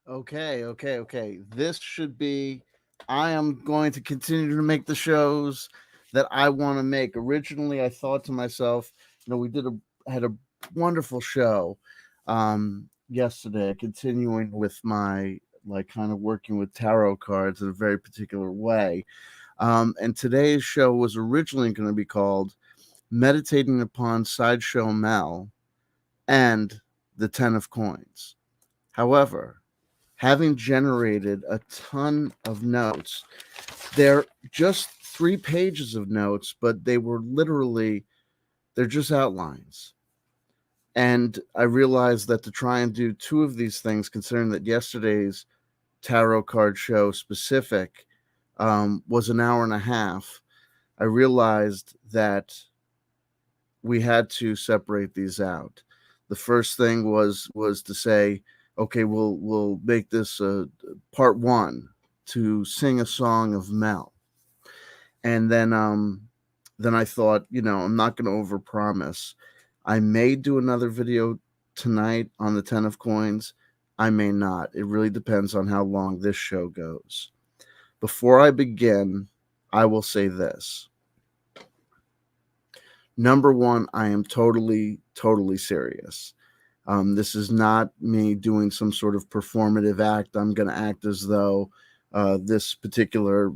Okay. This should be. I am going to continue to make the shows that I want to make. Originally, I thought to myself, we had a wonderful show yesterday, continuing with my like kind of working with tarot cards in a very particular way. And today's show was originally going to be called "Meditating upon Sideshow Mel and the Ten of Coins." However, having generated a ton of notes, they're just 3 pages of notes, but they're just outlines. And I realized that to try and do two of these things, considering that yesterday's tarot card show specific was an hour and a half, I realized that we had to separate these out. The first thing was to say, okay, we'll make this part one to sing a song of Mel, and then I thought, I'm not going to overpromise. I may do another video tonight on the Ten of Coins. I may not. It really depends on how long this show goes. Before I begin, I will say this. Number one, I am totally serious. This is not me doing some sort of performative act. I'm going to act as though this particular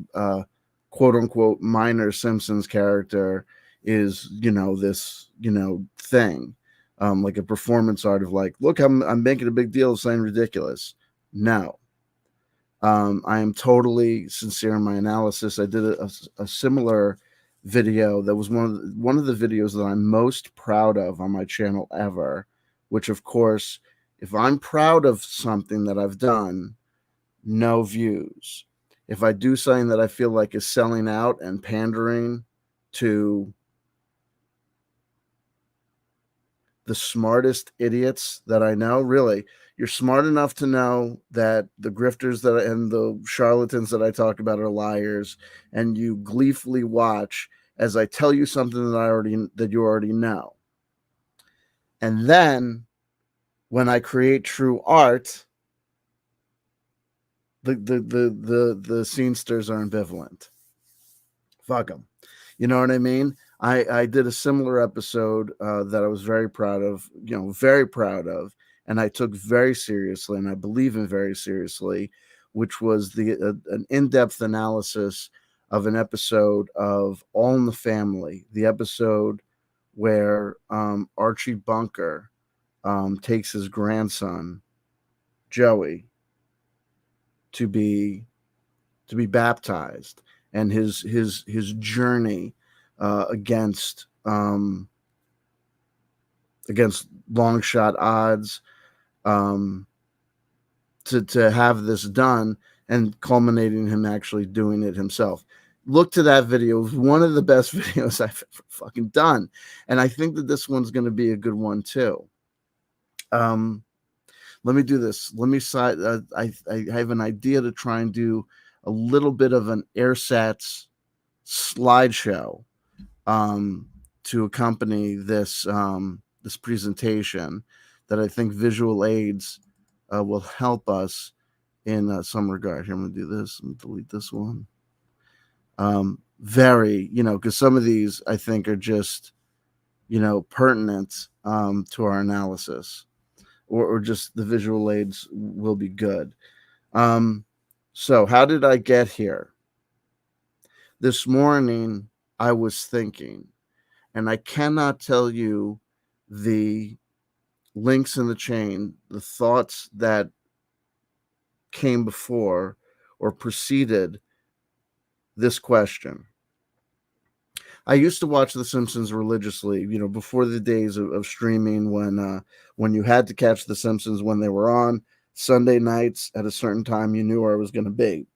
quote unquote minor Simpsons character is, this, thing. Like a performance art of like, look, I'm making a big deal of saying ridiculous. No. I am totally sincere in my analysis. I did a similar video that was one of the videos that I'm most proud of on my channel ever, which of course, if I'm proud of something that I've done, no views. If I do something that I feel like is selling out and pandering to the smartest idiots that I know, really, you're smart enough to know that the grifters and the charlatans that I talk about are liars, and you gleefully watch as I tell you something that you already know. And then when I create true art, the scenesters are ambivalent. Fuck them. You know what I mean? I did a similar episode that I was very proud of, very proud of, and I took very seriously, and I believe in very seriously, which was an in-depth analysis of an episode of All in the Family, the episode where Archie Bunker takes his grandson Joey to be baptized, and his journey against long shot odds to have this done, and culminating him actually doing it himself. Look to that video. It was one of the best videos I've ever fucking done, and I think that this one's going to be a good one too. Let me do this. Let me side. I have an idea to try and do a little bit of an airsats slideshow to accompany this presentation that I think visual aids will help us in some regard. Here, I'm going to do this. I'm going to delete this one. Very, because some of these I think are just, pertinent to our analysis, or just the visual aids will be good. So how did I get here? This morning, I was thinking, and I cannot tell you the links in the chain, the thoughts that came before or preceded this question. I used to watch The Simpsons religiously, before the days of streaming when you had to catch The Simpsons when they were on Sunday nights at a certain time. You knew where I was going to be.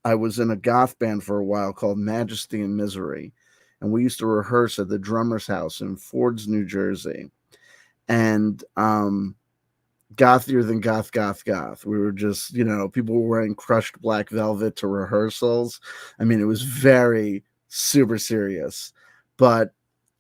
I was in a goth band for a while called Majesty and Misery, and we used to rehearse at the drummer's house in Fords, New Jersey. And gothier than goth. We were just, people were wearing crushed black velvet to rehearsals. I mean, it was very super serious, but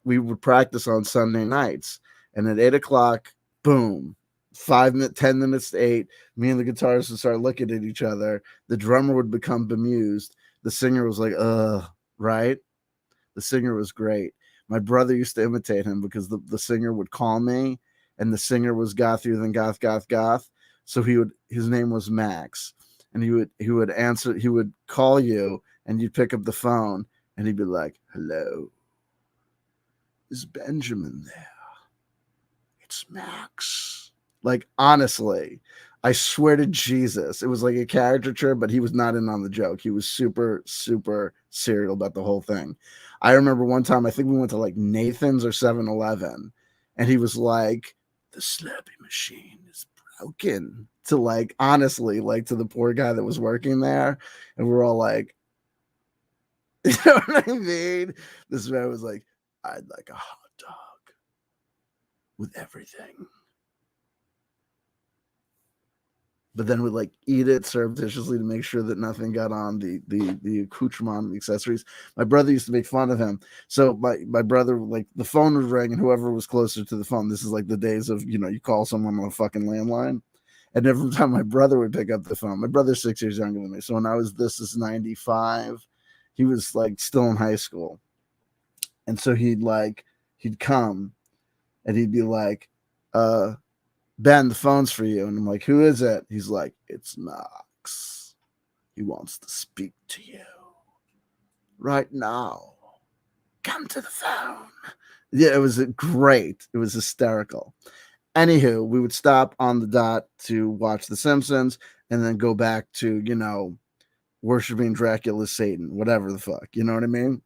we would practice on Sunday nights, and at 8 o'clock, boom, 10 minutes to 8, me and the guitarist would start looking at each other. The drummer would become bemused. The singer was like, right? The singer was great. My brother used to imitate him because the singer would call me, and the singer was gothier than goth. So his name was Max, and he would answer, he would call you, and you'd pick up the phone, and he'd be like, "Hello, is Benjamin there? It's Max." Like, honestly, I swear to Jesus, it was like a caricature, but he was not in on the joke. He was super, super serial about the whole thing. I remember one time, I think we went to like Nathan's or 7-Eleven, and he was like, "The Slurpee machine is broken." To like, honestly, like to the poor guy that was working there. And we're all like, you know what I mean? This man was like, "I'd like a hot dog with everything." But then would like eat it surreptitiously to make sure that nothing got on the accoutrement, the accessories. My brother used to make fun of him. So my brother, like, the phone would ring, and whoever was closer to the phone, this is like the days of, you call someone on a fucking landline. And every time my brother would pick up the phone, my brother's 6 years younger than me. So when this is 95, he was like still in high school. And so he'd come, and he'd be like, "Ben, the phone's for you." And I'm like, "Who is it?" He's like, "It's Max. He wants to speak to you right now. Come to the phone." Yeah, it was great. It was hysterical. Anywho, we would stop on the dot to watch The Simpsons, and then go back to, worshiping Dracula's Satan, whatever the fuck. You know what I mean?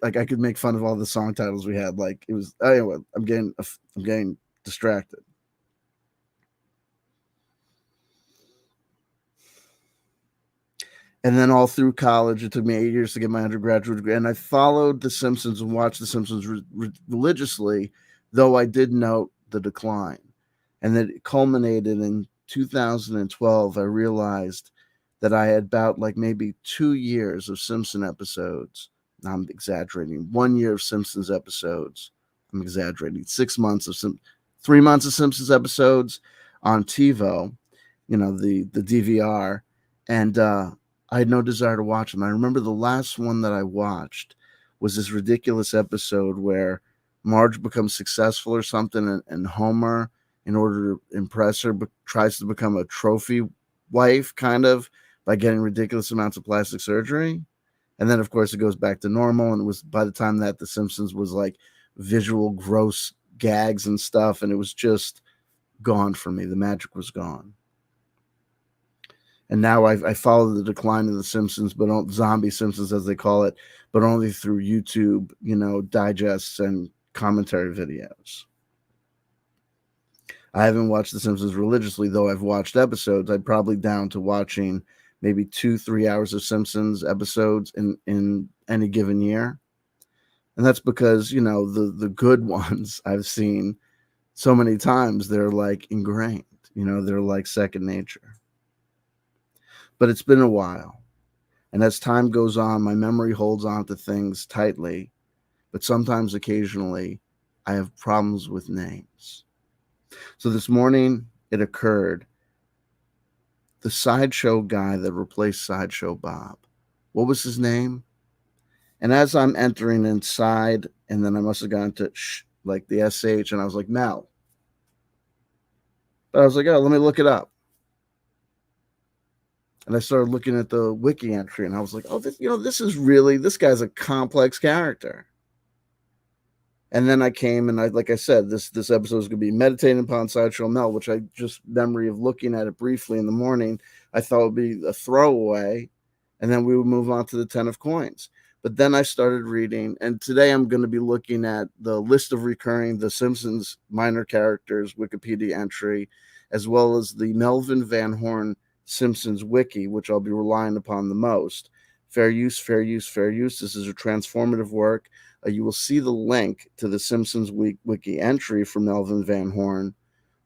Like, I could make fun of all the song titles we had. Like, it was, anyway, I'm getting distracted. And then all through college, it took me 8 years to get my undergraduate degree. And I followed The Simpsons and watched The Simpsons religiously, though I did note the decline. And then it culminated in 2012. I realized that I had about like maybe 2 years of Simpson episodes. I'm exaggerating. 1 year of Simpsons episodes. I'm exaggerating. 6 months of 3 months of Simpsons episodes on TiVo, the DVR. And I had no desire to watch them. I remember the last one that I watched was this ridiculous episode where Marge becomes successful or something, and Homer, in order to impress her, tries to become a trophy wife, kind of, by getting ridiculous amounts of plastic surgery. And then, of course, it goes back to normal. And it was by the time that The Simpsons was like visual, gross gags and stuff, and it was just gone for me. The magic was gone. And now I follow the decline of The Simpsons, but zombie Simpsons, as they call it, but only through YouTube, digests and commentary videos. I haven't watched The Simpsons religiously, though I've watched episodes. I'm probably down to watching maybe 2-3 hours of Simpsons episodes in any given year. And that's because, the good ones I've seen so many times, they're like ingrained, they're like second nature. But it's been a while. And as time goes on, my memory holds on to things tightly. But sometimes, occasionally, I have problems with names. So this morning, it occurred. The Sideshow guy that replaced Sideshow Bob, what was his name? And as I'm entering inside, and then I must have gone to like the SH, and I was like, Mel. But I was like, oh, let me look it up. And I started looking at the wiki entry, and I was like, oh, this guy's a complex character. And then I came, and like I said, this episode is going to be meditating upon Sideshow Mel, which I just memory of looking at it briefly in the morning. I thought would be a throwaway, and then we would move on to the 10 of coins. But then I started reading, and today I'm going to be looking at the list of recurring The Simpsons minor characters Wikipedia entry, as well as the Melvin Van Horn Simpsons Wiki, which I'll be relying upon the most. Fair use, fair use, fair use. This is a transformative work. You will see the link to the Simpsons Wiki entry for Melvin Van Horn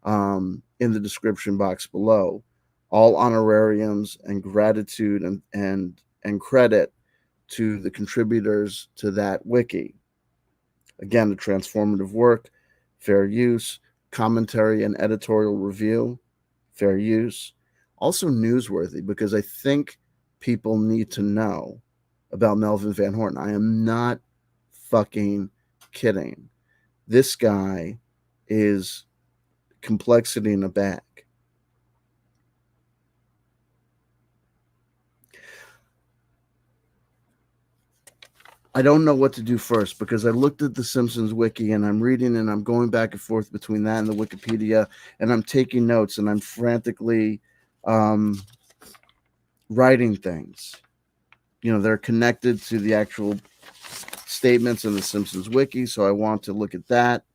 in the description box below. All honorariums and gratitude and credit to the contributors to that wiki. Again, a transformative work, fair use, commentary and editorial review, fair use. Also newsworthy, because I think people need to know about Melvin Van Horn. I am not fucking kidding. This guy is complexity in a bag. I don't know what to do first, because I looked at the Simpsons Wiki and I'm reading and I'm going back and forth between that and the Wikipedia, and I'm taking notes and I'm frantically writing things. They're connected to the actual statements in the Simpsons Wiki, so I want to look at that.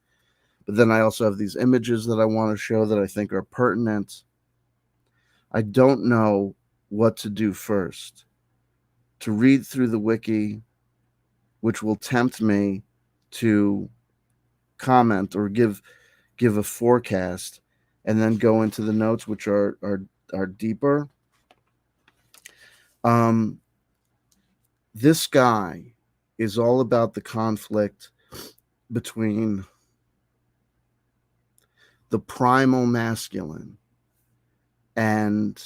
But then I also have these images that I want to show that I think are pertinent. I don't know what to do first. To read through the Wiki, which will tempt me to comment or give a forecast, and then go into the notes, which are deeper. This guy is all about the conflict between the primal masculine and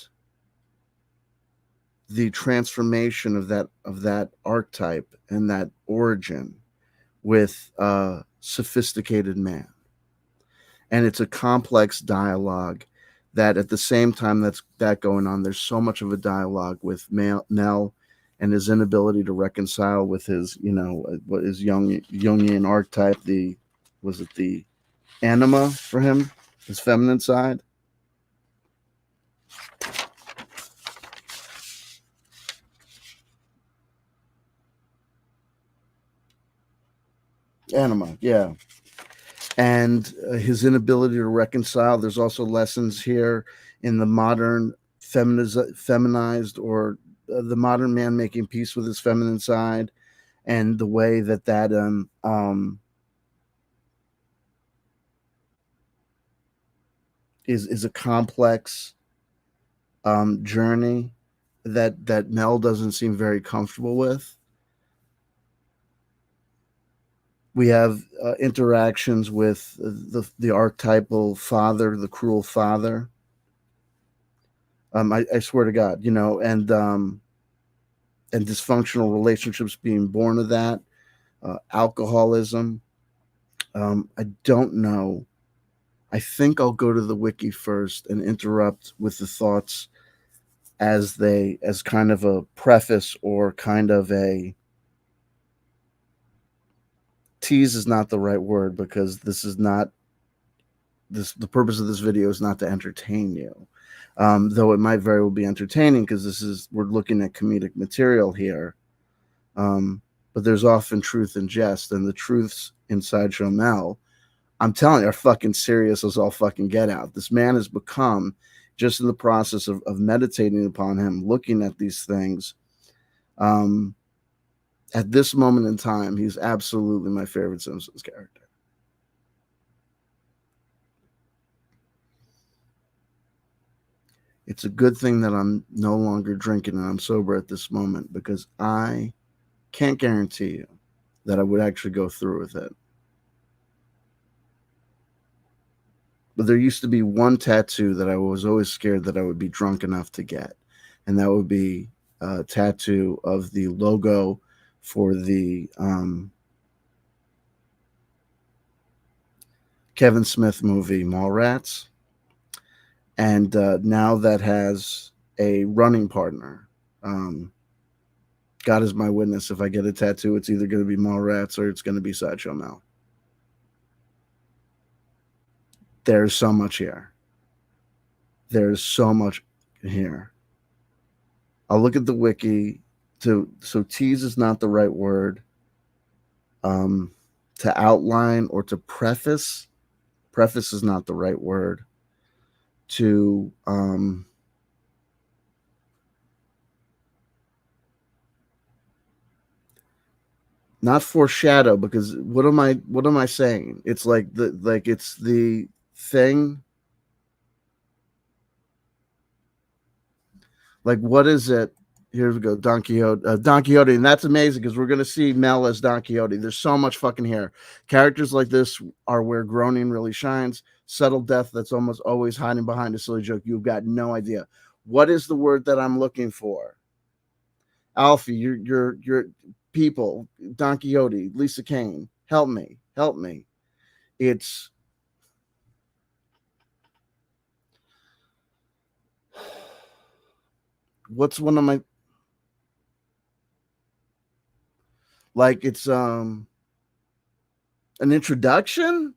the transformation of that archetype and that origin with a sophisticated man. And it's a complex dialogue that, at the same time that's going on, there's so much of a dialogue with Mel and his inability to reconcile with his, what his Jungian archetype, the anima for him, his feminine side. Anima, yeah. And his inability to reconcile. There's also lessons here in the modern feminized, or the modern man making peace with his feminine side, and the way that is a complex journey that Mel doesn't seem very comfortable with. We have interactions with the archetypal father, the cruel father. I swear to God, and dysfunctional relationships being born of that, alcoholism. I don't know. I think I'll go to the wiki first and interrupt with the thoughts as kind of a preface, or kind of a tease is not the right word, because this is not the purpose of this video is not to entertain you. Though it might very well be entertaining, because we're looking at comedic material here. But there's often truth in jest, and the truths in Sideshow Mel, I'm telling you, are fucking serious as all fucking get out. This man has become, just in the process of meditating upon him, looking at these things, at this moment in time, he's absolutely my favorite Simpsons character. It's a good thing that I'm no longer drinking and I'm sober at this moment, because I can't guarantee you that I would actually go through with it. But there used to be one tattoo that I was always scared that I would be drunk enough to get, and that would be a tattoo of the logo for the Kevin Smith movie Mallrats. And now that has a running partner. God is my witness. If I get a tattoo, it's either going to be Mallrats or it's going to be Sideshow Mel. There's so much here. There's so much here. I'll look at the wiki. So tease is not the right word. To outline or to preface is not the right word. To not foreshadow, because what am I saying? It's it's the thing. Like, what is it Here we go, Don Quixote. Don Quixote, and that's amazing because we're going to see Mel as Don Quixote. There's so much fucking here. Characters like this are where groaning really shines. Subtle death that's almost always hiding behind a silly joke. You've got no idea. What is the word that I'm looking for? Alfie, your people, Don Quixote, Lisa Kane, help me, help me. It's what's one of my like it's an introduction.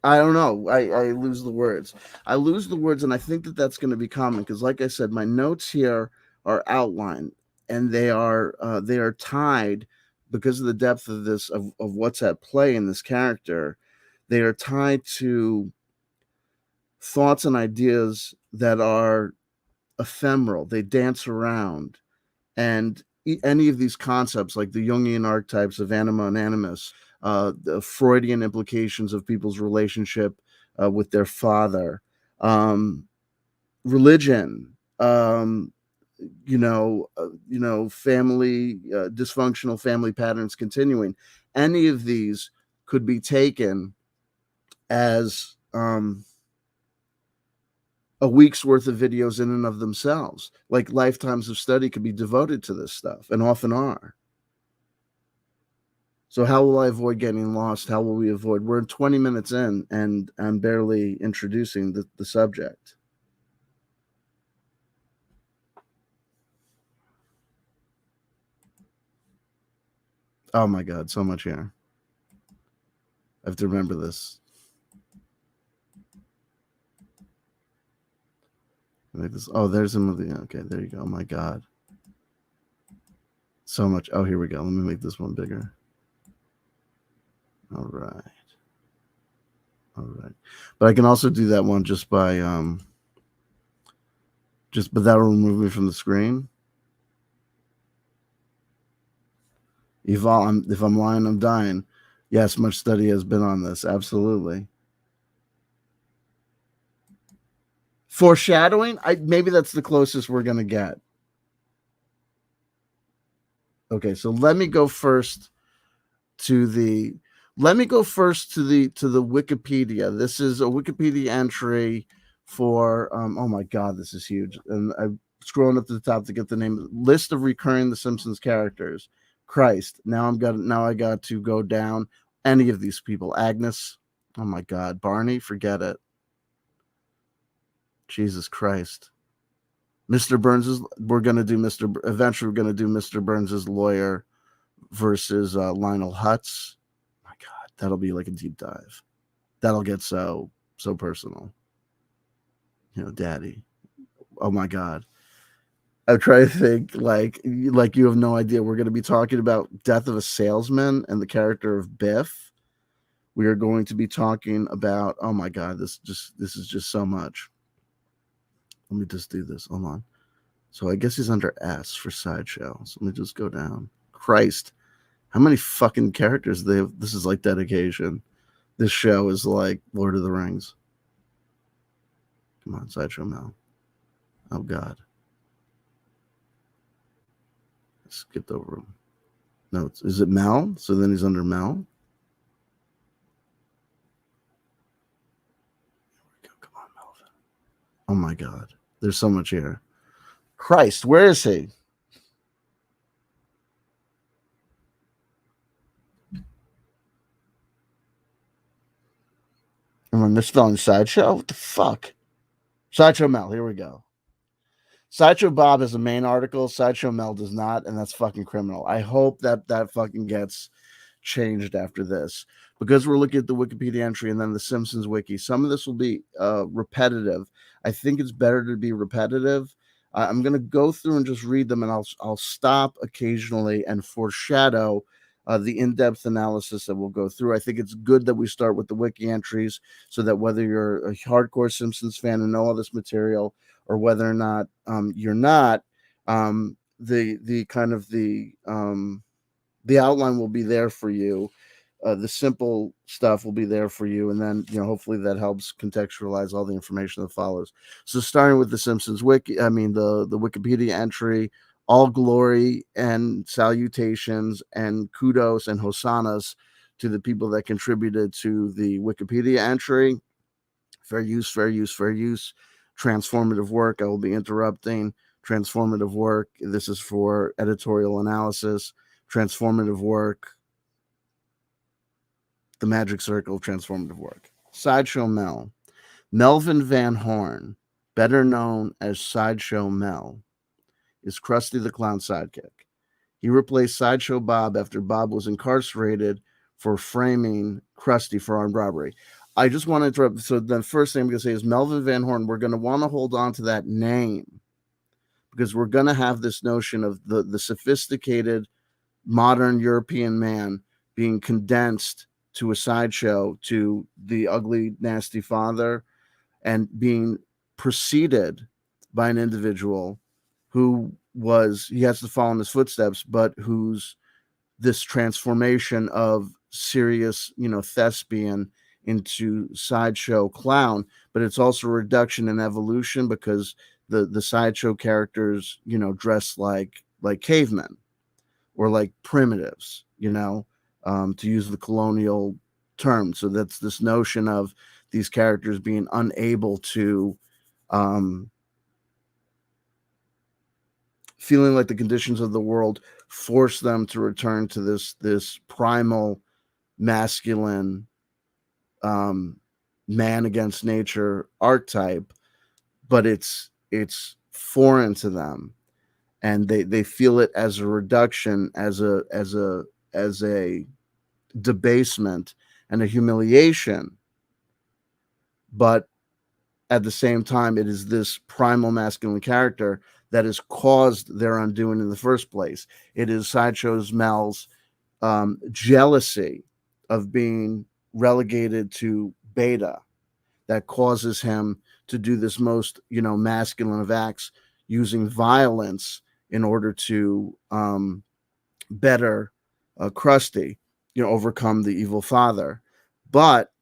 I don't know. I lose the words. I lose the words, and I think that that's going to be common because, like I said, my notes here are outlined, and they are tied because of the depth of this of what's at play in this character. They are tied to thoughts and ideas that are ephemeral. They dance around, and any of these concepts, like the Jungian archetypes of anima and animus, the Freudian implications of people's relationship with their father, religion, family dysfunctional family patterns continuing. Any of these could be taken as a week's worth of videos in and of themselves. Like lifetimes of study could be devoted to this stuff, and often are. So how will I avoid getting lost? How will we avoid? We're 20 minutes in, and I'm barely introducing the subject. Oh my God, so much here. I have to remember this. Like this. Oh, there's some of the. Okay, there you go. Oh my God. So much. Oh, here we go. Let me make this one bigger. All right. All right. But I can also do that one just by but that'll remove me from the screen. If I'm lying, I'm dying. Yes, much study has been on this. Absolutely. Foreshadowing? Maybe that's the closest we're gonna get. Okay, so let me go first to the Wikipedia. This is a Wikipedia entry for oh my God, this is huge. And I'm scrolling up to the top to get the name. List of recurring The Simpsons characters. Christ. Now I got to go down any of these people. Agnes. Oh my God. Barney, forget it. Jesus Christ. Mr. Burns we're gonna do eventually we're gonna do Mr. Burns's lawyer versus Lionel Hutz. My God, that'll be like a deep dive. That'll get so personal. Daddy. Oh my God. I'm trying to think like you have no idea. We're going to be talking about Death of a Salesman and the character of Biff. We are going to be talking about, oh my God, this is just so much. Let me just do this. Hold on. So I guess he's under S for Sideshow. So let me just go down. Christ. How many fucking characters they have? This is like dedication. This show is like Lord of the Rings. Come on, Sideshow Mel. Oh God. I skipped over him. No, is it Mel? So then he's under Mel. Come on, Melvin. Oh my God. There's so much here. Christ, where is he? Am I misspelling Sideshow? What the fuck? Sideshow Mel, here we go. Sideshow Bob has a main article. Sideshow Mel does not, and that's fucking criminal. I hope that fucking gets changed after this, because we're looking at the Wikipedia entry and then the Simpsons Wiki. Some of this will be repetitive. I think it's better to be repetitive. I'm going to go through and just read them, and I'll stop occasionally and foreshadow the in-depth analysis that we'll go through. I think it's good that we start with the wiki entries so that whether you're a hardcore Simpsons fan and know all this material, or whether or not you're not, the outline will be there for you. The simple stuff will be there for you, and then hopefully that helps contextualize all the information that follows. So starting with the Simpsons Wiki, I mean the Wikipedia entry, all glory and salutations and kudos and hosannas to the people that contributed to the Wikipedia entry. Fair use, fair use, fair use. Transformative work. I will be interrupting. Transformative work. This is for editorial analysis. Transformative work. The magic circle of transformative work. Sideshow Mel. Melvin Van Horn, better known as Sideshow Mel, is Krusty the Clown's sidekick. He replaced Sideshow Bob after Bob was incarcerated for framing Krusty for armed robbery. I just want to interrupt. So the first thing I'm going to say is Melvin Van Horn. We're going to want to hold on to that name because we're going to have this notion of the sophisticated modern European man being condensed to a sideshow, to the ugly, nasty father, and being preceded by an individual who he has to follow in his footsteps, but who's this transformation of serious, thespian into sideshow clown. But it's also a reduction in evolution because the sideshow characters, dress like cavemen or like primitives, to use the colonial term. So that's this notion of these characters being unable to, feeling like the conditions of the world force them to return to this primal masculine man against nature archetype, but it's foreign to them, and they feel it as a reduction, as a debasement and a humiliation. But at the same time, it is this primal masculine character that has caused their undoing in the first place. It is Sideshow Mel's jealousy of being relegated to beta that causes him to do this most, masculine of acts, using violence in order to better Krusty, overcome the evil father. But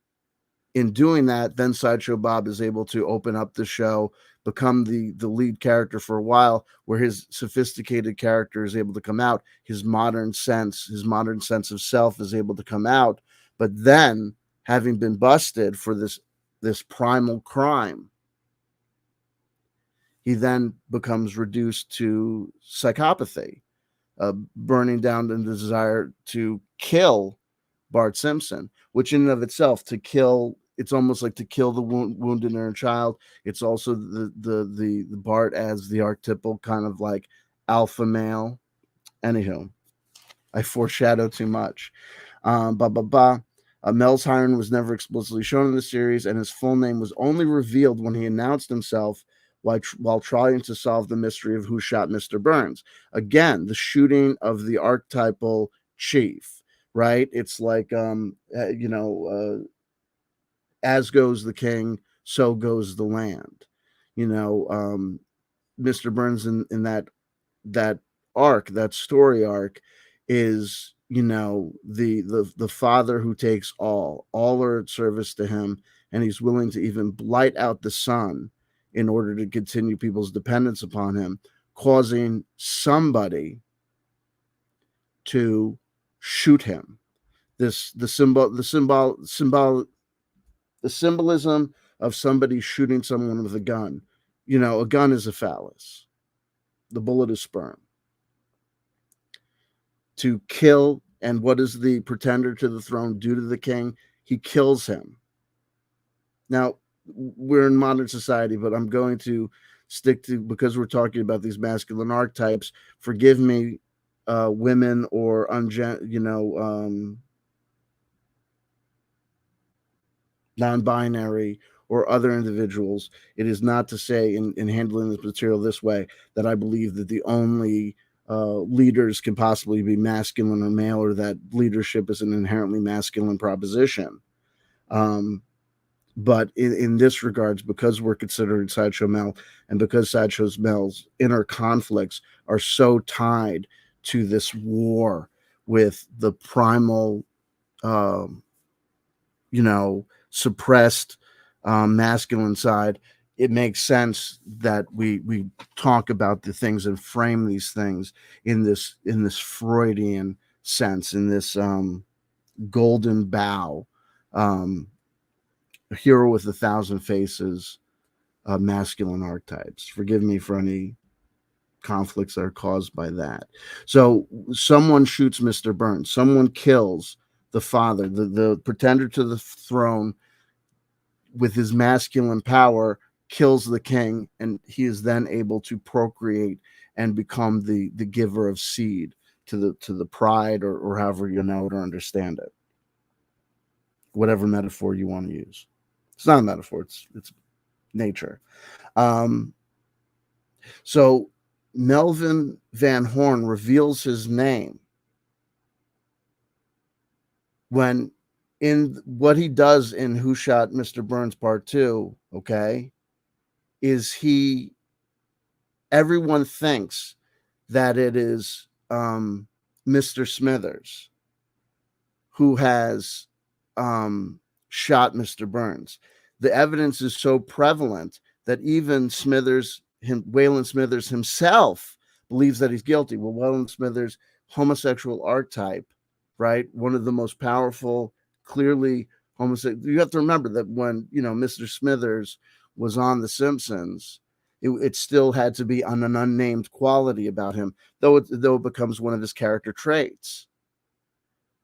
in doing that, then Sideshow Bob is able to open up the show, become the lead character for a while, where his sophisticated character is able to come out. His modern sense of self is able to come out. But then, having been busted for this primal crime, he then becomes reduced to psychopathy, burning down the desire to kill Bart Simpson, which in and of itself, it's almost like to kill the wounded inner child. It's also the Bart as the archetypal kind of like alpha male. Anywho, I foreshadow too much. Mel's hiring was never explicitly shown in the series, and his full name was only revealed when he announced himself while trying to solve the mystery of who shot Mr. Burns. Again, the shooting of the archetypal chief, right? It's like, as goes the king, so goes the land. Mr. Burns in that arc, that story arc, is the father who takes all are at service to him, and he's willing to even blight out the son in order to continue people's dependence upon him, causing somebody to shoot him. The symbolism of somebody shooting someone with a gun. A gun is a phallus. The bullet is sperm. To kill, and what does the pretender to the throne do to the king? He kills him. Now, we're in modern society, but I'm going to stick to, because we're talking about these masculine archetypes, forgive me, women or non-binary or other individuals. It is not to say in handling this material this way that I believe that the only leaders can possibly be masculine or male, or that leadership is an inherently masculine proposition. But in this regards, because we're considering Sideshow Mel, and because Sideshow Mel's inner conflicts are so tied to this war with the primal um, suppressed masculine side, it makes sense that we talk about the things and frame these things in this Freudian sense, in this golden bow, um, hero with 1,000 faces, masculine archetypes. Forgive me for any conflicts that are caused by that. So someone shoots Mr. Burns, someone kills the father, the pretender to the throne with his masculine power, kills the king, and he is then able to procreate and become the giver of seed to the pride, or however you know it or understand it, whatever metaphor you want to use. It's not a metaphor, it's nature. So Melvin Van Horn reveals his name when, in what he does in Who Shot Mr. Burns Part 2, okay, is everyone thinks that it is Mr. Smithers who has shot Mr. Burns. The evidence is so prevalent that even Waylon Smithers himself believes that he's guilty. Well, Waylon Smithers, homosexual archetype, right? One of the most powerful, clearly homosexual. You have to remember that when, Mr. Smithers was on The Simpsons, it still had to be on an unnamed quality about him, though it becomes one of his character traits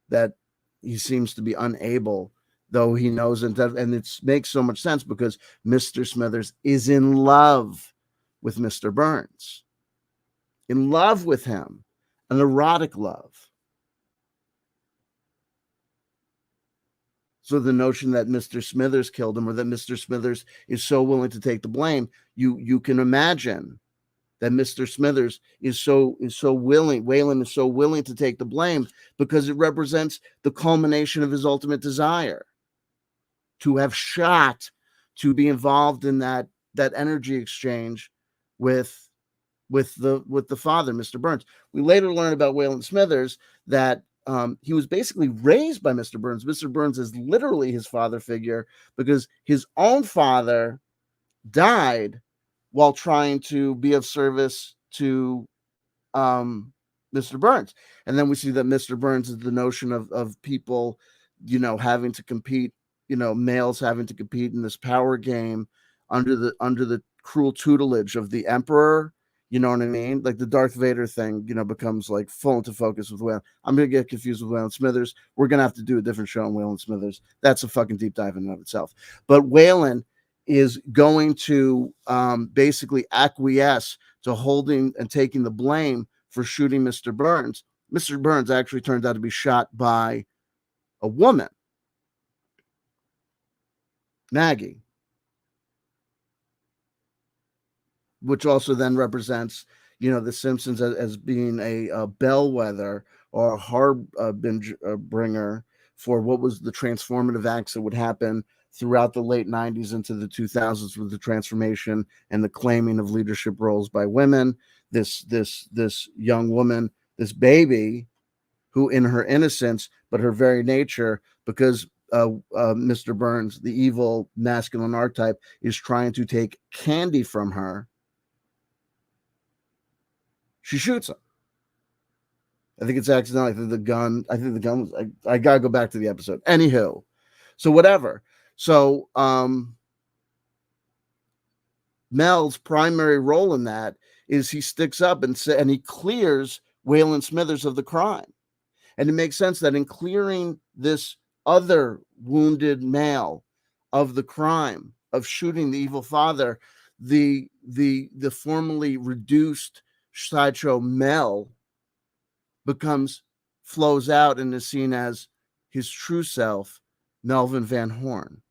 that he seems to be unable, though he knows, and it makes so much sense because Mr. Smithers is in love with Mr. Burns, in love with him, an erotic love. So the notion that Mr. Smithers killed him, or that Mr. Smithers is so willing to take the blame, you can imagine that Mr. Smithers is so willing, Waylon is so willing to take the blame because it represents the culmination of his ultimate desire to have shot, to be involved in that energy exchange with the father, Mr. Burns. We later learn about Waylon Smithers that he was basically raised by Mr. Burns. Mr. Burns is literally his father figure because his own father died while trying to be of service to Mr. Burns. And then we see that Mr. Burns is the notion of people, having to compete, males having to compete in this power game under the cruel tutelage of the emperor. You know what I mean? Like the Darth Vader thing, becomes like full into focus with Waylon. I'm going to get confused with Waylon Smithers. We're going to have to do a different show on Waylon Smithers. That's a fucking deep dive in and of itself. But Waylon is going to basically acquiesce to holding and taking the blame for shooting Mr. Burns. Mr. Burns actually turns out to be shot by a woman, Maggie, which also then represents, the Simpsons as being a bellwether or a harbinger for what was the transformative acts that would happen throughout the late 90s into the 2000s with the transformation and the claiming of leadership roles by women. This young woman, this baby, who in her innocence, but her very nature, because Mr. Burns, the evil masculine archetype, is trying to take candy from her, she shoots him. I think it's accidental. I think the gun was, I gotta go back to the episode. Anywho, so whatever. So Mel's primary role in that is he sticks up and he clears Waylon Smithers of the crime. And it makes sense that in clearing this other wounded male of the crime of shooting the evil father, the formerly reduced Sideshow Mel flows out and is seen as his true self, Melvin Van Horn,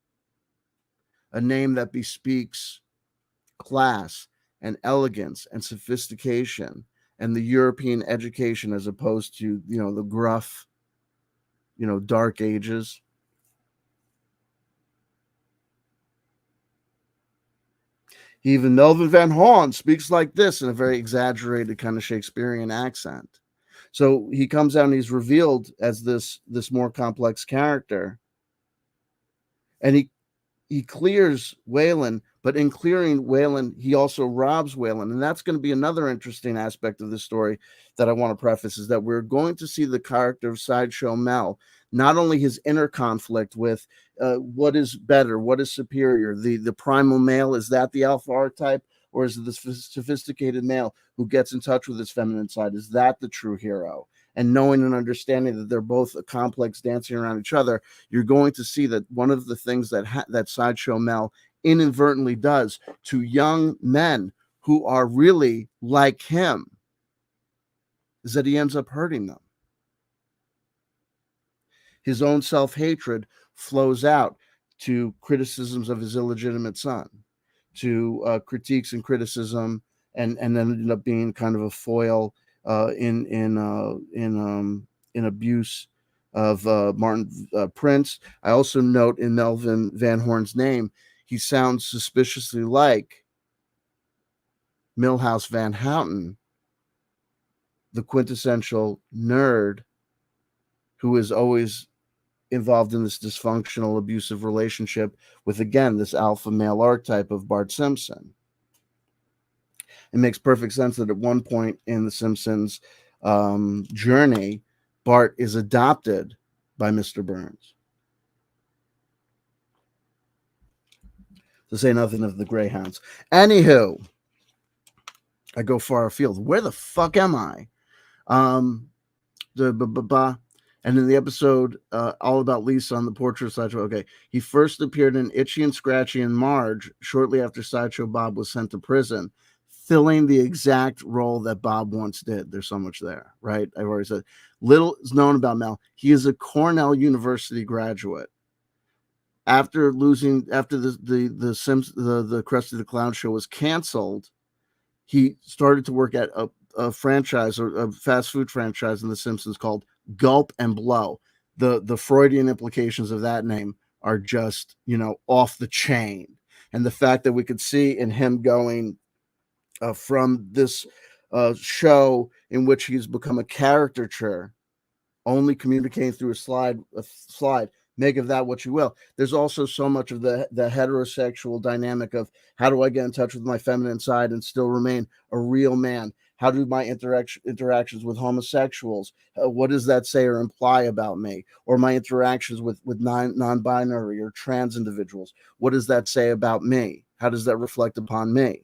a name that bespeaks class and elegance and sophistication and the European education, as opposed to, the gruff, dark ages. Even Melvin Van Horn speaks like this in a very exaggerated kind of Shakespearean accent. So he comes out and he's revealed as this more complex character, and he clears Waylon, but in clearing Waylon, he also robs Waylon. And that's going to be another interesting aspect of this story that I want to preface, is that we're going to see the character of Sideshow Mel, not only his inner conflict with what is better, what is superior, the primal male, is that the alpha archetype, or is it the sophisticated male who gets in touch with his feminine side? Is that the true hero? And knowing and understanding that they're both a complex dancing around each other, you're going to see that one of the things that Sideshow Mel inadvertently does to young men who are really like him is that he ends up hurting them. His own self-hatred flows out to criticisms of his illegitimate son, to critiques and criticism, and then ended up being kind of a foil in abuse of Martin Prince. I also note in Melvin Van Horn's name, he sounds suspiciously like Milhouse Van Houten, the quintessential nerd who is always involved in this dysfunctional, abusive relationship with, again, this alpha male archetype of Bart Simpson. It makes perfect sense that at one point in the Simpsons journey, Bart is adopted by Mr. Burns. To say nothing of the Greyhounds. Anywho, I go far afield. Where the fuck am I? And in the episode all about Lisa on the portrait of Sideshow, okay, he first appeared in Itchy and Scratchy and Marge shortly after Sideshow Bob was sent to prison, filling the exact role that Bob once did. There's so much there, right? I've already said. Little is known about Mel. He is a Cornell University graduate. After the Krusty the Clown show was canceled, he started to work at a franchise, or a fast food franchise in The Simpsons called Gulp and Blow. The Freudian implications of that name are just, off the chain. And the fact that we could see in him going from this show in which he's become a caricature, only communicating through a slide, make of that what you will. There's also so much of the heterosexual dynamic of, how do I get in touch with my feminine side and still remain a real man? How do my interactions with homosexuals, what does that say or imply about me? Or my interactions with non-binary or trans individuals, what does that say about me? How does that reflect upon me?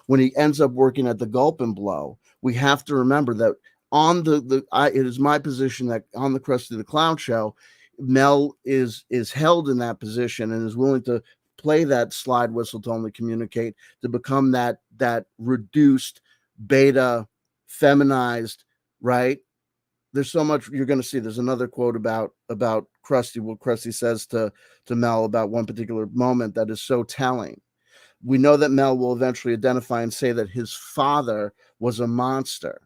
When he ends up working at the Gulp and Blow, we have to remember that on it is my position that on the Krusty the Clown show, Mel is held in that position and is willing to play that slide whistle to only communicate, to become that reduced, beta, feminized, right? There's so much you're going to see. There's another quote about Krusty, what Krusty says to Mel about one particular moment that is so telling. We know that Mel will eventually identify and say that his father was a monster.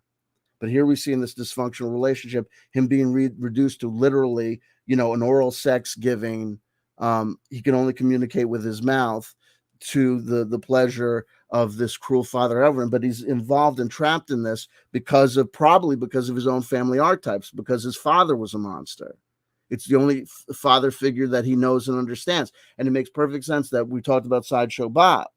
But here we see in this dysfunctional relationship, him being reduced to literally, an oral sex giving. He can only communicate with his mouth to the pleasure of this cruel father over him. But he's involved and trapped in this probably because of his own family archetypes, because his father was a monster. It's the only father figure that he knows and understands. And it makes perfect sense that we talked about Sideshow Bob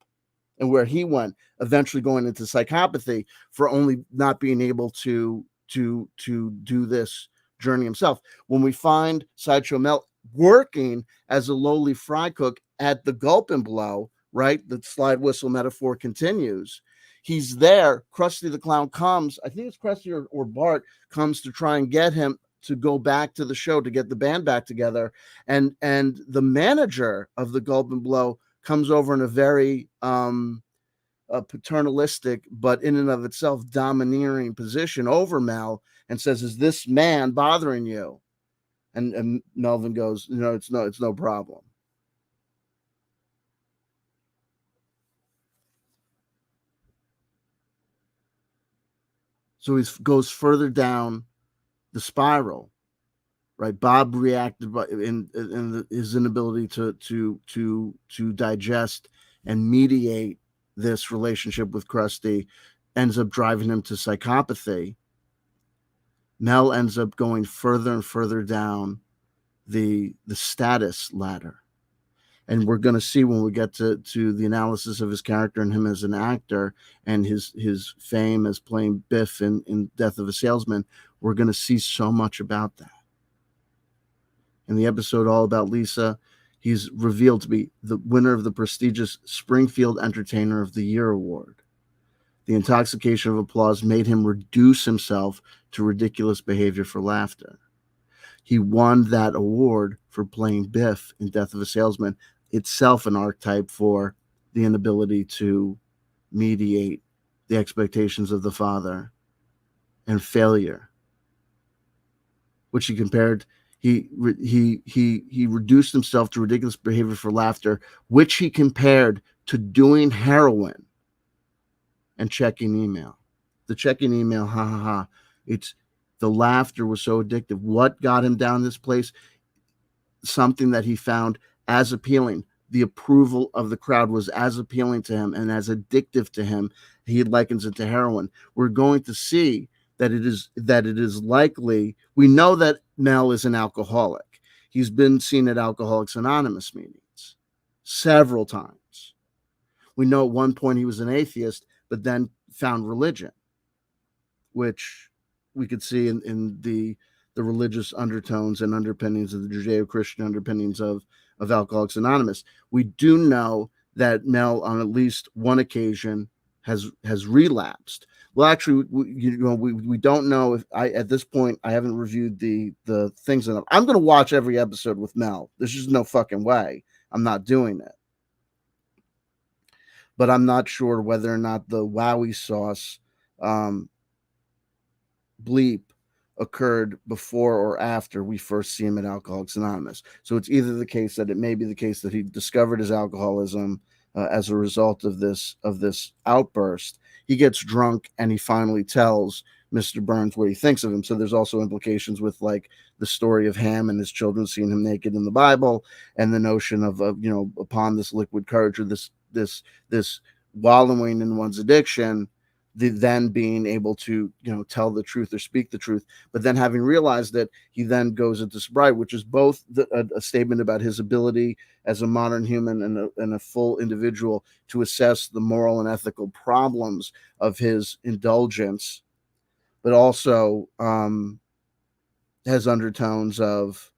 and where he went, eventually going into psychopathy for only not being able to do this journey himself. When we find Sideshow Mel working as a lowly fry cook at the Gulp and Blow, right? The slide whistle metaphor continues. He's there. Krusty the Clown comes. I think it's Krusty or Bart comes to try and get him to go back to the show, to get the band back together. And the manager of the Gulp and Blow comes over in a very paternalistic, but in and of itself domineering position over Mel, and says, "Is this man bothering you?" And Melvin goes, it's no problem. So he goes further down the spiral, right? Bob reacted in his inability to digest and mediate this relationship with Krusty, ends up driving him to psychopathy. Mel ends up going further and further down the status ladder. And we're going to see when we get to the analysis of his character and him as an actor and his fame as playing Biff in Death of a Salesman, we're going to see so much about that. In the episode all about Lisa, he's revealed to be the winner of the prestigious Springfield Entertainer of the Year award. The intoxication of applause made him reduce himself to ridiculous behavior for laughter. He won that award for playing Biff in Death of a Salesman, itself an archetype for the inability to mediate the expectations of the father and failure, which he compared. He reduced himself to ridiculous behavior for laughter, which he compared to doing heroin and checking email. The checking email, ha ha ha. It's the laughter was so addictive. What got him down this place? Something that he found as appealing. The approval of the crowd was as appealing to him and as addictive to him. He likens it to heroin. We're going to see that it is likely. We know that Mel is an alcoholic. He's been seen at Alcoholics Anonymous meetings several times. We know at one point he was an atheist, but then found religion, which we could see in the religious undertones and underpinnings of the Judeo-Christian underpinnings of Alcoholics Anonymous. We do know that Mel, on at least one occasion, has relapsed. Well, actually, we don't know if at this point I haven't reviewed the things enough. I'm going to watch every episode with Mel. There's just no fucking way I'm not doing it. But I'm not sure whether or not the Wowie sauce bleep occurred before or after we first see him at Alcoholics Anonymous. So it's either the case that it may be the case that he discovered his alcoholism as a result of this outburst. He gets drunk and he finally tells Mr. Burns what he thinks of him. So there's also implications with like the story of Ham and his children seeing him naked in the Bible, and the notion of upon this liquid courage, or this wallowing in one's addiction, then being able to tell the truth or speak the truth, but then having realized that, he then goes into sobriety, which is both a statement about his ability as a modern human and a full individual to assess the moral and ethical problems of his indulgence, but also has undertones of,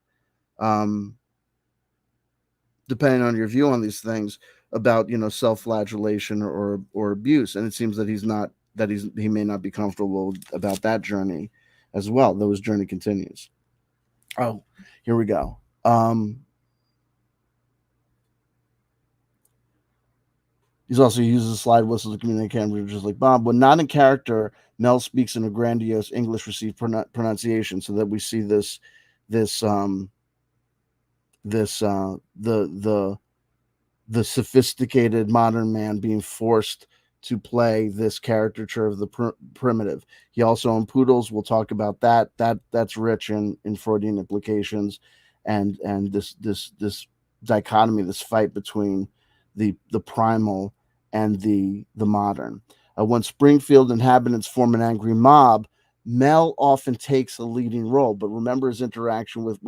depending on your view on these things, about self-flagellation or abuse. And it seems that he may not be comfortable about that journey as well, though his journey continues. Oh, here we go. He's also uses a slide whistle to communicate, just like Bob. When not in character, Mel speaks in a grandiose English received pronunciation, so that we see the sophisticated modern man being forced to play this caricature of the primitive. He also, in Poodles, we'll talk about that's rich in Freudian implications, and this dichotomy, this fight between the primal and the modern. When Springfield inhabitants form an angry mob, Mel often takes a leading role. But remember his interaction with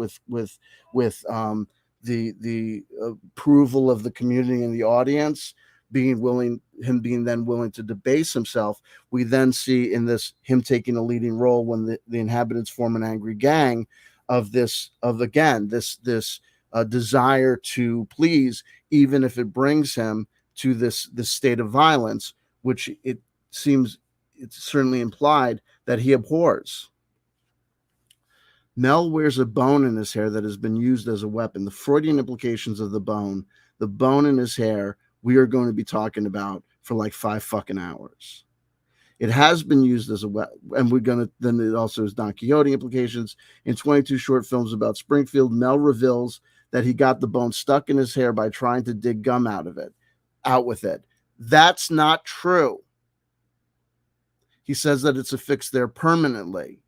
the approval of the community and the audience, being willing to debase himself. We then see in this him taking a leading role when the inhabitants form an angry gang of desire to please, even if it brings him to this state of violence, which it's certainly implied that he abhors. Mel wears a bone in his hair that has been used as a weapon. The Freudian implications of the bone in his hair, we are going to be talking about for like 5 fucking hours. It has been used as a weapon, and then it also has Don Quixote implications. In 22 short films about Springfield, Mel reveals that he got the bone stuck in his hair by trying to dig gum out with it. That's not true. He says that it's affixed there permanently.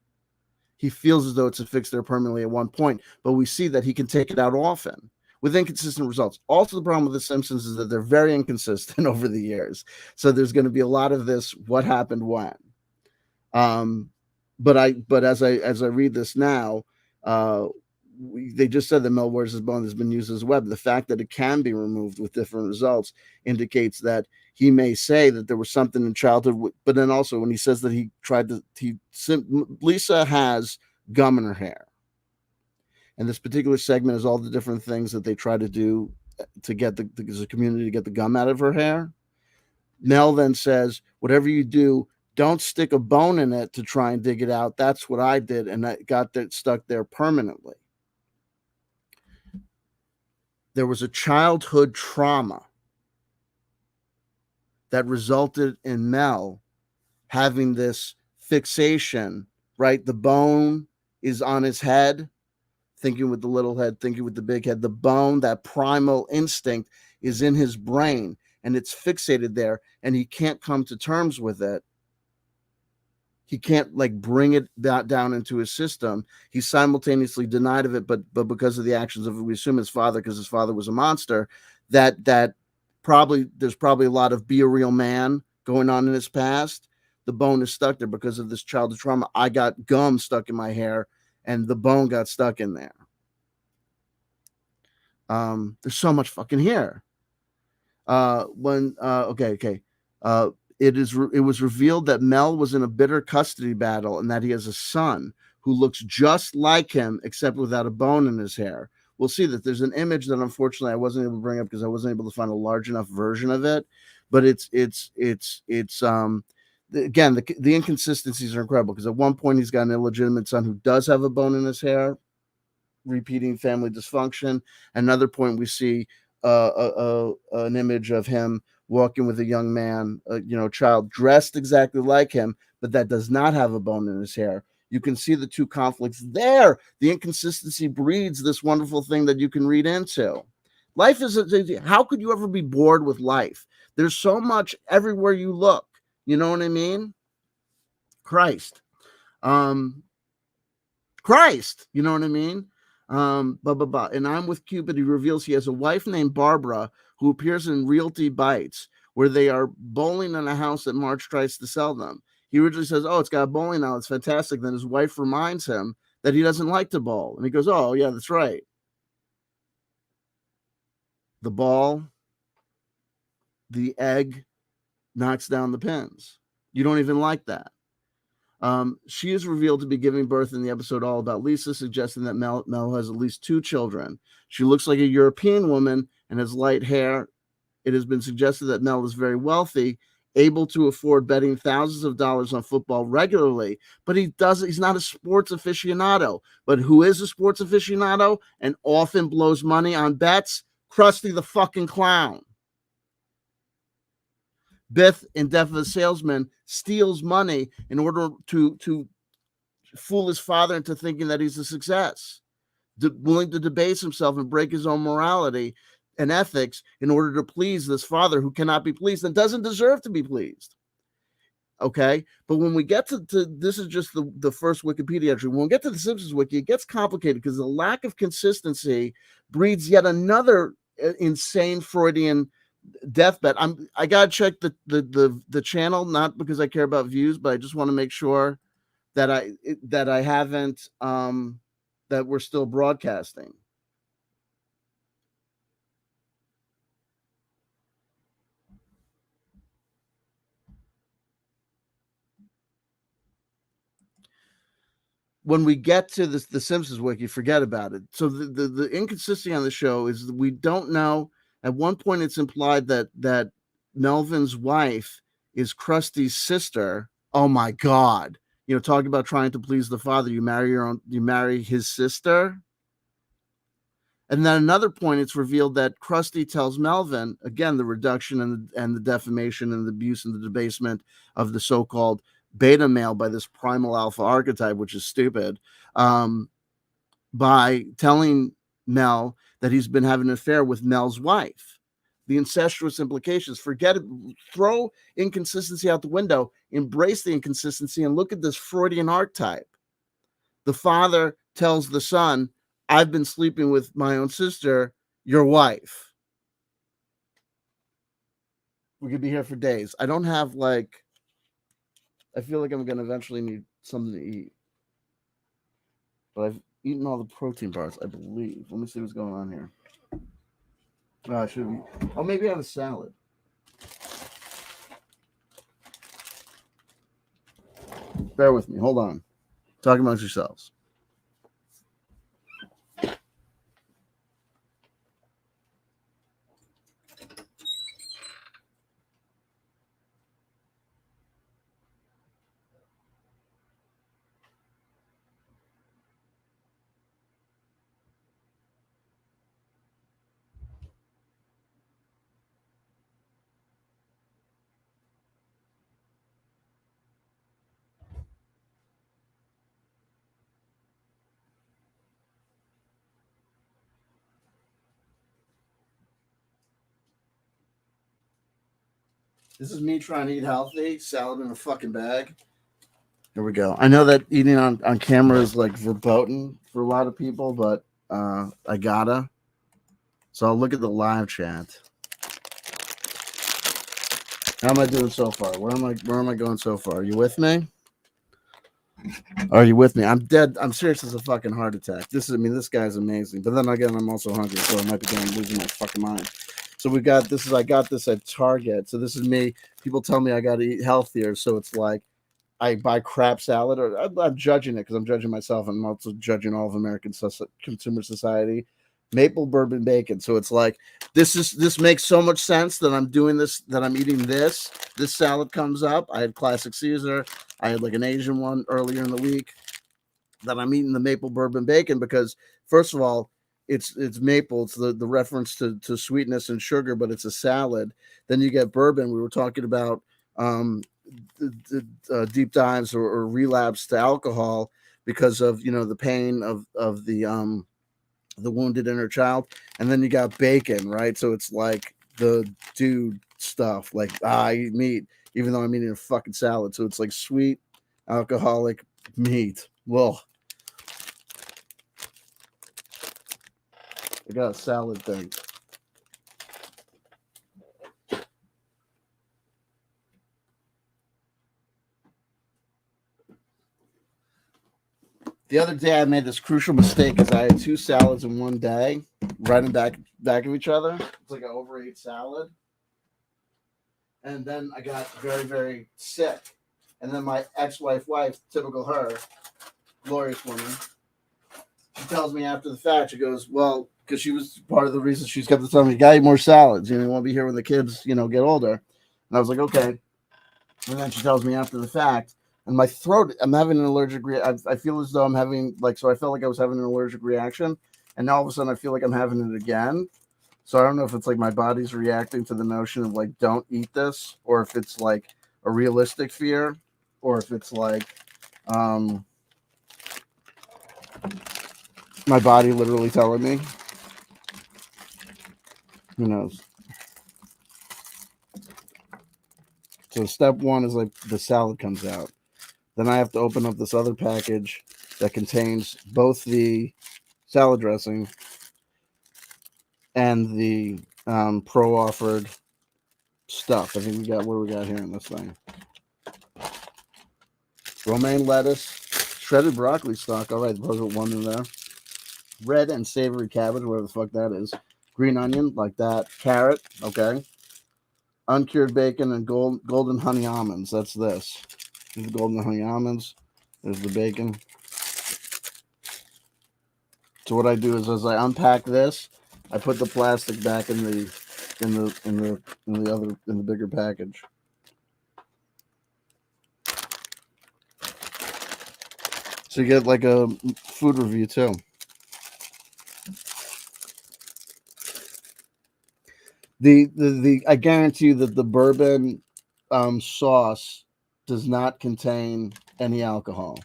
He feels as though it's affixed there permanently at one point, but we see that he can take it out often with inconsistent results. Also, the problem with The Simpsons is that they're very inconsistent over the years. So there's going to be a lot of this, what happened when. but as I read this now, they just said that Mel wears his bone has been used as a weapon. The fact that it can be removed with different results indicates that he may say that there was something in childhood, but then also when he says that Lisa has gum in her hair, and this particular segment is all the different things that they try to do to get the community to get the gum out of her hair. Mel then says, whatever you do, don't stick a bone in it to try and dig it out. That's what I did, and I got that stuck there permanently. There was a childhood trauma that resulted in Mel having this fixation, right? The bone is on his head, thinking with the little head, thinking with the big head. The bone, that primal instinct, is in his brain, and it's fixated there, and he can't come to terms with it. He can't like bring it down into his system. He's simultaneously denied of it, but because of the actions of, we assume, his father, because his father was a monster, that probably there's probably a lot of be a real man going on in his past. The bone is stuck there because of this childhood trauma. I got gum stuck in my hair, and the bone got stuck in there. There's so much fucking here. It was revealed that Mel was in a bitter custody battle and that he has a son who looks just like him except without a bone in his hair. We'll see that there's an image that unfortunately I wasn't able to bring up because I wasn't able to find a large enough version of it. But it's again, the inconsistencies are incredible, because at one point he's got an illegitimate son who does have a bone in his hair, repeating family dysfunction. Another point, we see an image of him walking with a young man, child dressed exactly like him, but that does not have a bone in his hair. You can see the two conflicts there. The inconsistency breeds this wonderful thing that you can read into. Life is, how could you ever be bored with life? There's so much everywhere you look. You know what I mean? Christ, you know what I mean? And I'm with Cupid. He reveals he has a wife named Barbara who appears in Realty Bites, where they are bowling in a house that Marge tries to sell them. He originally says, "Oh, it's got a bowling alley. It's fantastic." Then his wife reminds him that he doesn't like to bowl. And he goes, "Oh, yeah, that's right. The ball, the egg knocks down the pins. You don't even like that." She is revealed to be giving birth in the episode All About Lisa, suggesting that Mel has at least 2 children. She looks like a European woman and has light hair. It has been suggested that Mel is very wealthy, able to afford betting thousands of dollars on football regularly, but he's not a sports aficionado. But who is a sports aficionado and often blows money on bets? Krusty the fucking Clown. Biff, in Death of a Salesman, steals money in order to fool his father into thinking that he's a success, willing to debase himself and break his own morality and ethics in order to please this father who cannot be pleased and doesn't deserve to be pleased. Okay, but when we get to this is just the first Wikipedia entry. When we get to the Simpsons Wiki, it gets complicated because the lack of consistency breeds yet another insane Freudian deathbed. I gotta check the channel, not because I care about views, but I just want to make sure that I haven't that we're still broadcasting. When we get to the Simpsons Wiki, forget about it. So the inconsistency on the show is that we don't know. At one point, it's implied that Melvin's wife is Krusty's sister. Oh my God! Talking about trying to please the father, you marry his sister. And then another point, it's revealed that Krusty tells Melvin, again, the reduction and the defamation and the abuse and the debasement of the so-called beta male by this primal alpha archetype, which is stupid, by telling Mel that he's been having an affair with Mel's wife. The incestuous implications, forget it, throw inconsistency out the window, embrace the inconsistency, and look at this Freudian archetype. The father tells the son, "I've been sleeping with my own sister, your wife." We could be here for days. I don't have I feel like I'm going to eventually need something to eat. But I've eaten all the protein bars, I believe. Let me see what's going on here. I should be. Oh, maybe I have a salad. Bear with me. Hold on. Talk amongst yourselves. This is me trying to eat healthy. Salad in a fucking bag. Here we go. I know that eating on camera is like verboten for a lot of people, but I gotta. So I'll look at the live chat. How am I doing so far? Where am I going so far? Are you with me? Are you with me? I'm dead. I'm serious as a fucking heart attack. This guy's amazing. But then again, I'm also hungry, so I might be losing my fucking mind. So we got this. I got this at Target. So this is me. People tell me I got to eat healthier. So it's like I buy crap salad, or I'm judging it because I'm judging myself, and I'm also judging all of American consumer society. Maple bourbon bacon. So it's like this makes so much sense that I'm doing this, that I'm eating this. This salad comes up. I had classic Caesar. I had like an Asian one earlier in the week. That I'm eating the maple bourbon bacon because first of all, it's maple. It's the reference to sweetness and sugar, but it's a salad. Then you get bourbon. We were talking about um, deep dives or relapse to alcohol because of the pain of the wounded inner child, and then you got bacon, right? So it's like the dude stuff, like I eat meat, even though I'm eating a fucking salad. So it's like sweet alcoholic meat. Well, I got a salad thing. The other day, I made this crucial mistake because I had two salads in one day, right in back of each other. It's like an overate salad, and then I got very very sick. And then my wife, typical her, glorious woman, she tells me after the fact, she goes, "Well, because she was part of the reason she's kept telling me, you gotta eat more salads. You won't be here when the kids, get older." And I was like, okay. And then she tells me after the fact, and my throat, I'm having an allergic I feel as though I'm having, so I felt like I was having an allergic reaction. And now all of a sudden I feel like I'm having it again. So I don't know if it's like my body's reacting to the notion of like, don't eat this, or if it's like a realistic fear, or if it's like, my body literally telling me. Who knows? So step one is like the salad comes out. Then I have to open up this other package that contains both the salad dressing and the pro offered stuff. I think what do we got here in this thing? Romaine lettuce, shredded broccoli stalk. All right, put one in there. Red and savory cabbage, whatever the fuck that is. Green onion, like that. Carrot, okay. Uncured bacon and golden honey almonds. That's this. There's the golden honey almonds. There's the bacon. So what I do is, as I unpack this, I put the plastic back in the bigger package. So you get like a food review too. The I guarantee you that the bourbon sauce does not contain any alcohol.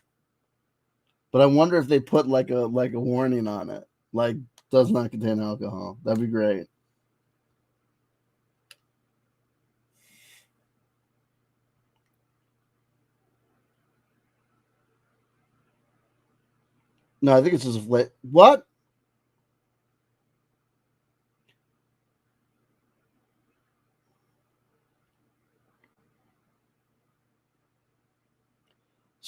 But I wonder if they put like a warning on it, like does not contain alcohol. That'd be great. No, I think it's just what?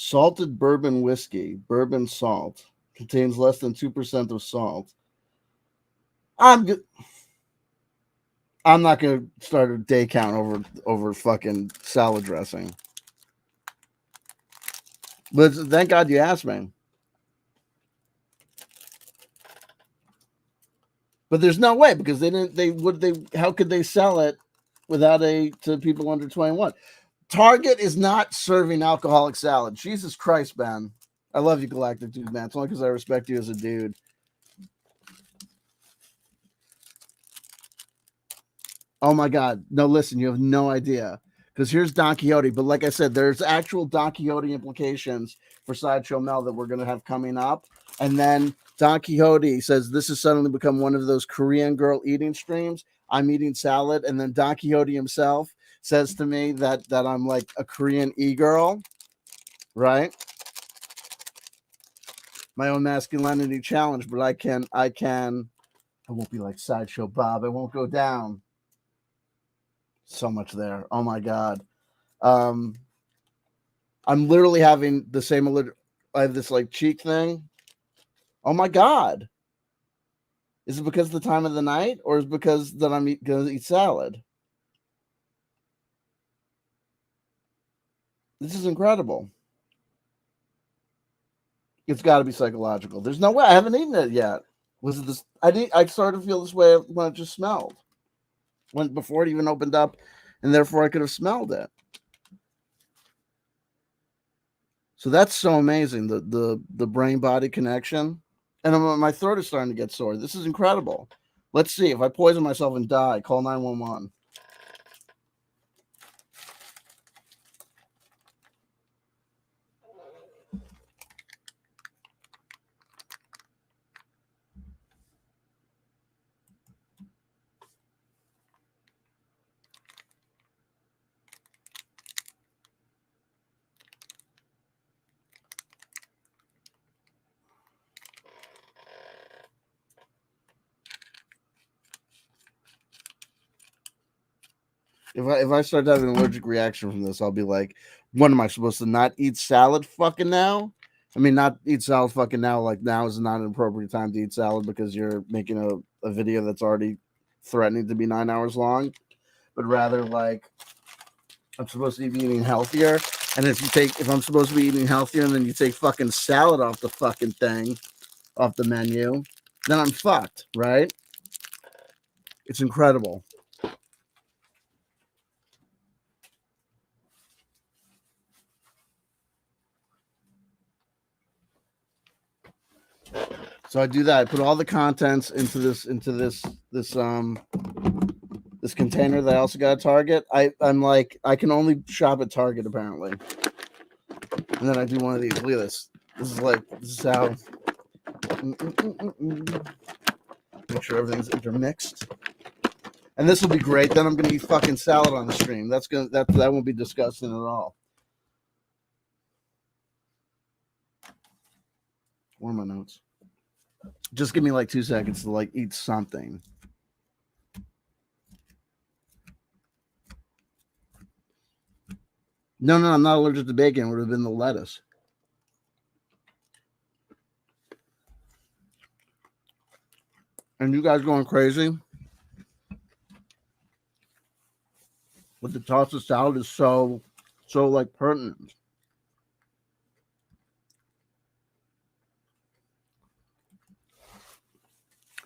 Salted bourbon whiskey, bourbon salt, contains less than 2% of salt. I'm good. I'm not gonna start a day count over fucking salad dressing. But thank God you asked me. But there's no way because they didn't. They would. They how could they sell it without to people under 21? Target is not serving alcoholic salad. Jesus Christ, Ben. I love you, Galactic Dude, man. It's only because I respect you as a dude. Oh my God. No, listen, you have no idea. Because here's Don Quixote. But like I said, there's actual Don Quixote implications for Sideshow Mel that we're going to have coming up. And then Don Quixote says this has suddenly become one of those Korean girl eating streams. I'm eating salad. And then Don Quixote himself says to me that I'm like a Korean e-girl, right? My own masculinity challenge, but I won't be like Sideshow Bob. I won't go down. So much there. Oh my God. I'm literally having the same. I have this like cheek thing. Oh my God. Is it because of the time of the night, or is it because that I'm going to eat salad? This is incredible. It's got to be psychological. There's no way. I haven't eaten it yet. Was it this? I started to feel this way when it just smelled. When before it even opened up, and therefore I could have smelled it. So that's so amazing. The brain body connection. And my throat is starting to get sore. This is incredible. Let's see. If I poison myself and die, call 911. If I start having an allergic reaction from this, I'll be like, when am I supposed to not eat salad fucking now? I mean, not eat salad fucking now. Like now is not an appropriate time to eat salad because you're making a video that's already threatening to be 9 hours long. But rather like I'm supposed to be eating healthier. And if I'm supposed to be eating healthier and then you take fucking salad off the fucking thing, off the menu, then I'm fucked, right? It's incredible. So I do that. I put all the contents into this this container that I also got at Target. I'm like I can only shop at Target apparently. And then I do one of these. Look at this. This is how make sure everything's intermixed. And this will be great. Then I'm gonna eat fucking salad on the stream. That won't be disgusting at all. Where are my notes? Just give me like 2 seconds to like eat something. No, I'm not allergic to bacon. It would have been the lettuce. And you guys going crazy? But the toss of salad is so like pertinent.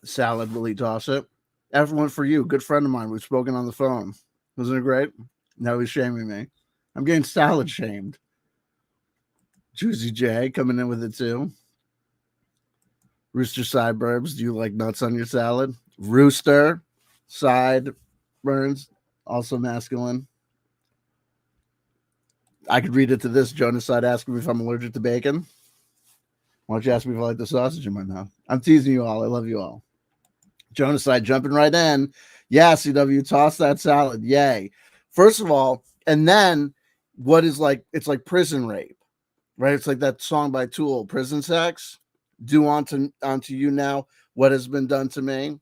Salad, will he toss it? Everyone for you, good friend of mine. We've spoken on the phone. Wasn't it great? Now he's shaming me. I'm getting salad shamed. Juicy J coming in with it too. Rooster Sideburns, do you like nuts on your salad? Rooster Sideburns, also masculine. I could read it to this. Jonaside asking me if I'm allergic to bacon. Why don't you ask me if I like the sausage in my mouth? I'm teasing you all. I love you all. Jonaside jumping right in. Yeah, CW, toss that salad. Yay. First of all, and then what is like, it's like prison rape, right? It's like that song by Tool, Prison Sex. Do onto you now what has been done to me.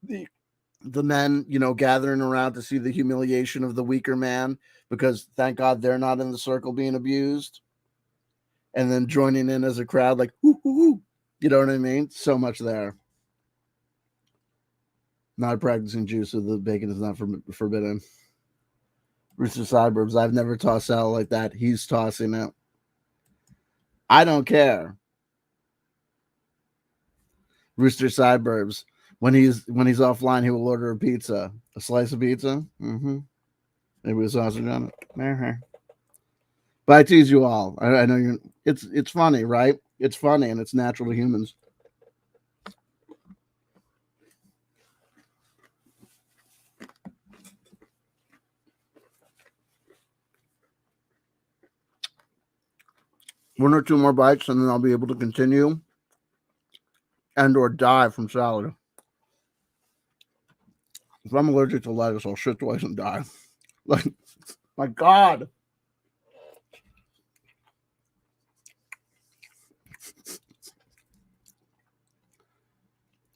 The men, gathering around to see the humiliation of the weaker man because thank God they're not in the circle being abused. and then joining in as a crowd, like, whoo, whoo, whoo. You know what I mean? So much there. Not practicing juice, so the bacon is not forbidden. Rooster Sideburbs, I've never tossed salad like that. He's tossing it. I don't care. Rooster Sideburbs, when he's offline, he will order a pizza, a slice of pizza. Mm-hmm. Maybe with sausage on it. But I tease you all. I know you're. It's funny, right? It's funny and it's natural to humans. One or two more bites, and then I'll be able to continue and or die from salad. If I'm allergic to lettuce, I'll shit twice and die. Like, my God.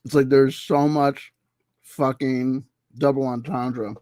It's like there's so much fucking double entendre.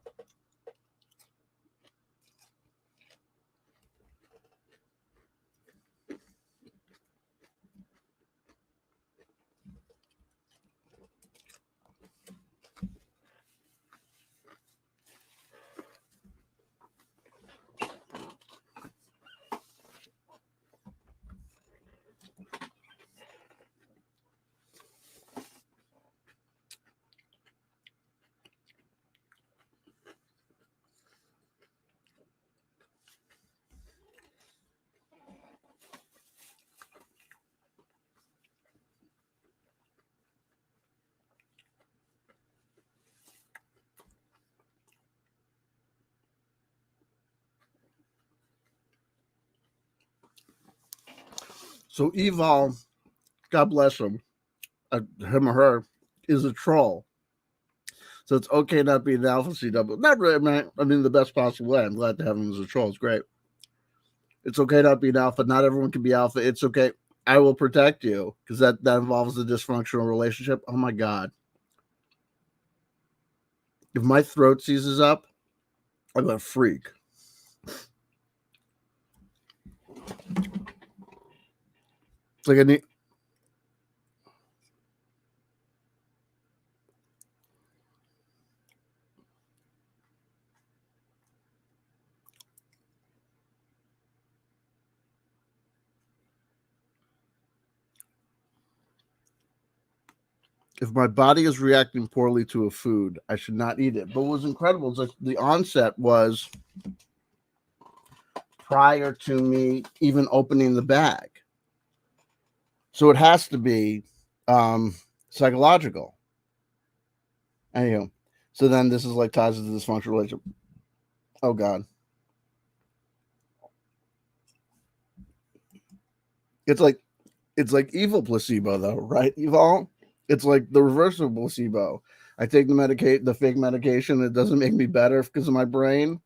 So Evil, God bless him or her, is a troll. So it's okay not being an alpha C.W. Not really, man. I mean, the best possible way. I'm glad to have him as a troll. It's great. It's okay not being alpha. Not everyone can be alpha. It's okay. I will protect you because that involves a dysfunctional relationship. Oh my God. If my throat seizes up, I'm a freak. It's like I need. If my body is reacting poorly to a food, I should not eat it. But what was incredible is like the onset was prior to me even opening the bag. So it has to be psychological. Anywho, so then this is like ties to the dysfunctional relationship. Oh God. It's like evil placebo though, right? Evil. It's like the reverse of placebo. I take the fake medication. It doesn't make me better because of my brain.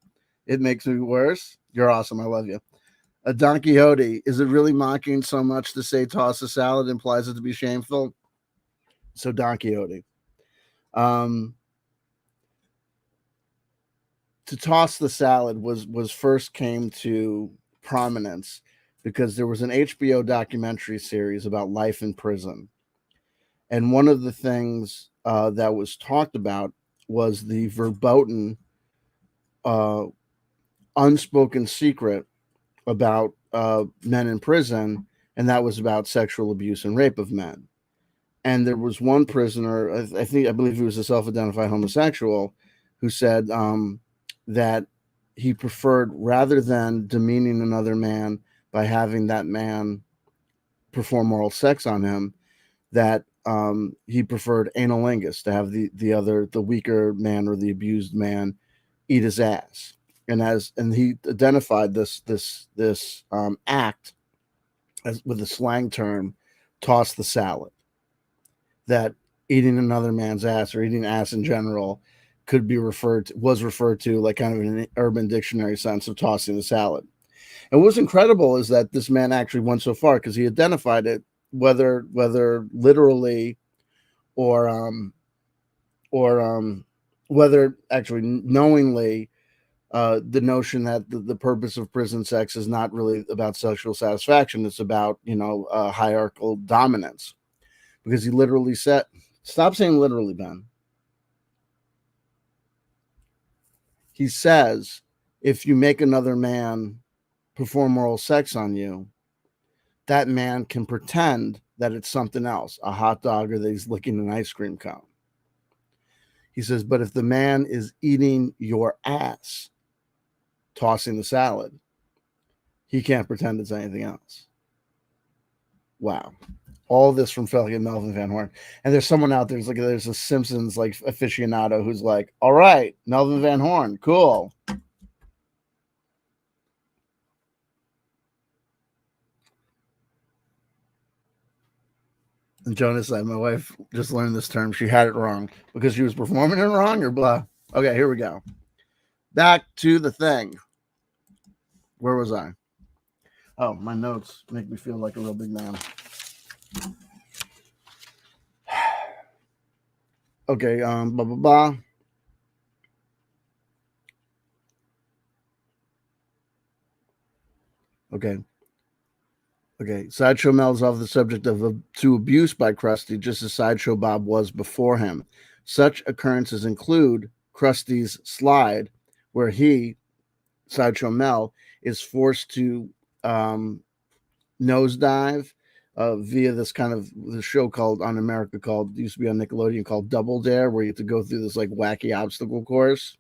It makes me worse. You're awesome. I love you. A Don Quixote. Is it really mocking so much to say toss a salad implies it to be shameful? So Don Quixote. To toss the salad was first came to prominence because there was an HBO documentary series about life in prison. And one of the things that was talked about was the verboten, uh, unspoken secret about men in prison, and that was about sexual abuse and rape of men. And there was one prisoner, I believe he was a self-identified homosexual, who said that he preferred, rather than demeaning another man by having that man perform oral sex on him, that he preferred analingus, to have the weaker man or the abused man eat his ass. And he identified this act as with a slang term, toss the salad. That eating another man's ass or eating ass in general was referred to like kind of in an Urban Dictionary sense of tossing the salad. And what's incredible is that this man actually went so far because he identified it, whether literally or whether actually knowingly the notion that the purpose of prison sex is not really about sexual satisfaction. It's about, hierarchical dominance. Because he literally said, stop saying literally, Ben. He says, if you make another man perform oral sex on you, that man can pretend that it's something else, a hot dog, or that he's licking an ice cream cone. He says, but if the man is eating your ass, tossing the salad, he can't pretend it's anything else. Wow. All this from fucking Melvin Van Horn. And there's someone out there, there's a Simpsons aficionado who's like, all right, Melvin Van Horn, cool. And Jonas said, my wife just learned this term. She had it wrong because she was performing it wrong or blah. Okay, here we go. Back to the thing. Where was I? Oh, my notes make me feel like a real big man. Okay, blah, blah, blah. Okay. Sideshow Mel is off the subject to abuse by Krusty, just as Sideshow Bob was before him. Such occurrences include Krusty's slide, where he, Sideshow Mel, is forced to nosedive via this kind of the show called on America called used to be on Nickelodeon called Double Dare, where you have to go through this wacky obstacle course.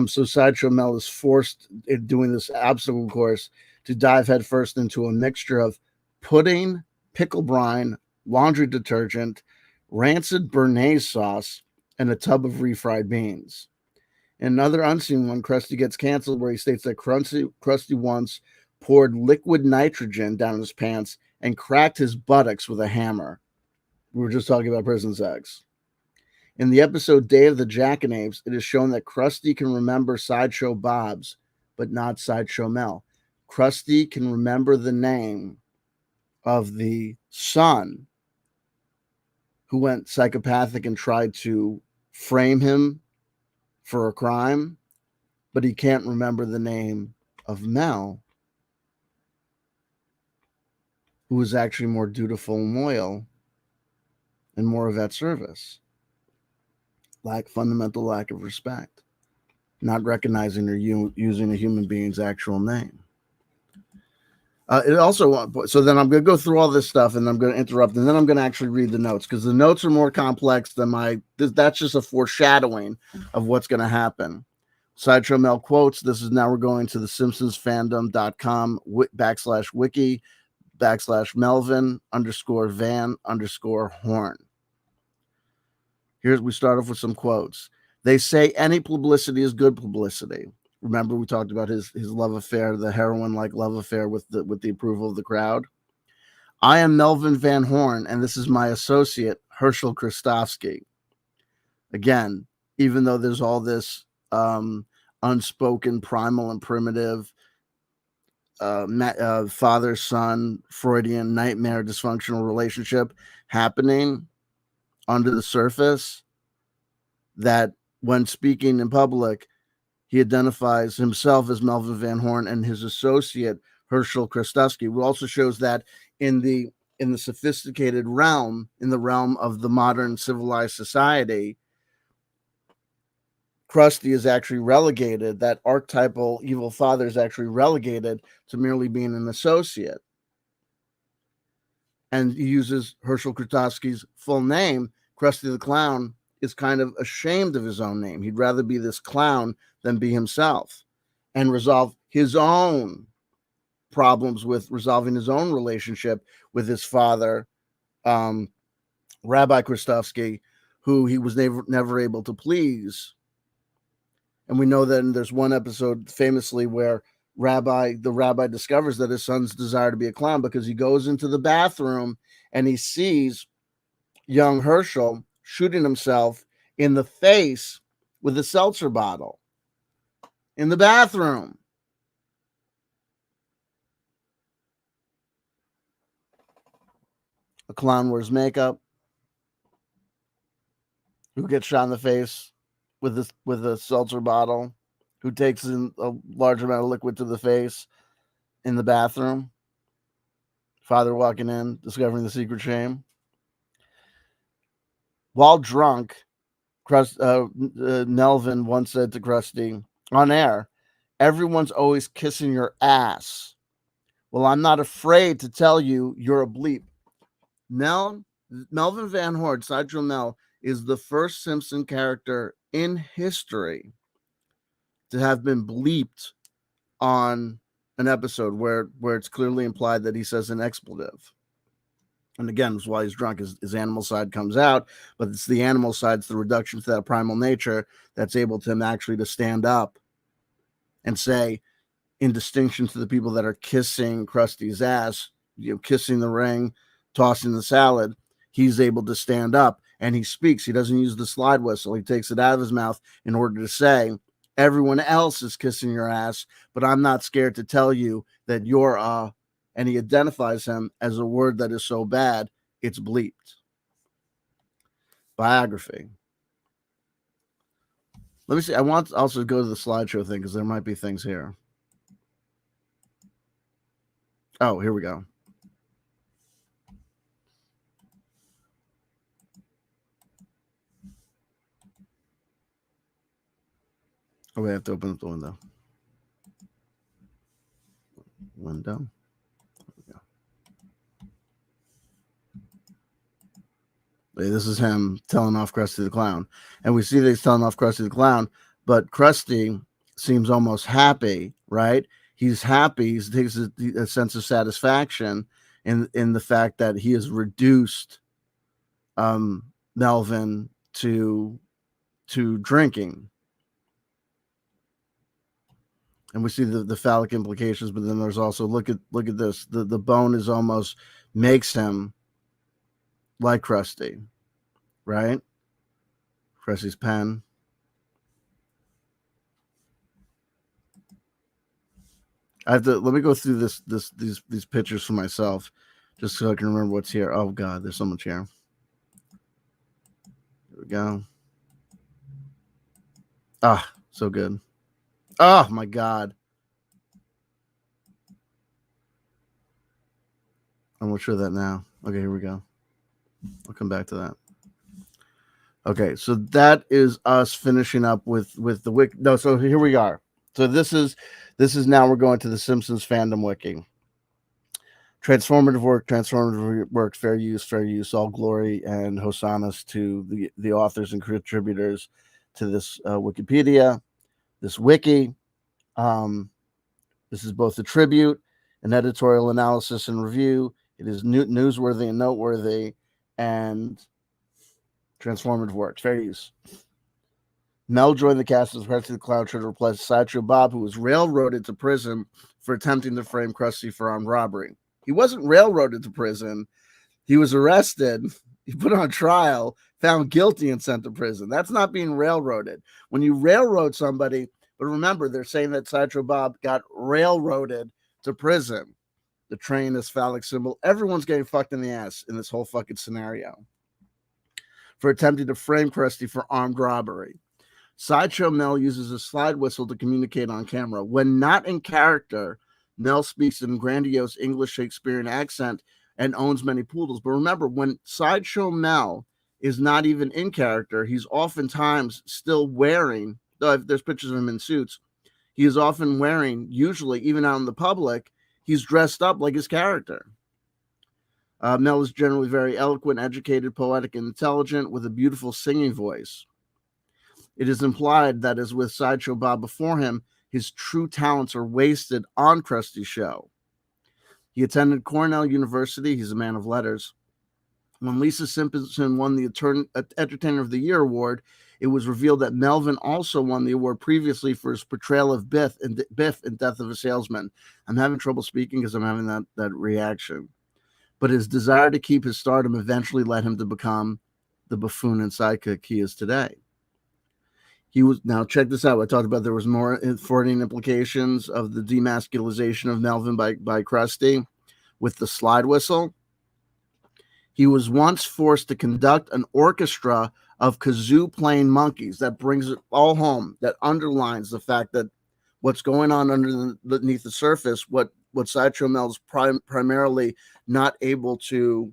So Sideshow Mel is forced in doing this obstacle course to dive headfirst into a mixture of pudding, pickle brine, laundry detergent, rancid béarnaise sauce, and a tub of refried beans. In another unseen one, Krusty gets canceled, where he states that Krusty once poured liquid nitrogen down his pants and cracked his buttocks with a hammer. We were just talking about prison sex. In the episode Day of the Jackanapes, it is shown that Krusty can remember Sideshow Bob's, but not Sideshow Mel. Krusty can remember the name of the son who went psychopathic and tried to frame him for a crime, but he can't remember the name of Mel, who was actually more dutiful and loyal and more of that service. Fundamental lack of respect, not recognizing or using a human being's actual name. It also, so then I'm going to go through all this stuff and I'm going to interrupt and then I'm going to actually read the notes because the notes are more complex than that's just a foreshadowing of what's going to happen. Sideshow Mel quotes, this is now we're going to the simpsonsfandom.com /wiki /Melvin _Van _Horn. We start off with some quotes. They say any publicity is good publicity. Remember, we talked about his love affair, the heroin-like love affair with the approval of the crowd. I am Melvin Van Horn, and this is my associate, Herschel Christofsky. Again, even though there's all this unspoken, primal, and primitive father-son, Freudian nightmare dysfunctional relationship happening under the surface, that when speaking in public, he identifies himself as Melvin Van Horn and his associate Herschel Christofsky. It also shows that in the sophisticated realm, in the realm of the modern civilized society, Krusty is actually relegated, that archetypal evil father is actually relegated to merely being an associate. And he uses Herschel Christofsky's full name. Krusty the Clown is kind of ashamed of his own name. He'd rather be this clown than be himself and resolve his own problems with resolving his own relationship with his father, Rabbi Christofsky, who he was never able to please. And we know that there's one episode famously where the rabbi discovers that his son's desire to be a clown because he goes into the bathroom and he sees young Herschel shooting himself in the face with a seltzer bottle in the bathroom. A clown wears makeup, who gets shot in the face with a seltzer bottle, who takes in a large amount of liquid to the face in the bathroom. Father walking in, discovering the secret shame. While drunk, Melvin once said to Krusty on air, "Everyone's always kissing your ass. Well, I'm not afraid to tell you you're a bleep." Melvin Van Horn, Sideshow Mel, is the first Simpson character in history to have been bleeped on an episode where it's clearly implied that he says an expletive. And again, it's why he's drunk. His animal side comes out, but it's the animal side, it's the reduction to that primal nature that's able to him actually to stand up and say, in distinction to the people that are kissing Krusty's ass, kissing the ring, tossing the salad, he's able to stand up and he speaks. He doesn't use the slide whistle. He takes it out of his mouth in order to say, everyone else is kissing your ass, but I'm not scared to tell you that you're and he identifies him as a word that is so bad, it's bleeped. Biography. Let me see. I want to also go to the slideshow thing because there might be things here. Oh, here we go. Oh, we have to open up the window. Window. This is him telling off Krusty the Clown. And we see that he's telling off Krusty the Clown, but Krusty seems almost happy, right? He's happy. He takes a sense of satisfaction in the fact that he has reduced Melvin to drinking. And we see the phallic implications, but then there's also, look at this. The bone is almost makes him like Krusty, right? Krusty's pen. Let me go through these pictures for myself, just so I can remember what's here. Oh God, there's so much here. Here we go. Ah, so good. Oh my God. I'm gonna show that now. Okay, here we go. I'll come back to that. Okay, so that is us finishing up with the wiki. No, so here we are. So this is now we're going to the Simpsons fandom wiki. Transformative work, fair use, all glory and hosannas to the authors and contributors to this Wikipedia, this wiki. This is both a tribute, an editorial analysis and review. It is newsworthy and noteworthy, and transformative work, fair use. Mel joined the cast as Krusty the Clown to replace Sideshow Bob, who was railroaded to prison for attempting to frame Krusty for armed robbery. He wasn't railroaded to prison. He was arrested, he put on trial, found guilty, and sent to prison. That's not being railroaded. When you railroad somebody, but remember, they're saying that Sideshow Bob got railroaded to prison. The train is phallic symbol. Everyone's getting fucked in the ass in this whole fucking scenario for attempting to frame Krusty for armed robbery. Sideshow Mel uses a slide whistle to communicate on camera. When not in character, Mel speaks in grandiose English Shakespearean accent and owns many poodles. But remember, when Sideshow Mel is not even in character, he's oftentimes still wearing, though there's pictures of him in suits, he is often wearing, usually even out in the public, he's dressed up like his character. Mel is generally very eloquent, educated, poetic, and intelligent with a beautiful singing voice. It is implied that, as with Sideshow Bob before him, his true talents are wasted on Krusty's show. He attended Cornell University. He's a man of letters. When Lisa Simpson won the Entertainer of the Year award, it was revealed that Melvin also won the award previously for his portrayal of Biff in Death of a Salesman. I'm having trouble speaking because I'm having that reaction. But his desire to keep his stardom eventually led him to become the buffoon and sidekick he is today. Now check this out. I talked about there was more Freudian implications of the demasculization of Melvin by Krusty with the slide whistle. He was once forced to conduct an orchestra of kazoo playing monkeys. That brings it all home. That underlines the fact that what's going on underneath the surface, what Sideshow Mel is primarily not able to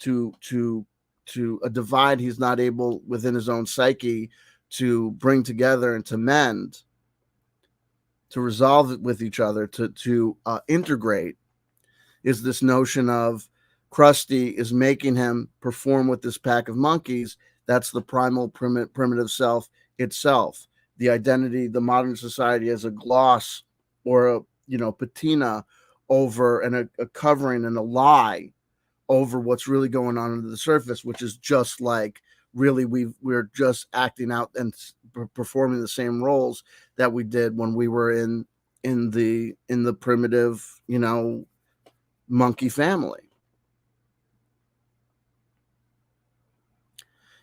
a divide he's not able within his own psyche to bring together and to mend, to resolve it with each other, to integrate, is this notion of Krusty is making him perform with this pack of monkeys. That's the primal primitive self itself. The identity, the modern society as a gloss or a patina over and a covering and a lie over what's really going on under the surface, which is just like really we're just acting out and performing the same roles that we did when we were in the primitive, monkey family.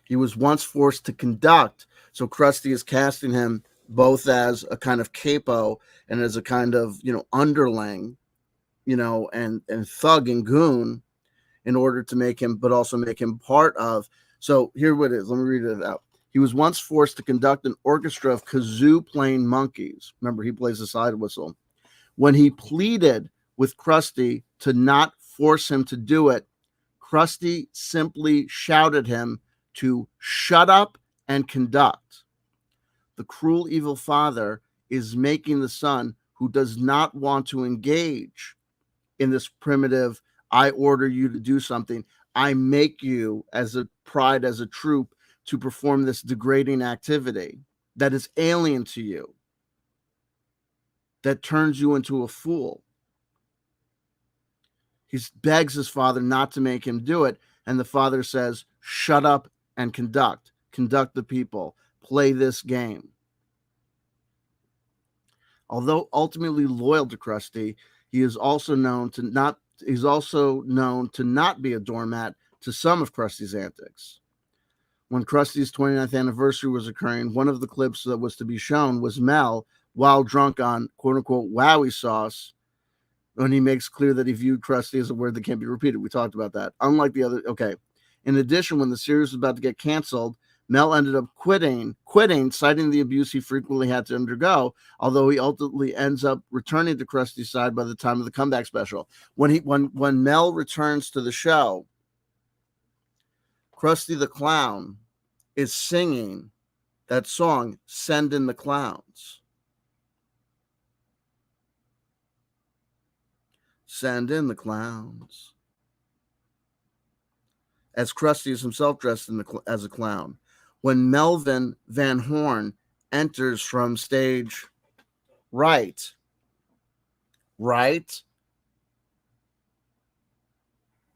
He was once forced to conduct, so Krusty is casting him both as a kind of capo and as a kind of underling, and thug and goon, in order to make him, but also make him part of. So here what it is. Let me read it out. He was once forced to conduct an orchestra of kazoo playing monkeys. Remember, he plays the side whistle. When he pleaded with Krusty to not force him to do it, Krusty simply shouted him to shut up and conduct. The cruel, evil father is making the son, who does not want to engage in this primitive, I order you to do something, I make you as a pride, as a troop, to perform this degrading activity that is alien to you, that turns you into a fool. He begs his father not to make him do it, and the father says, shut up and conduct the people, play this game. Although ultimately loyal to Krusty, he is also known to not be a doormat to some of Krusty's antics. When Krusty's 29th anniversary was occurring, one of the clips that was to be shown was Mel, while drunk on quote-unquote wowie sauce, when he makes clear that he viewed Krusty as a word that can't be repeated. We talked about that. Unlike the other, okay. In addition, when the series was about to get canceled, Mel ended up quitting, citing the abuse he frequently had to undergo, although he ultimately ends up returning to Krusty's side by the time of the comeback special. When Mel returns to the show, Krusty the Clown is singing that song, Send in the Clowns. Send in the clowns. As Krusty is himself dressed as a clown. When Melvin Van Horn enters from stage right,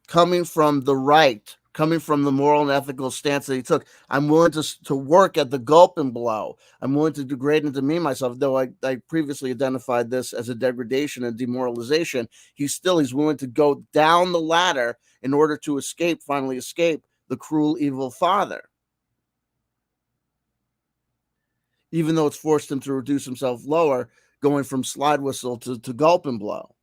coming from the moral and ethical stance that he took, I'm willing to work at the gulp and blow. I'm willing to degrade and demean myself, though I previously identified this as a degradation and demoralization. He's willing to go down the ladder in order to finally escape the cruel, evil father, even though it's forced him to reduce himself lower, going from slide whistle to gulp and blow.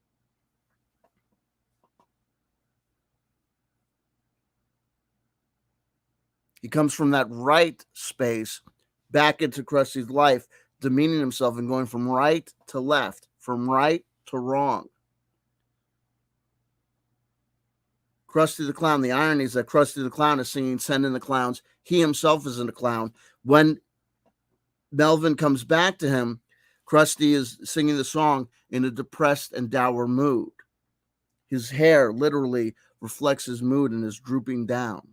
He comes from that right space back into Krusty's life, demeaning himself and going from right to left, from right to wrong. Krusty the Clown, the irony is that Krusty the Clown is singing Send in the Clowns. He himself isn't a clown. When Melvin comes back to him, Krusty is singing the song in a depressed and dour mood. His hair literally reflects his mood and is drooping down.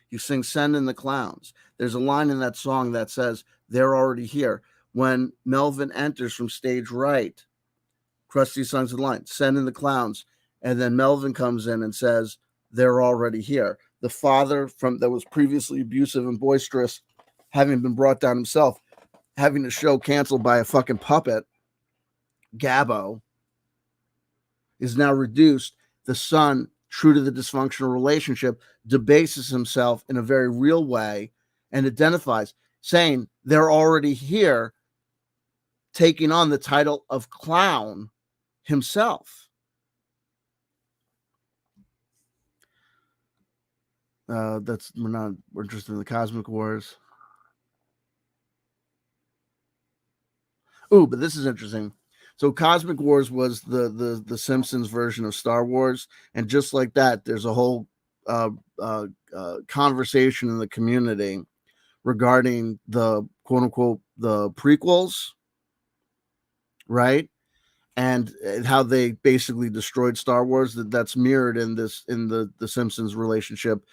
You sing Send in the Clowns. There's a line in that song that says, they're already here. When Melvin enters from stage right, Krusty sings the line, Send in the Clowns. And then Melvin comes in and says, they're already here. The father that was previously abusive and boisterous, having been brought down himself, having a show canceled by a fucking puppet, Gabbo, is now reduced. The son, true to the dysfunctional relationship, debases himself in a very real way and identifies, saying they're already here, taking on the title of clown himself. We're interested in the Cosmic Wars. Ooh, but this is interesting. So Cosmic Wars was the Simpsons version of Star Wars, and just like that, there's a whole uh, conversation in the community regarding the quote unquote the prequels, right? And how they basically destroyed Star Wars. That's mirrored in the Simpsons relationship,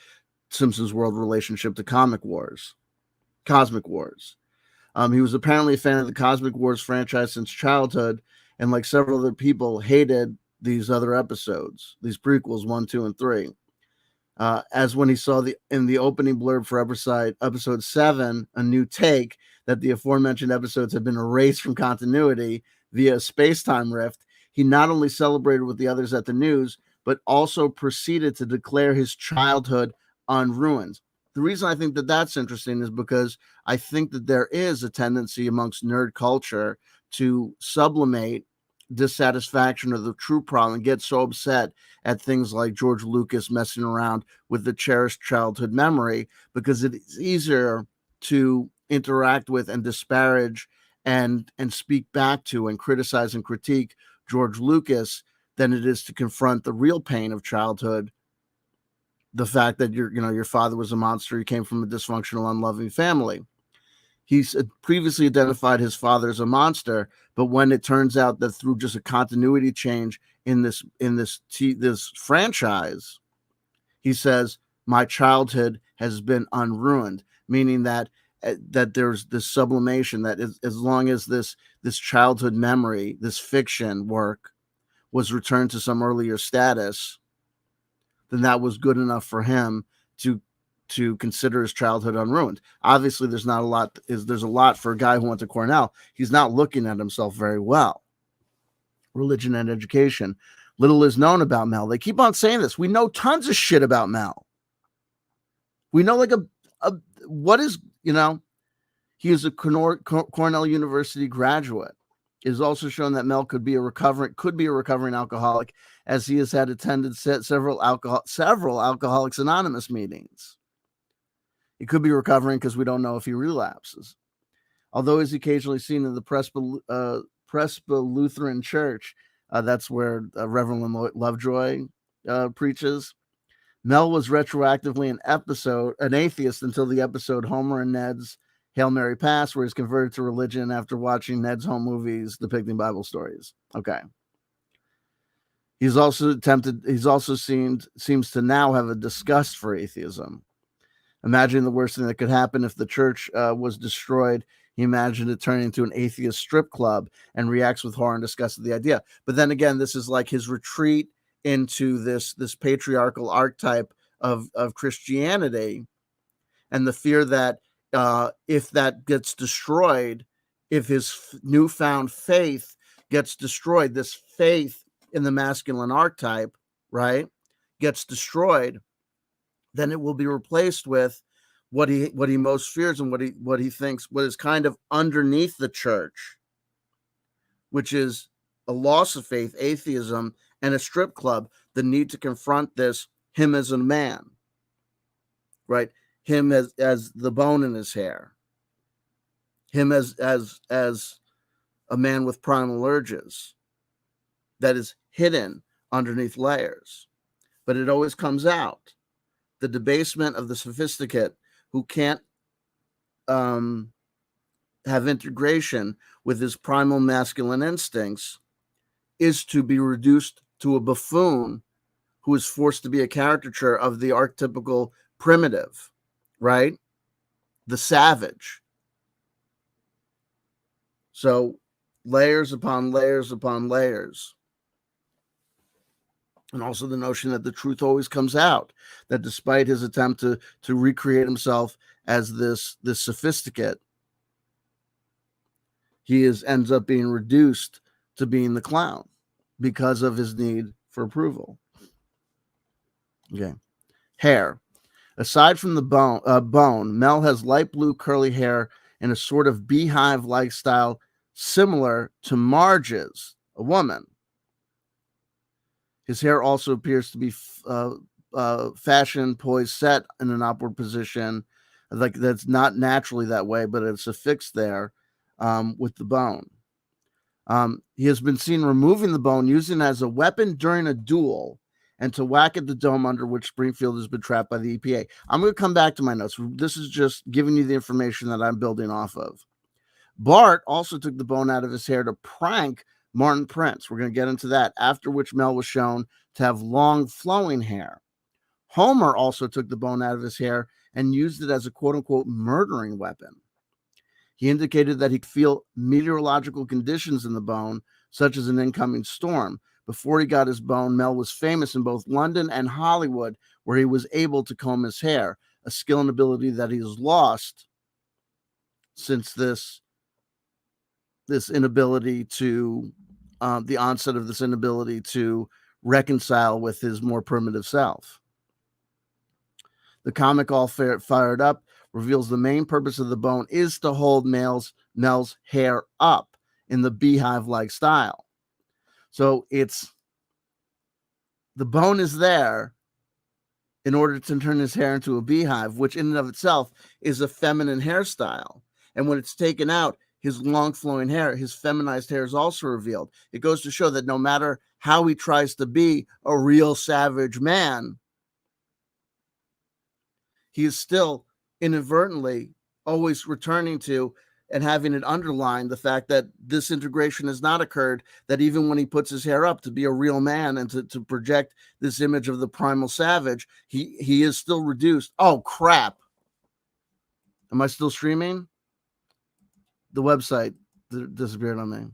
Simpsons world relationship to Cosmic Wars. He was apparently a fan of the Cosmic Wars franchise since childhood, and like several other people, hated these other episodes, these prequels 1, 2, and 3. As when he saw in the opening blurb for episode 7, A New Take, that the aforementioned episodes had been erased from continuity via a space-time rift, he not only celebrated with the others at the news, but also proceeded to declare his childhood unruined. The reason I think that that's interesting is because I think that there is a tendency amongst nerd culture to sublimate dissatisfaction or the true problem and get so upset at things like George Lucas messing around with the cherished childhood memory, because it's easier to interact with and disparage and speak back to and criticize and critique George Lucas than it is to confront the real pain of childhood. The fact that your father was a monster, you came from a dysfunctional, unloving family. He's previously identified his father as a monster, but when it turns out that through just a continuity change in this franchise, he says, my childhood has been unruined, meaning that there's this sublimation that as long as this childhood memory, this fiction work, was returned to some earlier status, then that was good enough for him to consider his childhood unruined. Obviously, there's a lot for a guy who went to Cornell. He's not looking at himself very well. Religion and education. Little is known about Mel. They keep on saying this. We know tons of shit about Mel. We know he is a Cornell University graduate. It is also shown that Mel could be a recovering alcoholic, as he has had attended several Alcoholics Anonymous meetings. He could be recovering because we don't know if he relapses. Although he's occasionally seen in the Presbyterian Church, that's where Reverend Lovejoy preaches. Mel was retroactively an atheist until the episode Homer and Ned's Hail Mary Pass, where he's converted to religion after watching Ned's home movies depicting Bible stories. Okay. Seems to now have a disgust for atheism. Imagine the worst thing that could happen if the church was destroyed. He imagined it turning into an atheist strip club and reacts with horror and disgust at the idea. But then again, this is like his retreat into this patriarchal archetype of Christianity, and the fear that if that gets destroyed, if his newfound faith gets destroyed, this faith in the masculine archetype, right, gets destroyed, then it will be replaced with what he most fears and what he thinks what is kind of underneath the church, which is a loss of faith, atheism, and a strip club. The need to confront this, him as a man, right? Him as the bone in his hair, him as a man with primal urges that is hidden underneath layers, but it always comes out. The debasement of the sophisticate who can't have integration with his primal masculine instincts is to be reduced to a buffoon who is forced to be a caricature of the archetypical primitive, right? The savage. So layers upon layers upon layers. And also the notion that the truth always comes out, that despite his attempt to recreate himself as this sophisticate, he ends up being reduced to being the clown because of his need for approval. Okay. Hair. Aside from the bone, Mel has light blue curly hair in a sort of beehive-like style similar to Marge's, a woman. His hair also appears to be fashion, poised, set in an upward position. Like that's not naturally that way, but it's affixed there with the bone. He has been seen removing the bone, using it as a weapon during a duel, and to whack at the dome under which Springfield has been trapped by the EPA. I'm going to come back to my notes. This is just giving you the information that I'm building off of. Bart also took the bone out of his hair to prank Martin Prince. We're going to get into that, after which Mel was shown to have long flowing hair. Homer also took the bone out of his hair and used it as a quote-unquote murdering weapon. He indicated that he could feel meteorological conditions in the bone, such as an incoming storm. Before he got his bone, Mel was famous in both London and Hollywood, where he was able to comb his hair, a skill and ability that he has lost since this inability to, the onset of this inability to reconcile with his more primitive self. The comic All Fired Up reveals the main purpose of the bone is to hold Mel's hair up in the beehive-like style. So the bone is there in order to turn his hair into a beehive, which in and of itself is a feminine hairstyle. And when it's taken out, his long flowing hair, his feminized hair is also revealed. It goes to show that no matter how he tries to be a real savage man, he is still inadvertently always returning to and having it underline the fact that this integration has not occurred, that even when he puts his hair up to be a real man and to project this image of the primal savage, he is still reduced. Oh, crap. Am I still streaming? The website disappeared on me.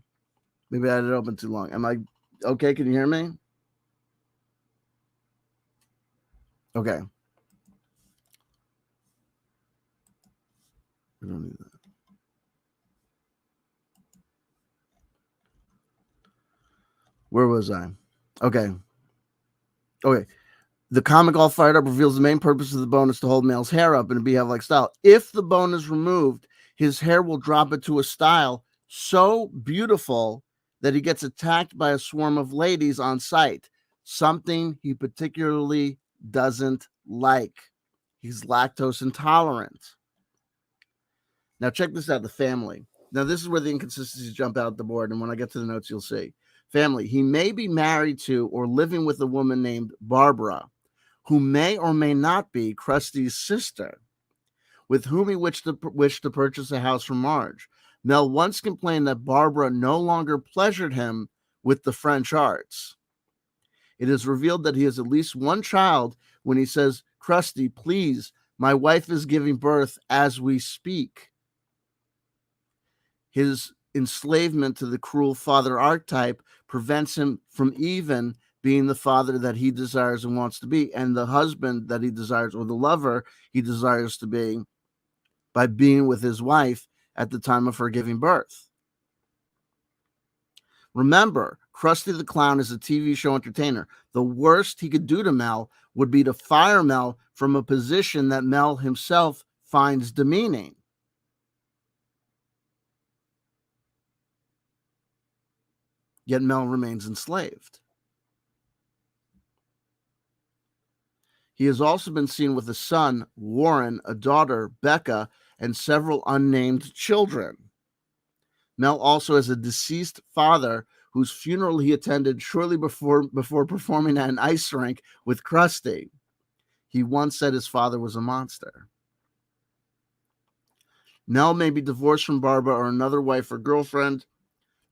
Maybe I had it open too long. Am I okay? Can you hear me? Okay. We don't need that. Where was I? Okay. The comic All Fired Up reveals the main purpose of the bone is to hold Mel's hair up in a beehive-like style. If the bone is removed, his hair will drop into a style so beautiful that he gets attacked by a swarm of ladies on sight, something he particularly doesn't like. He's lactose intolerant. Now, check this out, the family. Now, this is where the inconsistencies jump out the board, and when I get to the notes, you'll see. Family. He may be married to or living with a woman named Barbara, who may or may not be Krusty's sister, with whom he wished to purchase a house from Marge. Mel once complained that Barbara no longer pleasured him with the French arts. It is revealed that he has at least one child when he says, "Krusty, please, my wife is giving birth as we speak." His enslavement to the cruel father archetype prevents him from even being the father that he desires and wants to be, and the husband that he desires, or the lover he desires to be, by being with his wife at the time of her giving birth. Remember, Krusty the Clown is a TV show entertainer. The worst he could do to Mel would be to fire Mel from a position that Mel himself finds demeaning. Yet Mel remains enslaved. He has also been seen with a son, Warren, a daughter, Becca, and several unnamed children. Mel also has a deceased father whose funeral he attended shortly before performing at an ice rink with Krusty. He once said his father was a monster. Mel may be divorced from Barbara or another wife or girlfriend.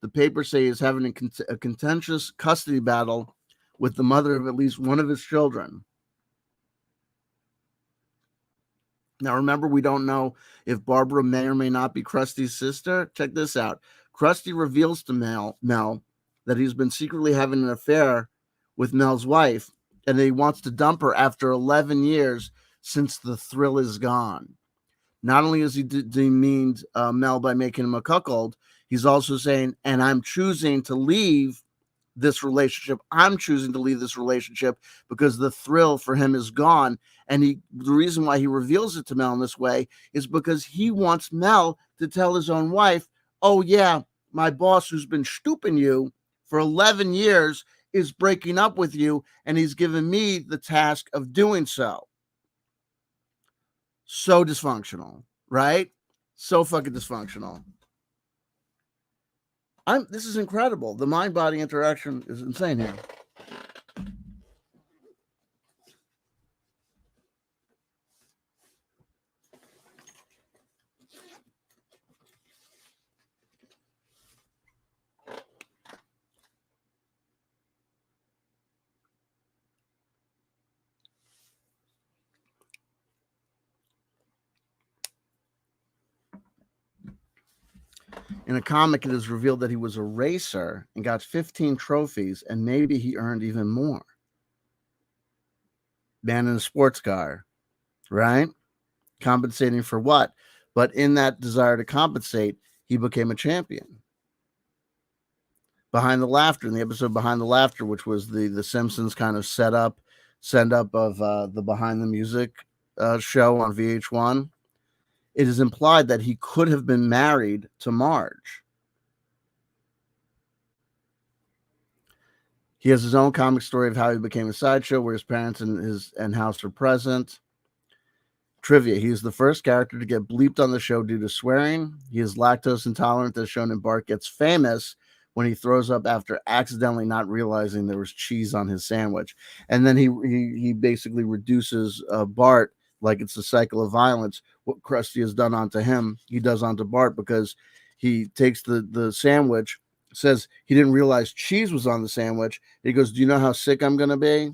The papers say he's having a contentious custody battle with the mother of at least one of his children. Now, remember, we don't know if Barbara may or may not be Krusty's sister. Check this out. Krusty reveals to Mel that he's been secretly having an affair with Mel's wife, and that he wants to dump her after 11 years since the thrill is gone. Not only has he demeaned Mel by making him a cuckold, he's also saying, and I'm choosing to leave this relationship. I'm choosing to leave this relationship because the thrill for him is gone. And the reason why he reveals it to Mel in this way is because he wants Mel to tell his own wife, "Oh yeah, my boss who's been stooping you for 11 years is breaking up with you, and he's given me the task of doing so. So dysfunctional, right? So fucking dysfunctional. This is incredible. The mind-body interaction is insane here. In a comic, it is revealed that he was a racer and got 15 trophies, and maybe he earned even more. Man in a sports car, right? Compensating for what? But in that desire to compensate, he became a champion. Behind the Laughter, in the episode Behind the Laughter, which was the Simpsons kind of send up of the Behind the Music show on VH1, it is implied that he could have been married to Marge. He has his own comic story of how he became a sideshow, where his parents and house are present. Trivia: he is the first character to get bleeped on the show due to swearing. He is lactose intolerant, as shown in Bart Gets Famous, when he throws up after accidentally not realizing there was cheese on his sandwich. And then he basically reduces Bart, like it's a cycle of violence. What Krusty has done onto him, he does onto Bart, because he takes the sandwich, says he didn't realize cheese was on the sandwich. He goes, "Do you know how sick I'm going to be?"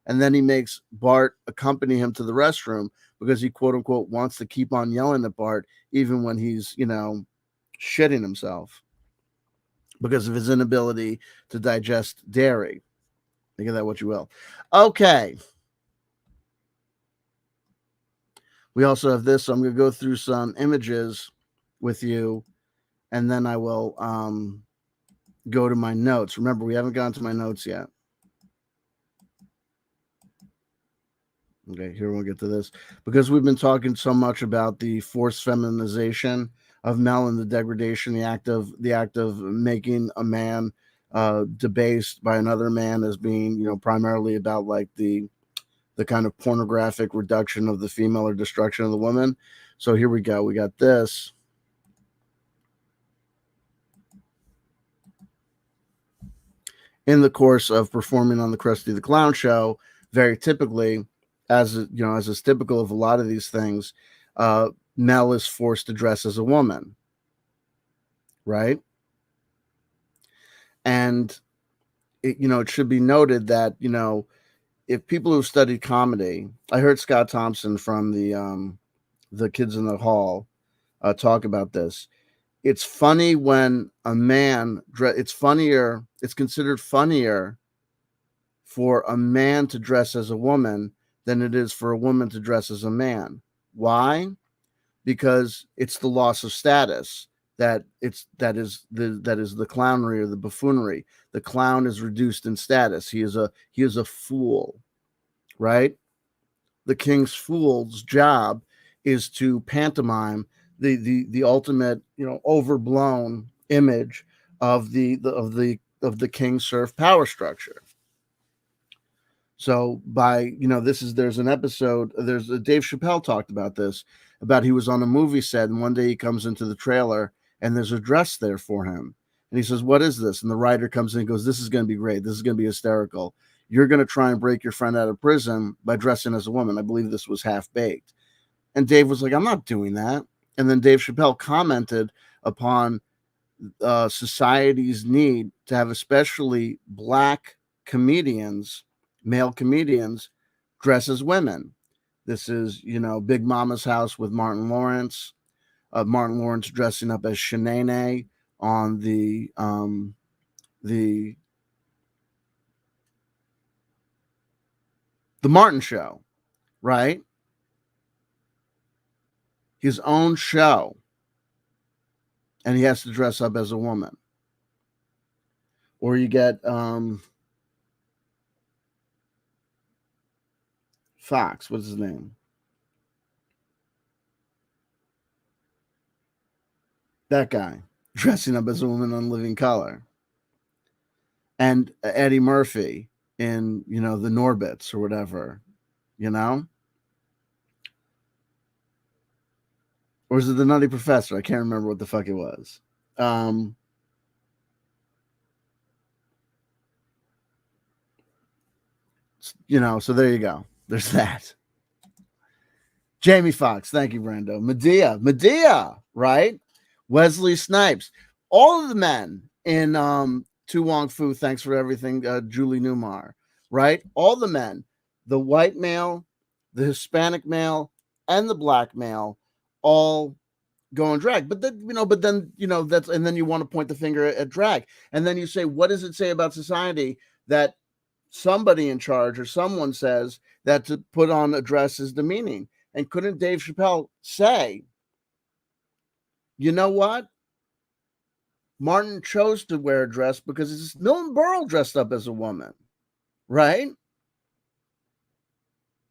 And then he makes Bart accompany him to the restroom, because he, quote unquote, wants to keep on yelling at Bart even when he's, shitting himself, because of his inability to digest dairy. Think of that what you will. Okay. We also have this. So I'm going to go through some images with you, and then I will go to my notes. Remember, we haven't gotten to my notes yet. Okay, here we'll get to this, because we've been talking so much about the forced feminization of Mel and the degradation, the act of making a man debased by another man, as being, primarily about like the kind of pornographic reduction of the female or destruction of the woman. So here we go. We got this. In the course of performing on the Krusty the Clown show, very typically, as is typical of a lot of these things, Mel is forced to dress as a woman, right? And it should be noted that if people who've studied comedy, I heard Scott Thompson from the Kids in the Hall talk about this. It's funny when a man, it's considered funnier for a man to dress as a woman than it is for a woman to dress as a man. Why? Because it's the loss of status that is the clownery or the buffoonery. The clown is reduced in status. He is a fool, right? The king's fool's job is to pantomime the ultimate, overblown image of the king serf power structure. So there's an episode, Dave Chappelle talked about this, about he was on a movie set, and one day he comes into the trailer and there's a dress there for him. And he says, "What is this?" And the writer comes in and goes, "This is going to be great. This is going to be hysterical. You're going to try and break your friend out of prison by dressing as a woman." I believe this was Half Baked. And Dave was like, "I'm not doing that." And then Dave Chappelle commented upon society's need to have especially black comedians, male comedians, dress as women. This is, Big Mama's House with Martin Lawrence. Martin Lawrence dressing up as Shanae on the Martin Show, right? His own show, and he has to dress up as a woman. Or you get Fox, what's his name? That guy dressing up as a woman on Living Color. and Eddie Murphy in, the Norbits or whatever, you know? Or is it the Nutty Professor? I can't remember what the fuck it was. So there you go. There's that. Jamie Foxx, thank you, Brando. Medea, right? Wesley Snipes, all of the men in Tu Wong Fu, thanks for everything, Julie Newmar, right? All the men, the white male, the Hispanic male, and the black male, all go on drag. But then, that's, and then you want to point the finger at drag. And then you say, what does it say about society that somebody in charge or someone says that to put on a dress is demeaning? And couldn't Dave Chappelle say, you know what? Martin chose to wear a dress because it's Milton Berle dressed up as a woman, right?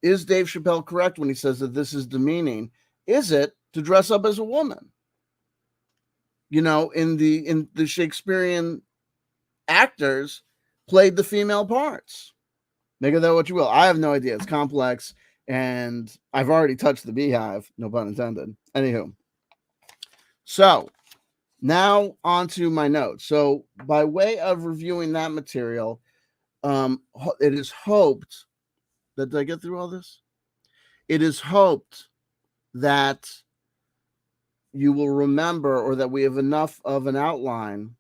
Is Dave Chappelle correct when he says that this is demeaning? Is it to dress up as a woman? In the Shakespearean actors played the female parts. Make of that what you will. I have no idea. It's complex, and I've already touched the beehive, no pun intended. Anywho, so now onto my notes. So by way of reviewing that material, it is hoped that, did I get through all this? It is hoped that you will remember, or that we have enough of an outline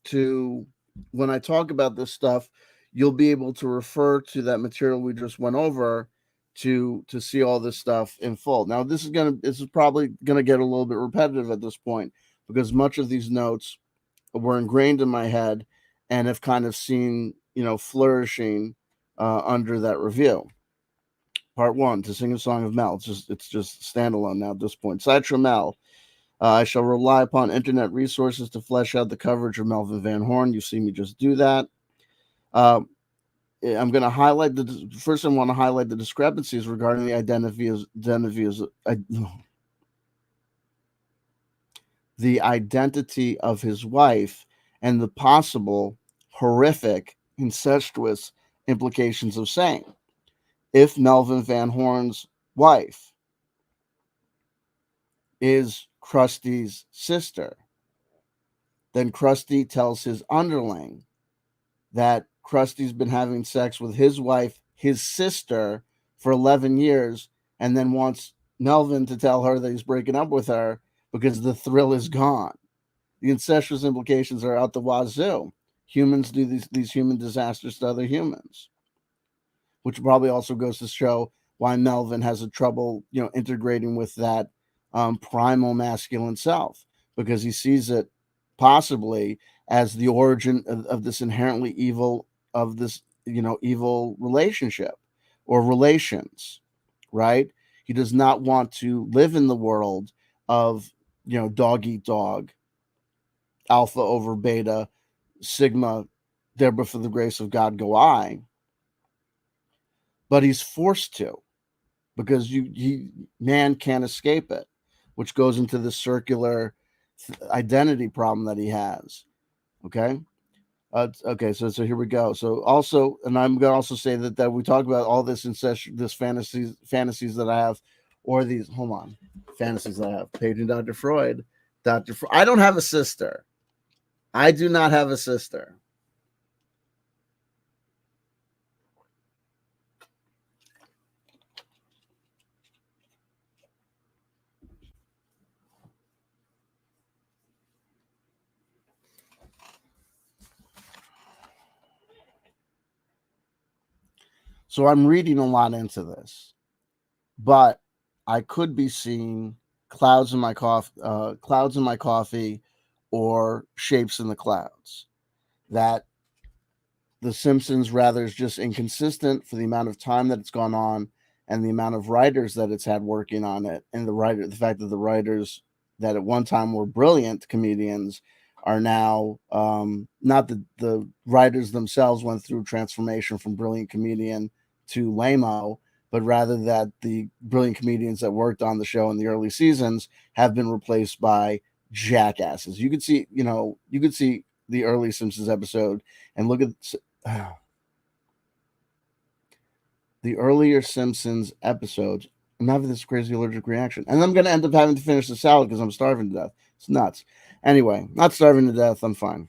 to, when I talk about this stuff, you'll be able to refer to that material we just went over to see all this stuff in full. Now, this is probably gonna get a little bit repetitive at this point, because much of these notes were ingrained in my head and have kind of seen, flourishing under that review. Part 1, To Sing a Song of Mel. It's just standalone now at this point. Sideshow Mel. I shall rely upon internet resources to flesh out the coverage of Melvin Van Horn. You see me just do that. I'm going to highlight first. I want to highlight the discrepancies regarding the identity of his wife and the possible horrific incestuous implications of saying, if Melvin Van Horn's wife is Krusty's sister, then Krusty tells his underling that Krusty's been having sex with his wife, his sister, for 11 years, and then wants Melvin to tell her that he's breaking up with her because the thrill is gone. The incestuous implications are out the wazoo. Humans do these human disasters to other humans, which probably also goes to show why Melvin has a trouble, integrating with that primal masculine self, because he sees it possibly as the origin of this inherently evil, of this, evil relationship or relations, right? He does not want to live in the world of, dog eat dog, alpha over beta, sigma, thereby for the grace of God go I. But he's forced to, because man can't escape it, which goes into the circular identity problem that he has. Okay. Okay. So here we go. So also, and I'm going to also say that we talk about all this this fantasies that I have, or these, hold on, fantasies that I have. Paging Dr. Freud. I don't have a sister. I do not have a sister. So I'm reading a lot into this, but I could be seeing clouds in my coffee, or shapes in the clouds. That The Simpsons rather is just inconsistent for the amount of time that it's gone on and the amount of writers that it's had working on it, and the fact that the writers that at one time were brilliant comedians are now, not that the writers themselves went through transformation from brilliant comedian to lame-o, but rather that the brilliant comedians that worked on the show in the early seasons have been replaced by jackasses. You could see, you could see the early Simpsons episode and look at the earlier Simpsons episodes. I'm having this crazy allergic reaction, and I'm going to end up having to finish the salad because I'm starving to death. It's nuts. Anyway, not starving to death. I'm fine.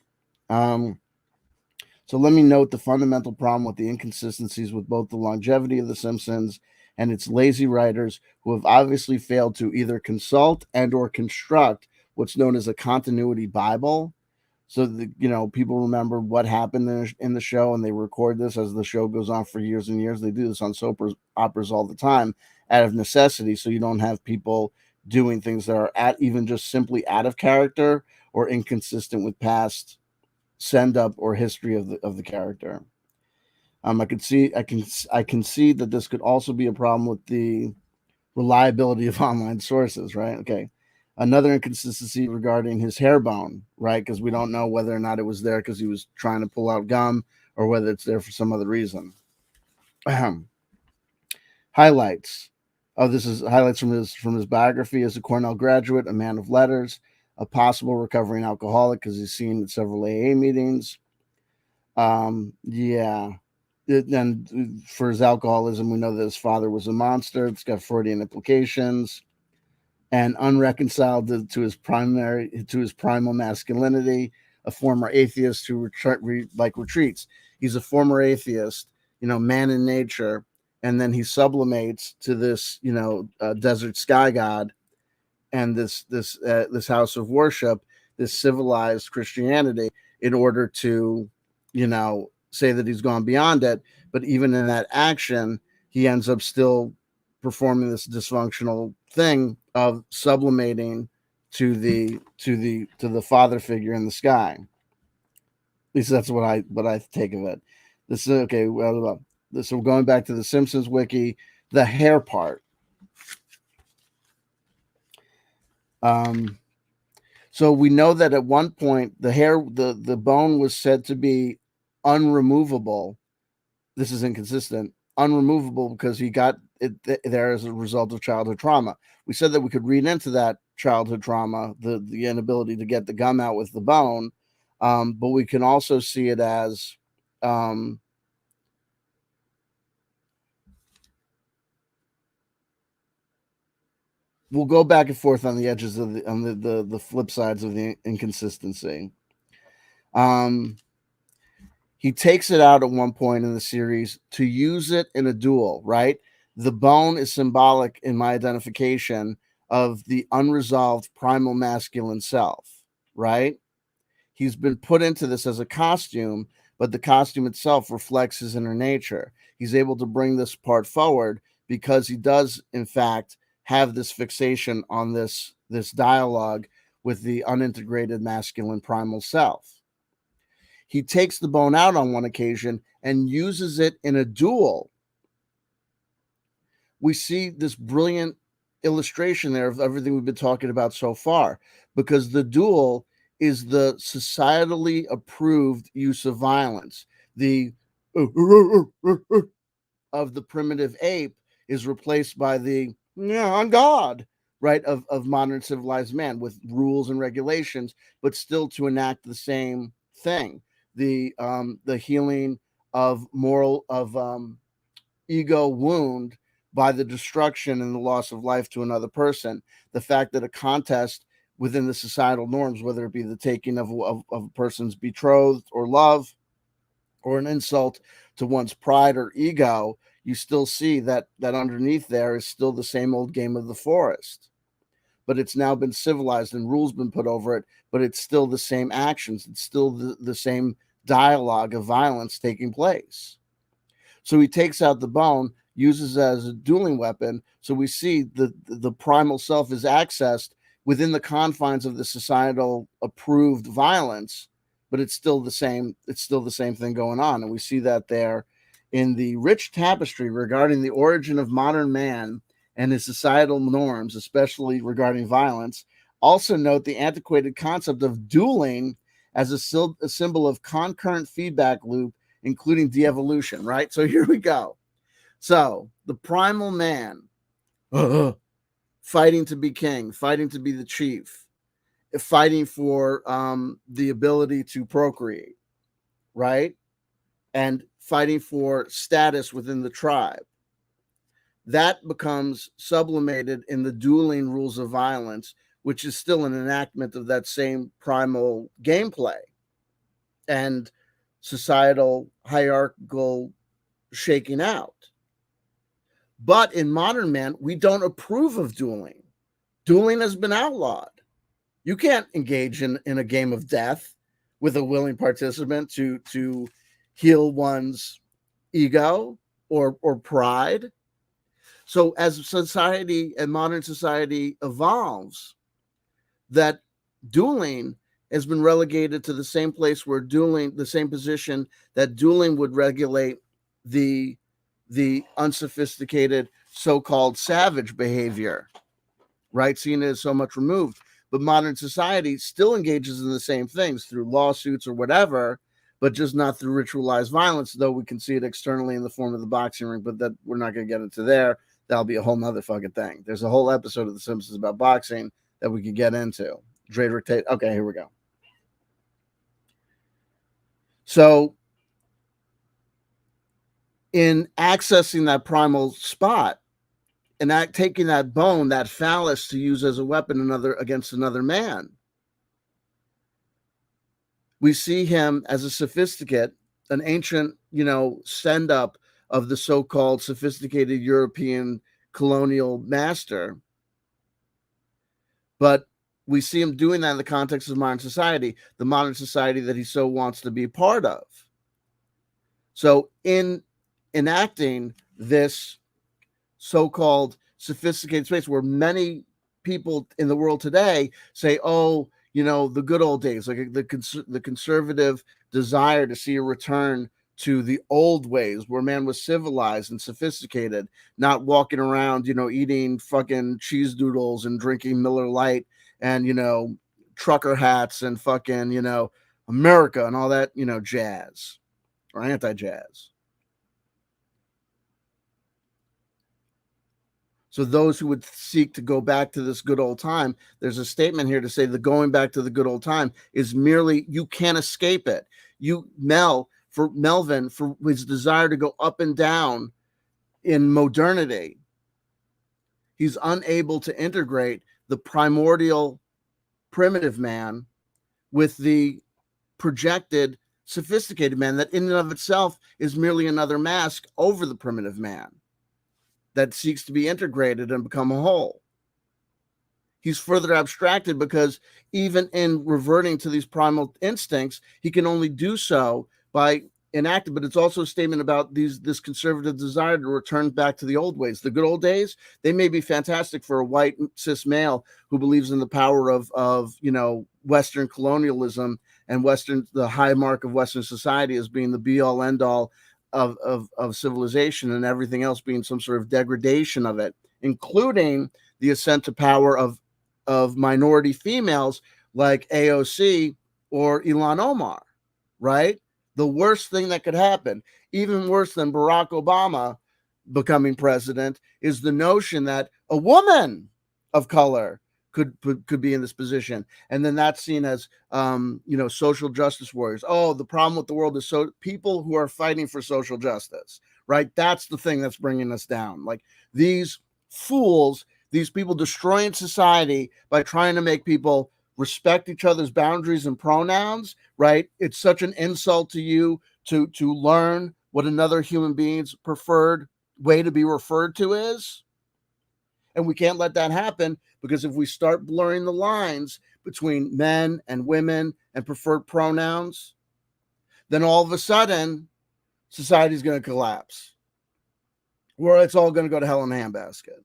So let me note the fundamental problem with the inconsistencies with both the longevity of The Simpsons and its lazy writers who have obviously failed to either consult and or construct what's known as a continuity Bible. So people remember what happened in the show, and they record this as the show goes on for years and years. They do this on soap operas all the time out of necessity, so you don't have people doing things that are even just simply out of character or inconsistent with past send up or history of the character. I can see that this could also be a problem with the reliability of online sources, right? Okay. Another inconsistency regarding his hair bone, right? Because we don't know whether or not it was there because he was trying to pull out gum or whether it's there for some other reason. Highlights. Oh, this is highlights from his biography as a Cornell graduate, a man of letters, a possible recovering alcoholic because he's seen at several AA meetings. Yeah. And for his alcoholism, we know that his father was a monster. It's got Freudian implications. And unreconciled to his primal masculinity, a former atheist who retreats. He's a former atheist, man in nature, and then he sublimates to this, desert sky god, and this house of worship, this civilized Christianity, in order to, say that he's gone beyond it. But even in that action, he ends up still performing this dysfunctional thing of sublimating to the father figure in the sky. At least that's what I take of it. This is okay. So we're going back to the Simpsons Wiki, the hair part. So we know that at one point the bone was said to be unremovable. This is inconsistent. Unremovable because he got it there as a result of childhood trauma. We said that we could read into that childhood trauma, the inability to get the gum out with the bone, but we can also see it as we'll go back and forth on the edges of the flip sides of the inconsistency. He takes it out at one point in the series to use it in a duel, right? The bone is symbolic in my identification of the unresolved primal masculine self, right? He's been put into this as a costume, but the costume itself reflects his inner nature. He's able to bring this part forward because he does, in fact, have this fixation on this dialogue with the unintegrated masculine primal self. He takes the bone out on one occasion and uses it in a duel. We see this brilliant illustration there of everything we've been talking about so far, because the duel is the societally approved use of violence. The of the primitive ape is replaced by the on God, right, of modern civilized man, with rules and regulations, but still to enact the same thing. The healing of ego wound by the destruction and the loss of life to another person. The fact that a contest within the societal norms, whether it be the taking of a person's betrothed or love, or an insult to one's pride or ego, you still see that underneath there is still the same old game of the forest. But it's now been civilized and rules been put over it, but it's still the same actions. It's still the same dialogue of violence taking place. So he takes out the bone, uses it as a dueling weapon. So we see the primal self is accessed within the confines of the societal approved violence, but it's still the same. It's still the same thing going on. And we see that there in the rich tapestry regarding the origin of modern man and his societal norms, especially regarding violence. Also note the antiquated concept of dueling as a symbol of concurrent feedback loop, including de-evolution, right? So here we go. So the primal man fighting to be king, fighting to be the chief, fighting for the ability to procreate, right? And fighting for status within the tribe. That becomes sublimated in the dueling rules of violence, which is still an enactment of that same primal gameplay and societal hierarchical shaking out. But in modern man, we don't approve of dueling. Dueling has been outlawed. You can't engage in a game of death with a willing participant to heal one's ego or pride. So as society and modern society evolves, that dueling has been relegated to the same place where dueling, the same position that dueling would regulate the unsophisticated so-called savage behavior, right? Seen as so much removed. But modern society still engages in the same things through lawsuits or whatever, but just not through ritualized violence, though we can see it externally in the form of the boxing ring, but that we're not going to get into there. That'll be a whole nother fucking thing. There's a whole episode of The Simpsons about boxing that we could get into. Drederick Tate. Okay, here we go. So in accessing that primal spot and taking that bone, that phallus, to use as a weapon against another man, we see him as a sophisticate, an ancient, send up of the so-called sophisticated European colonial master. But we see him doing that in the context of modern society, the modern society that he so wants to be a part of. So in enacting this so-called sophisticated space where many people in the world today say, oh, the good old days, like the conservative desire to see a return to the old ways where man was civilized and sophisticated, not walking around, eating fucking cheese doodles and drinking Miller Lite and, trucker hats and fucking, America and all that, jazz or anti-jazz. So those who would seek to go back to this good old time, there's a statement here to say the going back to the good old time is merely, you can't escape it. Melvin, for his desire to go up and down in modernity, he's unable to integrate the primordial primitive man with the projected sophisticated man that in and of itself is merely another mask over the primitive man that seeks to be integrated and become a whole. He's further abstracted because even in reverting to these primal instincts, he can only do so by enacting. But it's also a statement about this conservative desire to return back to the old ways. The good old days, they may be fantastic for a white cis male who believes in the power of Western colonialism and the high mark of Western society as being the be all end all of civilization, and everything else being some sort of degradation of it, including the ascent to power of minority females like AOC or Ilhan Omar, right? The worst thing that could happen, even worse than Barack Obama becoming president, is the notion that a woman of color could be in this position, and then that's seen as social justice warriors. Oh, the problem with the world is people who are fighting for social justice, right? That's the thing that's bringing us down. Like these fools, these people destroying society by trying to make people respect each other's boundaries and pronouns, right? It's such an insult to you to learn what another human being's preferred way to be referred to is. And we can't let that happen, because if we start blurring the lines between men and women and preferred pronouns, then all of a sudden society's going to collapse, where it's all going to go to hell in the handbasket,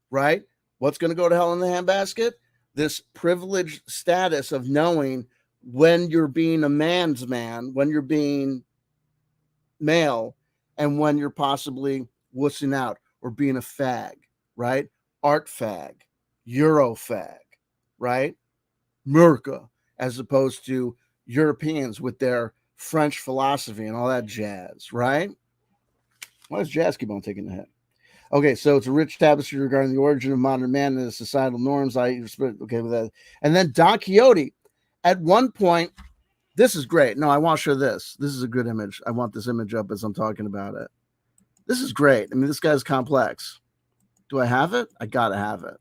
right? What's going to go to hell in the handbasket? This privileged status of knowing when you're being a man's man, when you're being male, and when you're possibly wussing out or being a fag. Right? Art fag, Euro fag, right? Merca, as opposed to Europeans with their French philosophy and all that jazz, right? Why does jazz keep on taking the hit? Okay, so it's a rich tapestry regarding the origin of modern man and his societal norms. Okay with that. And then Don Quixote, at one point, this is great. No, I want to show this. This is a good image. I want this image up as I'm talking about it. This is great. I mean, this guy's complex. Do I have it? I gotta have it.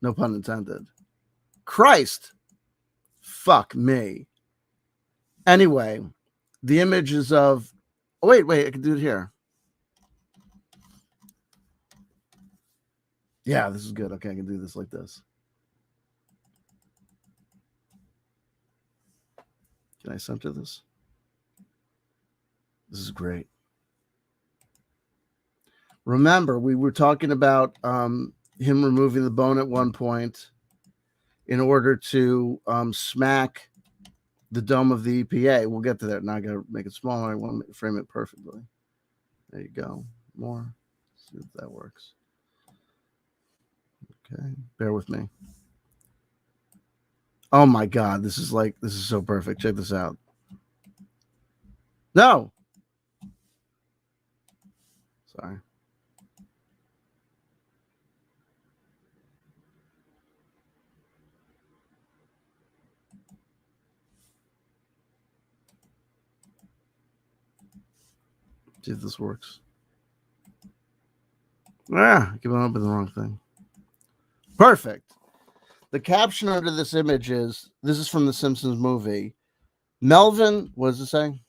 No pun intended. Christ. Fuck me. Anyway, the image is of. Oh, wait, I can do it here. Yeah, this is good. Okay, I can do this like this. Can I center this? This is great. Remember, we were talking about him removing the bone at one point in order to smack the dome of the EPA. We'll get to that. Now I got to make it smaller. I want to frame it perfectly. There you go. More. Let's see if that works. Okay, bear with me. Oh my God, this is so perfect. Check this out. No. Sorry. See if this works. Giving up with the wrong thing. Perfect. The caption under this image is, this is from the Simpsons movie. Melvin, what does it say?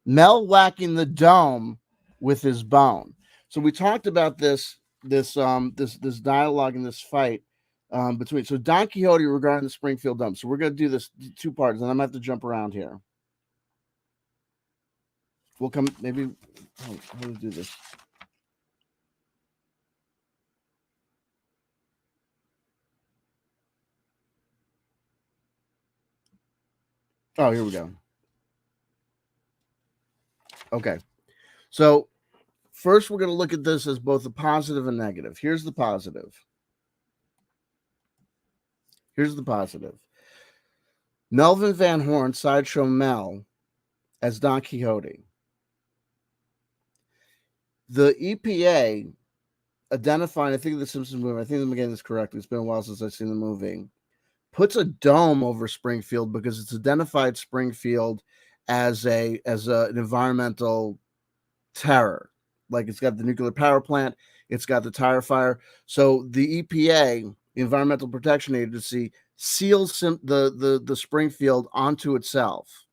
Mel whacking the dome with his bone. So we talked about this dialogue and this fight between. So Don Quixote regarding the Springfield dome. So we're going to do this two parts, and I'm going to have to jump around here. We'll come maybe. How do we do this? Oh, here we go. Okay. So first, we're going to look at this as both a positive and negative. Here's the positive. Melvin Van Horn, Sideshow Mel, as Don Quixote. The EPA identifying, I think the Simpsons movie, I think I'm getting this correctly. It's been a while since I've seen the movie. Puts a dome over Springfield because it's identified Springfield as an environmental terror. Like, it's got the nuclear power plant, it's got the tire fire. So the EPA, the Environmental Protection Agency, seals the Springfield onto itself,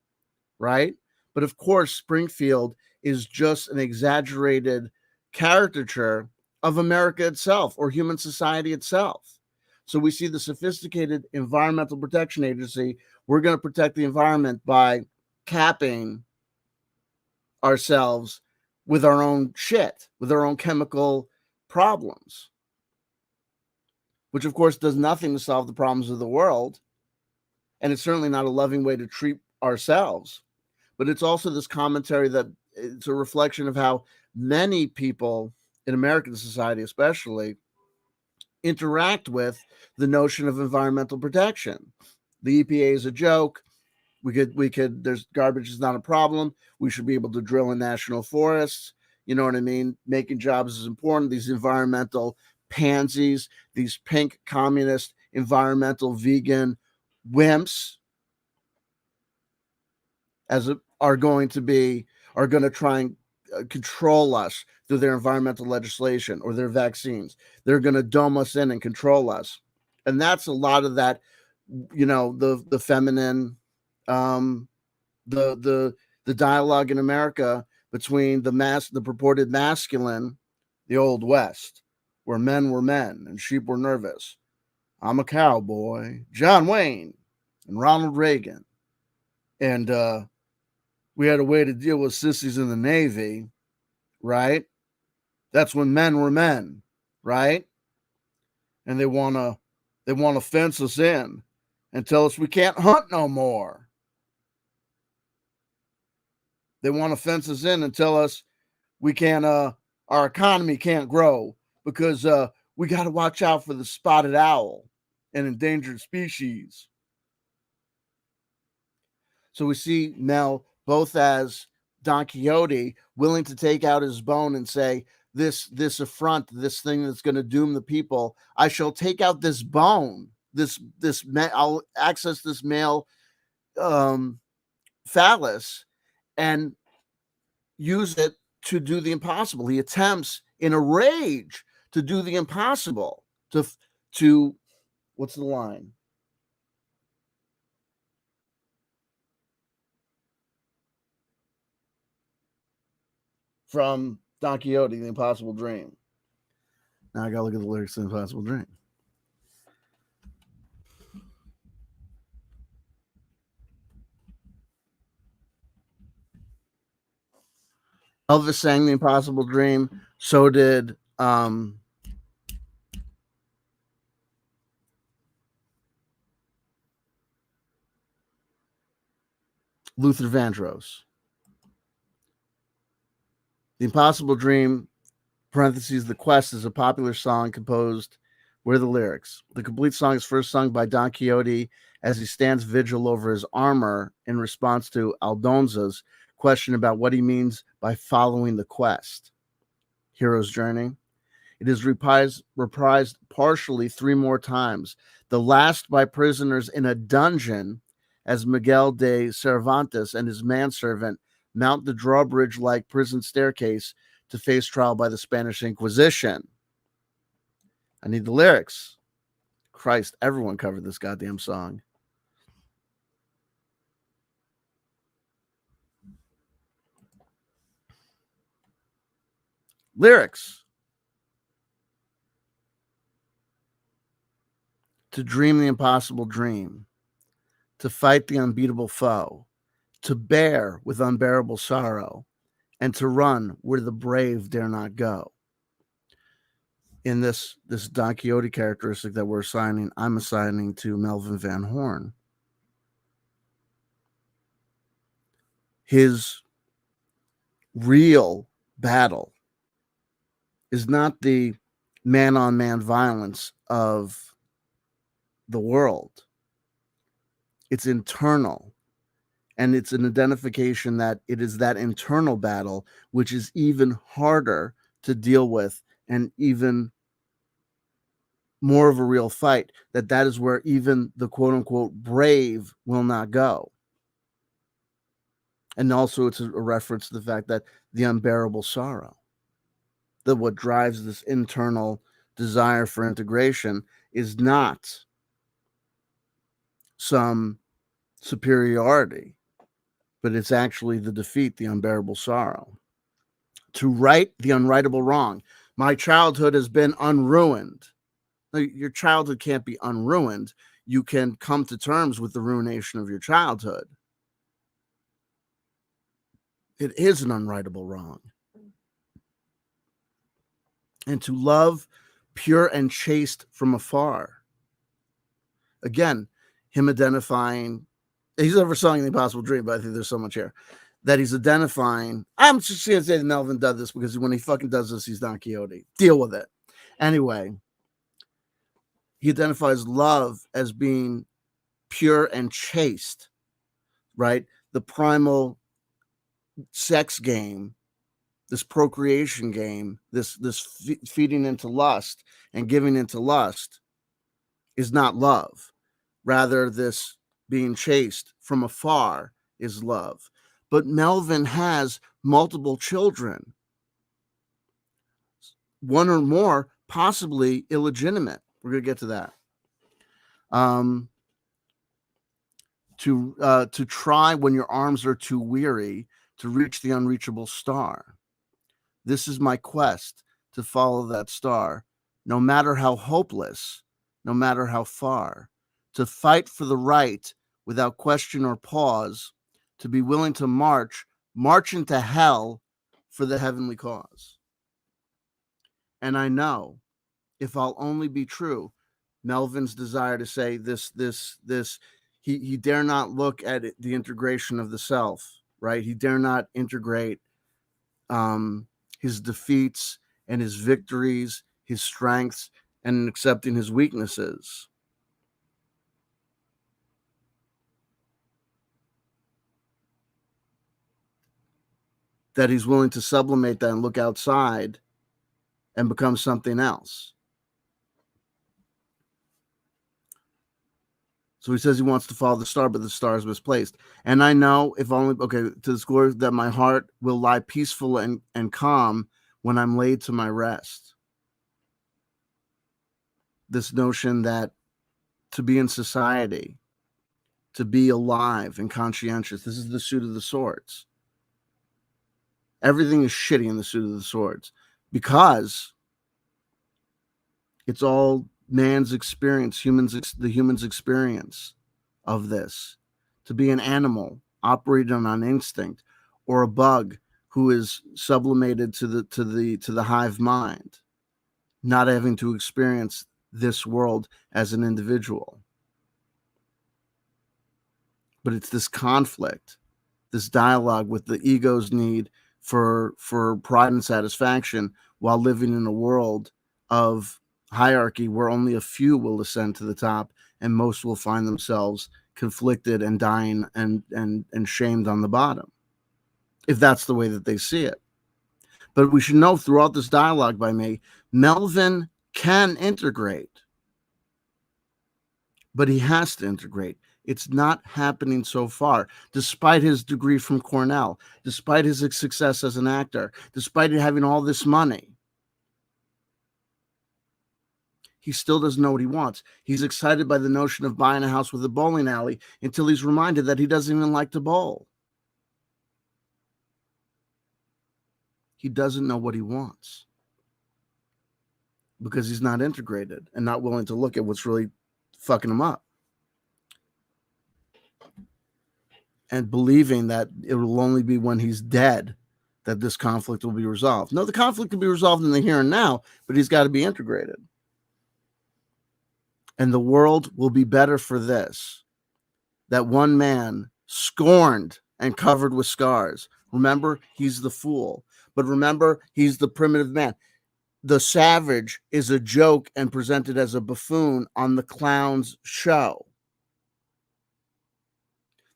right? But of course, Springfield is just an exaggerated caricature of America itself or human society itself. So we see the sophisticated Environmental Protection Agency. We're going to protect the environment by capping ourselves with our own shit, with our own chemical problems, which of course does nothing to solve the problems of the world. And it's certainly not a loving way to treat ourselves. But it's also this commentary that it's a reflection of how many people in American society, especially, interact with the notion of environmental protection. The EPA is a joke. There's garbage is not a problem. We should be able to drill in national forests. You know what I mean? Making jobs is important. These environmental pansies, these pink communist environmental vegan wimps are going to try and control us through their environmental legislation or their vaccines. They're going to dome us in and control us. And that's a lot of that, the feminine, the dialogue in America between the purported masculine, the old West, where men were men and sheep were nervous. I'm a cowboy, John Wayne and Ronald Reagan. And we had a way to deal with sissies in the Navy, right? That's when men were men, right? And they want to fence us in and tell us we can't hunt no more. They want to fence us in and tell us we can't our economy can't grow because we got to watch out for the spotted owl, an endangered species. So we see Mel both as Don Quixote willing to take out his bone and say, this affront, this thing that's going to doom the people, I shall take out this bone, I'll access this male phallus and use it to do the impossible. He attempts in a rage to do the impossible, to what's the line? From Don Quixote, The Impossible Dream. Now I gotta look at the lyrics to The Impossible Dream. Elvis sang The Impossible Dream. So did Luther Vandross. The Impossible Dream, parentheses, The Quest, is a popular song composed. Where are the lyrics? The complete song is first sung by Don Quixote as he stands vigil over his armor in response to Aldonza's question about what he means by following the quest. Hero's Journey. It is reprised partially 3 more times. The last by prisoners in a dungeon as Miguel de Cervantes and his manservant mount the drawbridge-like prison staircase to face trial by the Spanish Inquisition. I need the lyrics. Christ, everyone covered this goddamn song. Lyrics. To dream the impossible dream, to fight the unbeatable foe, to bear with unbearable sorrow, and to run where the brave dare not go. In this Don Quixote characteristic that we're assigning, I'm assigning to Melvin Van Horn. His real battle is not the man-on-man violence of the world. It's internal. And it's an identification that it is that internal battle which is even harder to deal with and even more of a real fight, that is where even the quote-unquote brave will not go. And also it's a reference to the fact that the unbearable sorrow, that what drives this internal desire for integration is not some superiority, but it's actually the defeat, the unbearable sorrow. To right the unrightable wrong. My childhood has been unruined. Your childhood can't be unruined. You can come to terms with the ruination of your childhood. It is an unrightable wrong. And to love pure and chaste from afar. Again, him identifying, he's never sung The Impossible Dream, but I think there's so much here that he's identifying. I'm just going to say that Melvin does this because when he fucking does this, he's Don Quixote. Deal with it. Anyway, he identifies love as being pure and chaste, right? The primal sex game, this procreation game, this feeding into lust and giving into lust is not love. Rather, this being chaste from afar is love. But Melvin has multiple children, one or more, possibly illegitimate. We're going to get to that. To try when your arms are too weary to reach the unreachable star. This is my quest to follow that star, no matter how hopeless, no matter how far, to fight for the right without question or pause, to be willing to march into hell for the heavenly cause. And I know, if I'll only be true, Melvin's desire to say this, he dare not look at it, the integration of the self, right? He dare not integrate his defeats and his victories, his strengths, and accepting his weaknesses. that he's willing to sublimate that and look outside and become something else. So he says he wants to follow the star, but the star is misplaced. And I know, if only, okay, to the score, that my heart will lie peaceful and calm when I'm laid to my rest. This notion that to be in society, to be alive and conscientious, this is the suit of the swords. Everything is shitty in the suit of the swords because it's all man's experience, the human's experience of this. To be an animal operating on instinct, or a bug who is sublimated to the hive mind, not having to experience this world as an individual. But it's this conflict, this dialogue with the ego's need for pride and satisfaction while living in a world of hierarchy where only a few will ascend to the top and most will find themselves conflicted and dying and shamed on the bottom, if that's the way that they see it. But we should know throughout this dialogue by me, Melvin can integrate, but he has to integrate. It's not happening so far, despite his degree from Cornell, despite his success as an actor, despite having all this money. He still doesn't know what he wants. He's excited by the notion of buying a house with a bowling alley until he's reminded that he doesn't even like to bowl. He doesn't know what he wants because he's not integrated and not willing to look at what's really fucking him up. And believing that it will only be when he's dead that this conflict will be resolved. No, the conflict can be resolved in the here and now, but he's got to be integrated. And the world will be better for this. That one man, scorned and covered with scars. Remember, he's the fool. But remember, he's the primitive man. The savage is a joke and presented as a buffoon on the clown's show.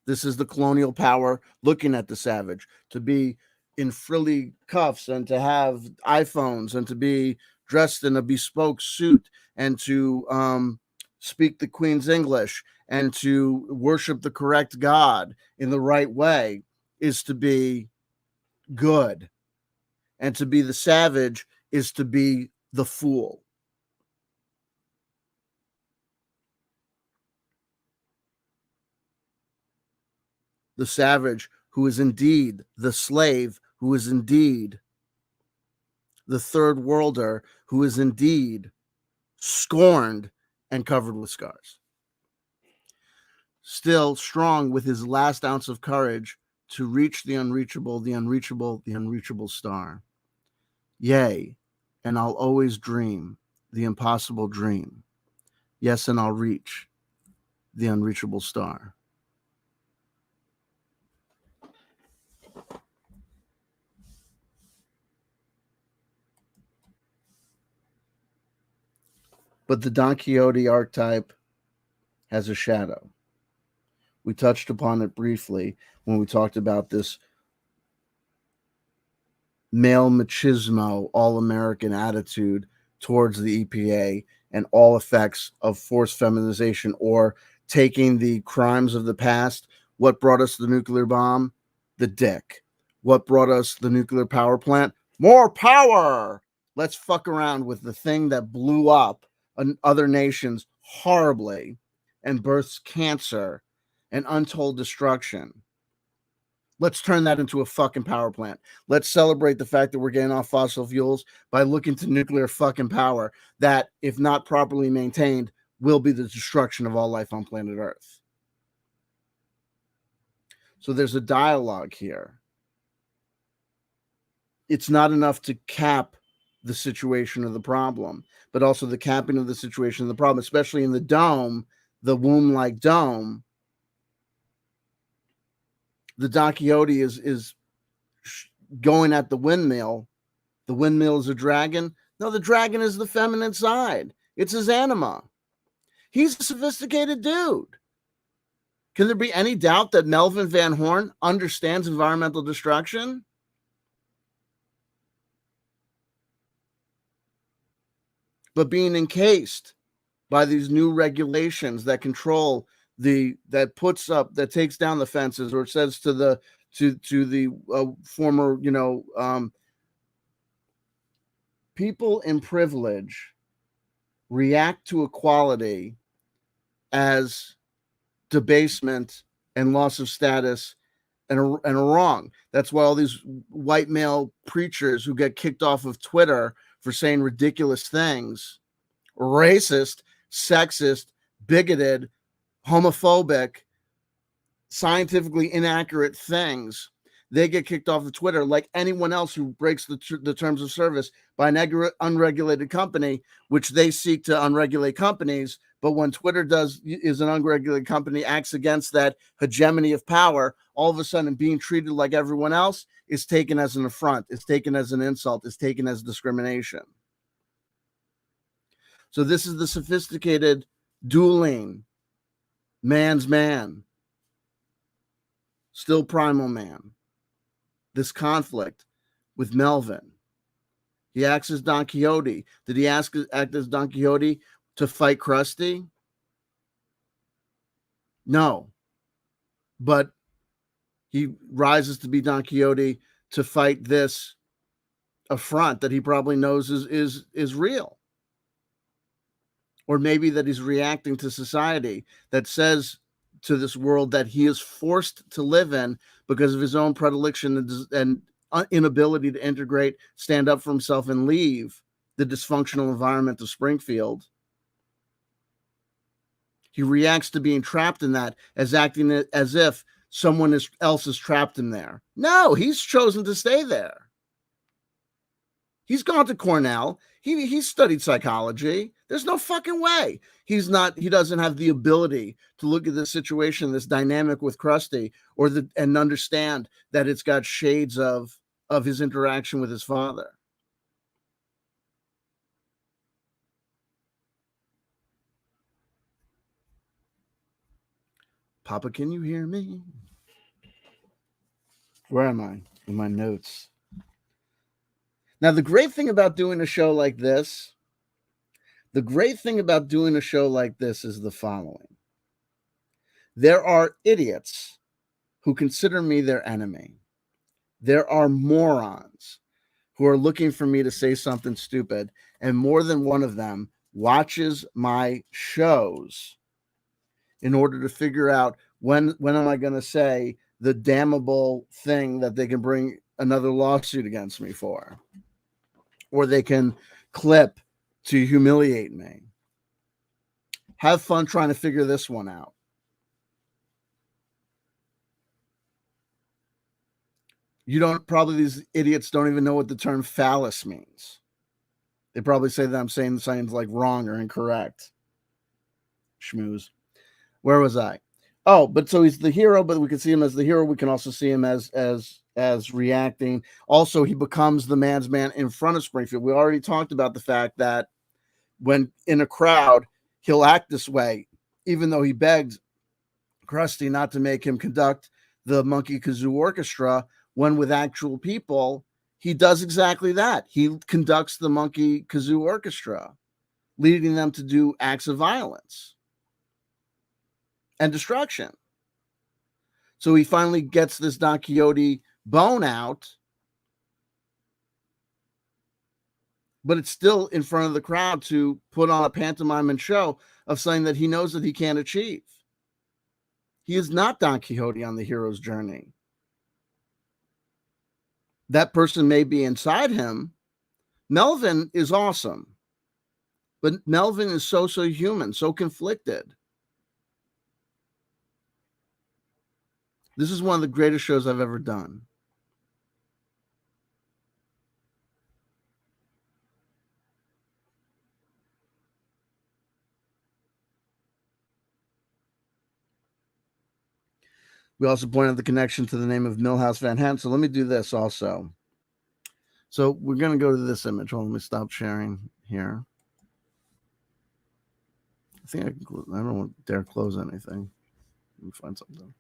This is the colonial power looking at the savage, to be in frilly cuffs and to have iPhones and to be dressed in a bespoke suit and to speak the Queen's English and to worship the correct God in the right way is to be good. And to be the savage is to be the fool. The savage who is indeed the slave, who is indeed the third worlder, who is indeed scorned and covered with scars. Still strong with his last ounce of courage to reach the unreachable, the unreachable, the unreachable star. Yea, and I'll always dream the impossible dream. Yes, and I'll reach the unreachable star. But the Don Quixote archetype has a shadow. We touched upon it briefly when we talked about this male machismo, all-American attitude towards the EPA and all effects of forced feminization, or taking the crimes of the past. What brought us the nuclear bomb? The dick. What brought us the nuclear power plant? More power. Let's fuck around with the thing that blew up other nations horribly and births cancer and untold destruction. Let's turn that into a fucking power plant. Let's celebrate the fact that we're getting off fossil fuels by looking to nuclear fucking power that, if not properly maintained, will be the destruction of all life on planet Earth. So there's a dialogue here. It's not enough to cap the situation of the problem, but also the capping of the situation of the problem, especially in the dome, the womb-like dome. The Don Quixote is going at the windmill. The windmill is a dragon. No, the dragon is the feminine side. It's his anima. He's a sophisticated dude. Can there be any doubt that Melvin Van Horn understands environmental destruction? but being encased by these new regulations that control that takes down the fences, or says to the former, people in privilege react to equality as debasement and loss of status and a wrong. That's why all these white male preachers who get kicked off of Twitter for saying ridiculous things, racist, sexist, bigoted, homophobic, scientifically inaccurate things, they get kicked off of Twitter like anyone else who breaks the terms of service by an unregulated company, which they seek to unregulate companies. But when Twitter is an unregulated company, acts against that hegemony of power, all of a sudden being treated like everyone else is taken as an affront, is taken as an insult, is taken as discrimination. So this is the sophisticated dueling man's man, still primal man. This conflict with Melvin. He acts as Don Quixote. Did he act as Don Quixote to fight Krusty? No. But he rises to be Don Quixote to fight this affront that he probably knows is real. Or maybe that he's reacting to society that says to this world that he is forced to live in because of his own predilection and inability to integrate, stand up for himself, and leave the dysfunctional environment of Springfield. He reacts to being trapped in that as acting as if someone else has trapped him there. No, he's chosen to stay there. He's gone to Cornell. He studied psychology. There's no fucking way. He doesn't have the ability to look at this situation, this dynamic with Krusty, and understand that it's got shades of his interaction with his father. Papa, can you hear me? Where am I? In my notes. Now, the great thing about doing a show like this is the following. There are idiots who consider me their enemy. There are morons who are looking for me to say something stupid, and more than one of them watches my shows in order to figure out when am I going to say the damnable thing that they can bring another lawsuit against me for, or they can clip to humiliate me. Have fun trying to figure this one out. These idiots don't even know what the term phallus means. They probably say that I'm saying something like wrong or incorrect. Schmooze. Where was I? Oh, but so he's the hero, but we can see him as the hero. We can also see him as reacting. Also, he becomes the man's man in front of Springfield. We already talked about the fact that when in a crowd, he'll act this way, even though he begged Krusty not to make him conduct the Monkey Kazoo Orchestra. When with actual people, he does exactly that. He conducts the Monkey Kazoo Orchestra, leading them to do acts of violence and destruction. So he finally gets this Don Quixote bone out, but it's still in front of the crowd to put on a pantomime and show of something that he knows that he can't achieve. He is not Don Quixote on the hero's journey. That person may be inside him. Melvin is awesome, but Melvin is so human, so conflicted. This is one of the greatest shows I've ever done. We also point out the connection to the name of Milhouse Van Houten. So let me do this also. So we're going to go to this image. Hold on, let me stop sharing here. I think I don't dare close anything. Let me find something.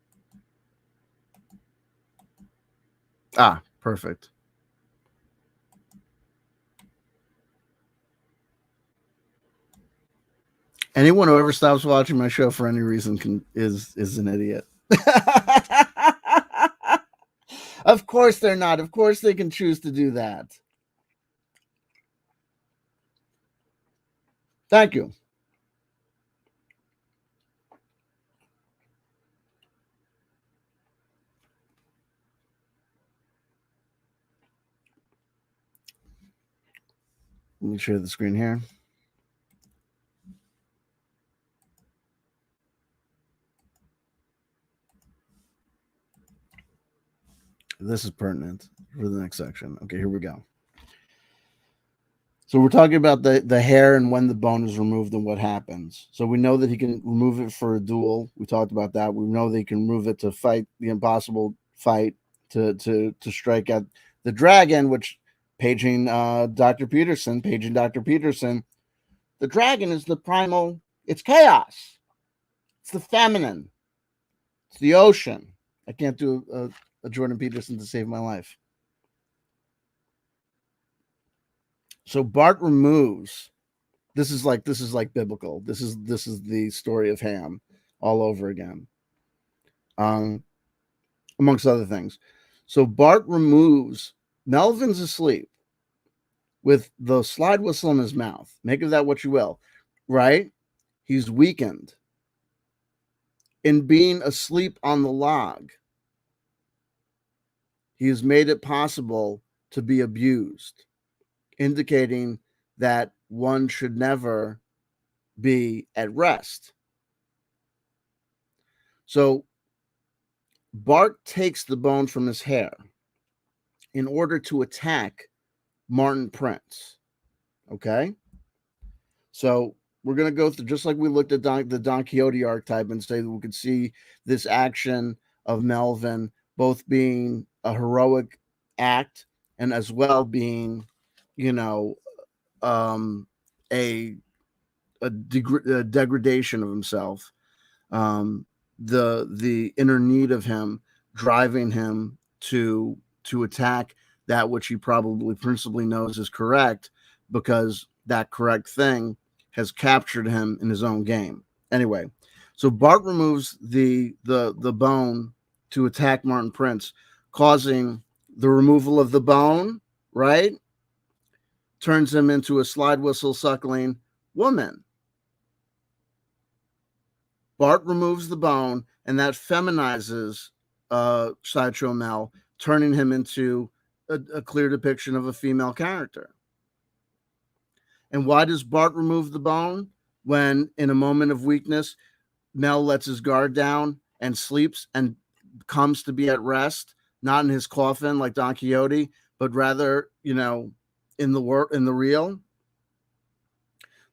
Ah, perfect. Anyone who ever stops watching my show for any reason is an idiot. Of course they're not. Of course they can choose to do that. Thank you. Let me share the screen here. This is pertinent for the next section. Okay, here we go. So we're talking about the hair and when the bone is removed and what happens. So we know that he can remove it for a duel. We talked about that. We know that he can remove it to fight the impossible fight, to strike at the dragon, which paging Dr. Peterson, the dragon is the primal, it's chaos. It's the feminine. It's the ocean. I can't do a Jordan Peterson to save my life. So Bart removes. This is like biblical. This is the story of Ham all over again. Amongst other things. So Bart removes. Melvin's asleep with the slide whistle in his mouth. Make of that what you will, right? He's weakened. In being asleep on the log, he has made it possible to be abused, indicating that one should never be at rest. So Bart takes the bone from his hair in order to attack Martin Prince. Okay? So we're going to go through, just like we looked at the Don Quixote archetype, and say that we could see this action of Melvin both being a heroic act and as well being, a degradation of himself. The inner need of him driving him to attack that which he probably principally knows is correct, because that correct thing has captured him in his own game. Anyway, so Bart removes the bone to attack Martin Prince, causing the removal of the bone, right? Turns him into a slide whistle suckling woman. Bart removes the bone, and that feminizes Sideshow Mel, turning him into a clear depiction of a female character. And why does Bart remove the bone? When, in a moment of weakness, Mel lets his guard down and sleeps and comes to be at rest, not in his coffin like Don Quixote, but rather, in the real.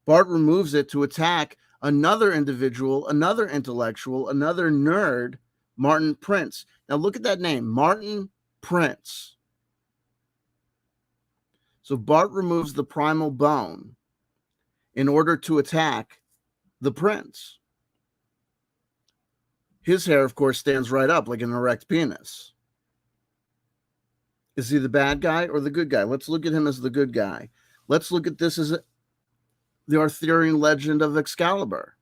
Bart removes it to attack another individual, another intellectual, another nerd, Martin Prince. Now look at that name, Martin Prince. So Bart removes the primal bone in order to attack the prince. His hair, of course, stands right up like an erect penis. Is he the bad guy or the good guy? Let's look at him as the good guy. Let's look at this as the Arthurian legend of Excalibur.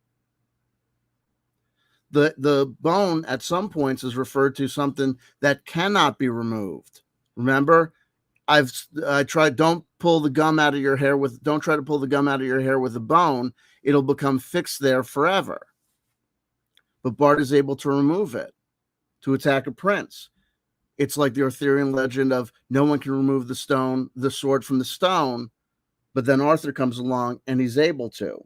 The bone at some points is referred to something that cannot be removed. Remember, I tried. Don't try to pull the gum out of your hair with a bone. It'll become fixed there forever. But Bart is able to remove it to attack a prince. It's like the Arthurian legend of no one can remove the sword from the stone, but then Arthur comes along and he's able to.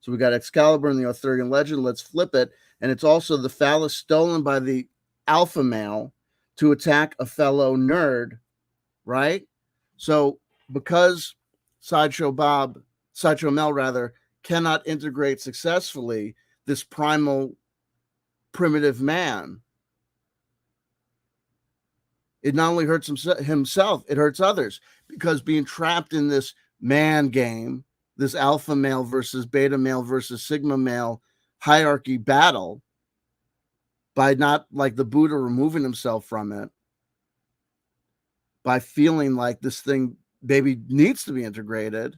So we got Excalibur in the Arthurian legend. Let's flip it. And it's also the phallus stolen by the alpha male to attack a fellow nerd, right? So because Sideshow Mel cannot integrate successfully this primal primitive man, it not only hurts himself, it hurts others, because being trapped in this man game, this alpha male versus beta male versus sigma male hierarchy battle, by not, like the Buddha, removing himself from it, by feeling like this thing maybe needs to be integrated,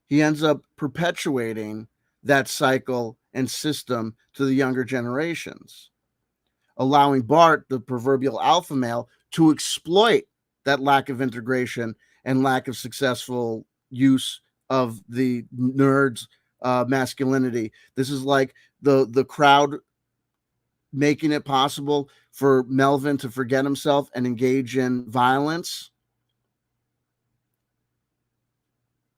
he ends up perpetuating that cycle and system to the younger generations, allowing Bart, the proverbial alpha male, to exploit that lack of integration and lack of successful use of the nerd's masculinity. This is like the crowd making it possible for Melvin to forget himself and engage in violence,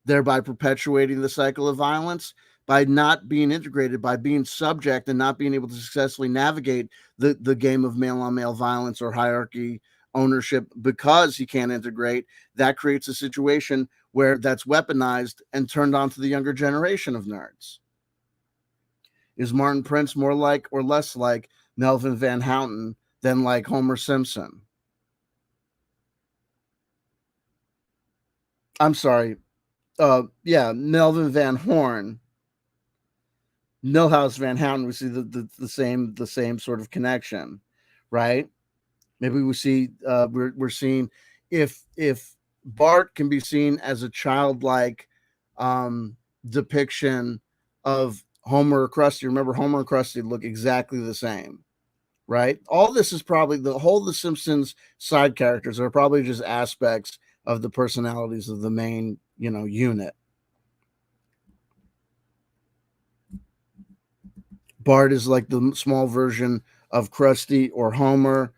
thereby perpetuating the cycle of violence by not being integrated, by being subject and not being able to successfully navigate the game of male on male violence or hierarchy ownership because he can't integrate. That creates a situation where that's weaponized and turned on to the younger generation of nerds. Is Martin Prince more like or less like Melvin Van Houten than like Homer Simpson? I'm sorry. Melvin Van Horn, Milhouse Van Houten. We see the same sort of connection, right? Maybe we see we're seeing if Bart can be seen as a childlike depiction of Homer or Krusty. Remember, Homer and Krusty look exactly the same, right? All this is probably the Simpsons side characters are probably just aspects of the personalities of the main, unit. Bart is like the small version of Krusty or Homer.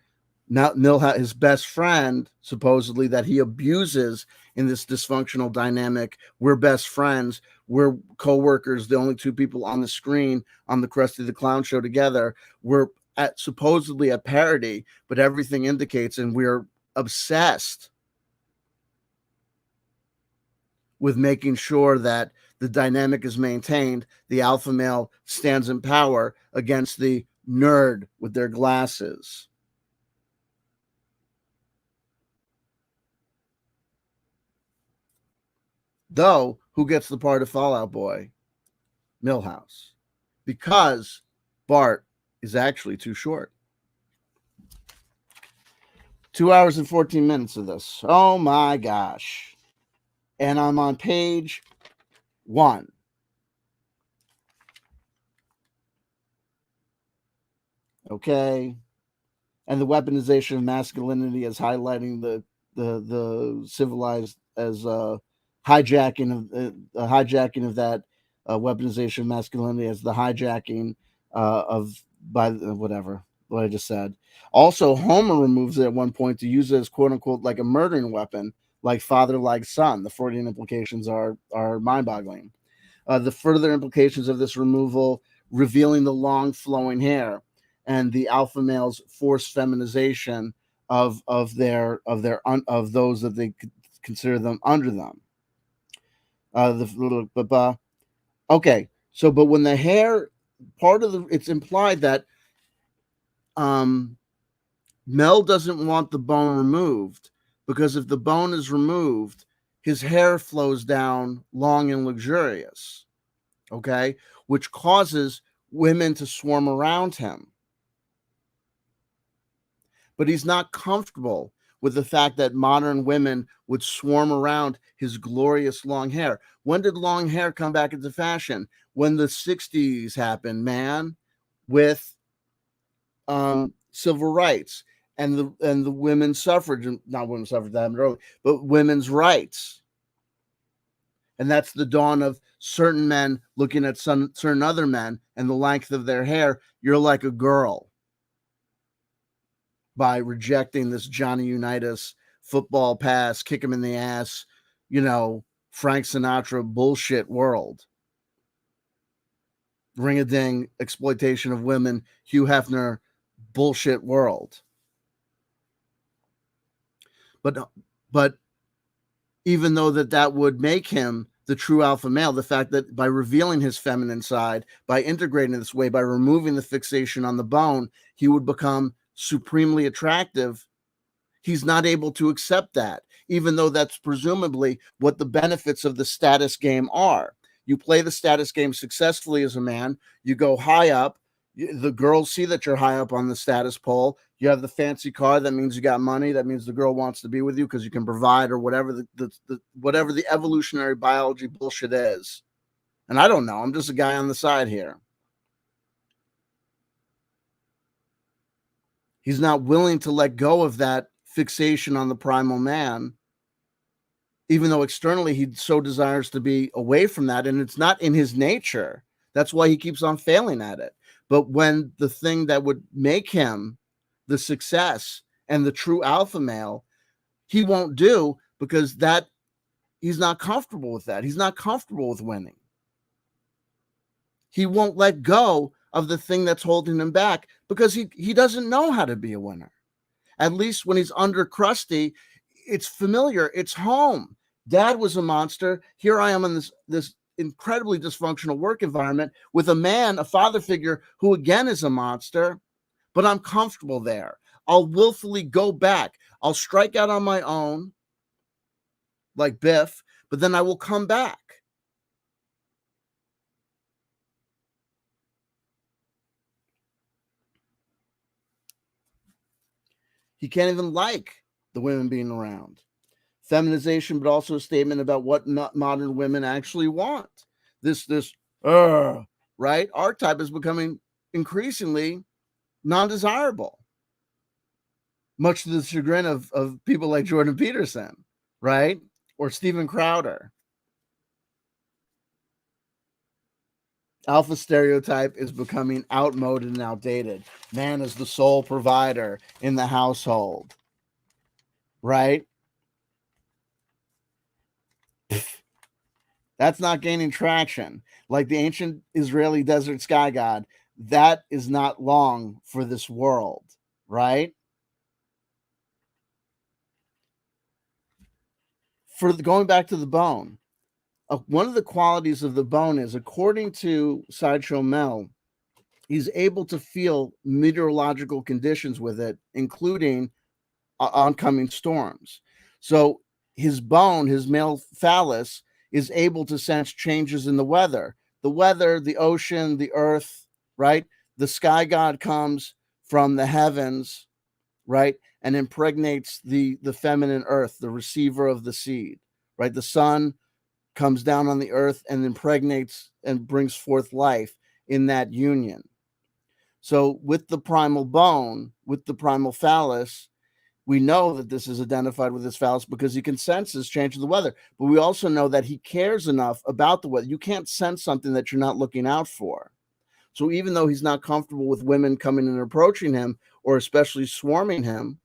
Now Milhouse, his best friend, supposedly, that he abuses in this dysfunctional dynamic. We're best friends. We're co-workers, the only two people on the screen on the Krusty the Clown show together. We're supposedly a parody, but everything indicates, and we're obsessed with making sure that the dynamic is maintained. The alpha male stands in power against the nerd with their glasses. Though, who gets the part of Fallout Boy? Milhouse. Because Bart is actually too short. 2 hours and 14 minutes of this. Oh my gosh. And I'm on page 1. Okay. And the weaponization of masculinity is highlighting the civilized as hijacking of that weaponization of masculinity as the hijacking of by whatever what I just said. Also, Homer removes it at one point to use it as quote unquote like a murdering weapon, like father like son. The Freudian implications are mind boggling. The further implications of this removal revealing the long flowing hair and the alpha male's forced feminization of those that they consider them under them. Okay, so but when the hair part of it's implied that Mel doesn't want the bone removed because if the bone is removed, his hair flows down long and luxurious, okay, which causes women to swarm around him. But he's not comfortable with the fact that modern women would swarm around his glorious long hair. When did long hair come back into fashion? When the 60s happened, man, with civil rights and the women's suffrage, not women's suffrage that happened early, but women's rights. And that's the dawn of certain men looking at certain other men and the length of their hair. You're like a girl. By rejecting this Johnny Unitas football pass, kick him in the ass, Frank Sinatra bullshit world. Ring-a-ding exploitation of women, Hugh Hefner bullshit world. But even though that would make him the true alpha male, the fact that by revealing his feminine side, by integrating this way, by removing the fixation on the bone, he would become supremely attractive. He's not able to accept that, even though that's presumably what the benefits of the status game are. You play the status game successfully as a man, you go high up, the girls see that you're high up on the status pole, You have the fancy car, that means you got money. That means the girl wants to be with you because you can provide, or whatever whatever the evolutionary biology bullshit is. And I don't know. I'm just a guy on the side here. He's not willing to let go of that fixation on the primal man, even though externally he so desires to be away from that, and it's not in his nature. That's why he keeps on failing at it. But when the thing that would make him the success and the true alpha male, he won't do, because that he's not comfortable with that. He's not comfortable with winning. He won't let go of the thing that's holding him back because he doesn't know how to be a winner. At least when he's under crusty, it's familiar. It's home. Dad was a monster. Here I am in this incredibly dysfunctional work environment with a man, a father figure, who again is a monster, but I'm comfortable there. I'll willfully go back. I'll strike out on my own, like Biff, but then I will come back. He can't even like the women being around. Feminization, but also a statement about what modern women actually want. This right? Archetype is becoming increasingly non-desirable, much to the chagrin of people like Jordan Peterson, right? Or Steven Crowder. Alpha stereotype is becoming outmoded and outdated. Man is the sole provider in the household, right? That's not gaining traction. Like the ancient Israeli desert sky god, that is not long for this world, right? For going back to the bone, one of the qualities of the bone is, according to Sideshow Mel, he's able to feel meteorological conditions with it, including oncoming storms. So his bone, his male phallus, is able to sense changes in the weather, the ocean, the earth, right? The sky god comes from the heavens, right? And impregnates the feminine earth, the receiver of the seed, right? The sun comes down on the earth and impregnates and brings forth life in that union. So with the primal bone, with the primal phallus, we know that this is identified with his phallus because he can sense this change in the weather. But we also know that he cares enough about the weather. You can't sense something that you're not looking out for. So even though he's not comfortable with women coming and approaching him, or especially swarming him,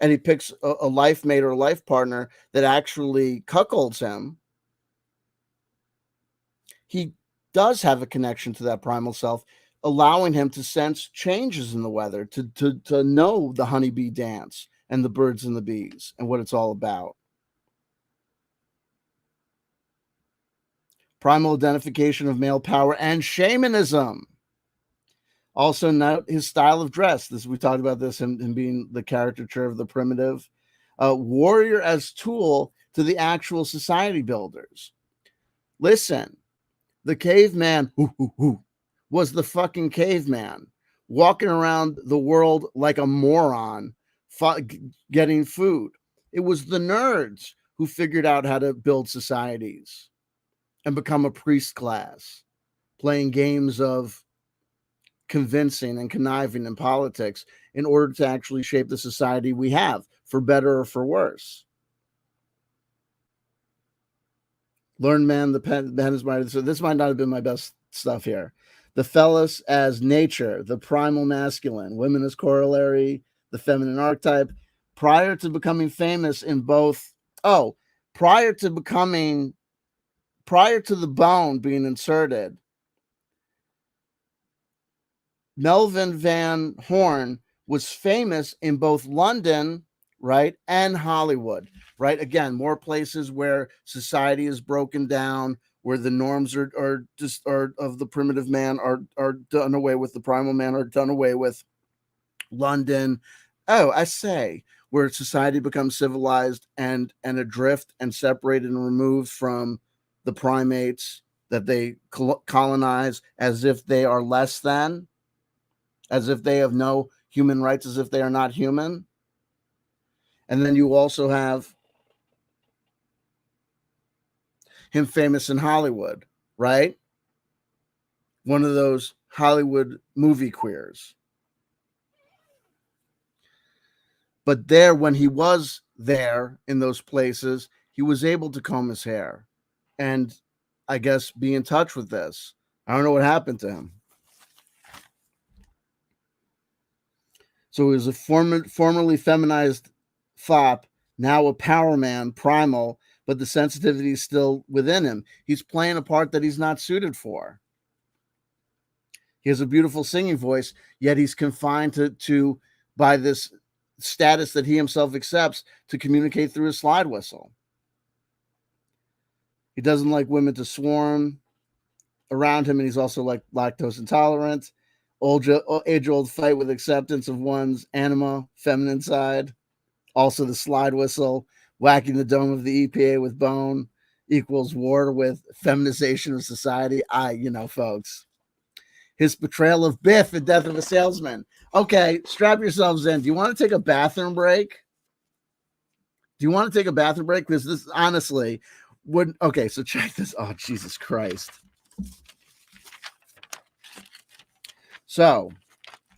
and he picks a life mate or a life partner that actually cuckolds him, he does have a connection to that primal self, allowing him to sense changes in the weather, to know the honeybee dance and the birds and the bees and what it's all about. Primal identification of male power and shamanism. Also note his style of dress. We talked about this in being the caricature of the primitive. Warrior as tool to the actual society builders. Listen, the caveman was the fucking caveman, walking around the world like a moron, getting food. It was the nerds who figured out how to build societies and become a priest class, playing games of convincing and conniving in politics in order to actually shape the society we have, for better or for worse. Learned man, the pen is mighty. So this might not have been my best stuff here. The phallus as nature, the primal masculine, women as corollary, the feminine archetype. Prior to becoming famous in both, prior to the bone being inserted, Melvin Van Horn was famous in both London, right, and Hollywood, right? Again, more places where society is broken down, where the norms are of the primitive man are done away with, the primal man are done away with. London, I say, where society becomes civilized and adrift and separated and removed from the primates that they colonize as if they are less than. as if they have no human rights, as if they are not human. And then you also have him famous in Hollywood, right? One of those Hollywood movie queers. But there, when he was there in those places, he was able to comb his hair and I guess be in touch with this. I don't know what happened to him. So he was a formerly feminized fop, now a power man, primal, but the sensitivity is still within him. He's playing a part that he's not suited for. He has a beautiful singing voice, yet he's confined to by this status that he himself accepts to communicate through his slide whistle. He doesn't like women to swarm around him, and he's also like lactose intolerant. Age-old fight with acceptance of one's anima, feminine side. Also, the slide whistle, whacking the dome of the EPA with bone equals war with feminization of society. Folks. His portrayal of Biff in Death of a Salesman. Okay, strap yourselves in. Do you want to take a bathroom break? Because this honestly wouldn't. Okay, so check this. Oh, Jesus Christ. So,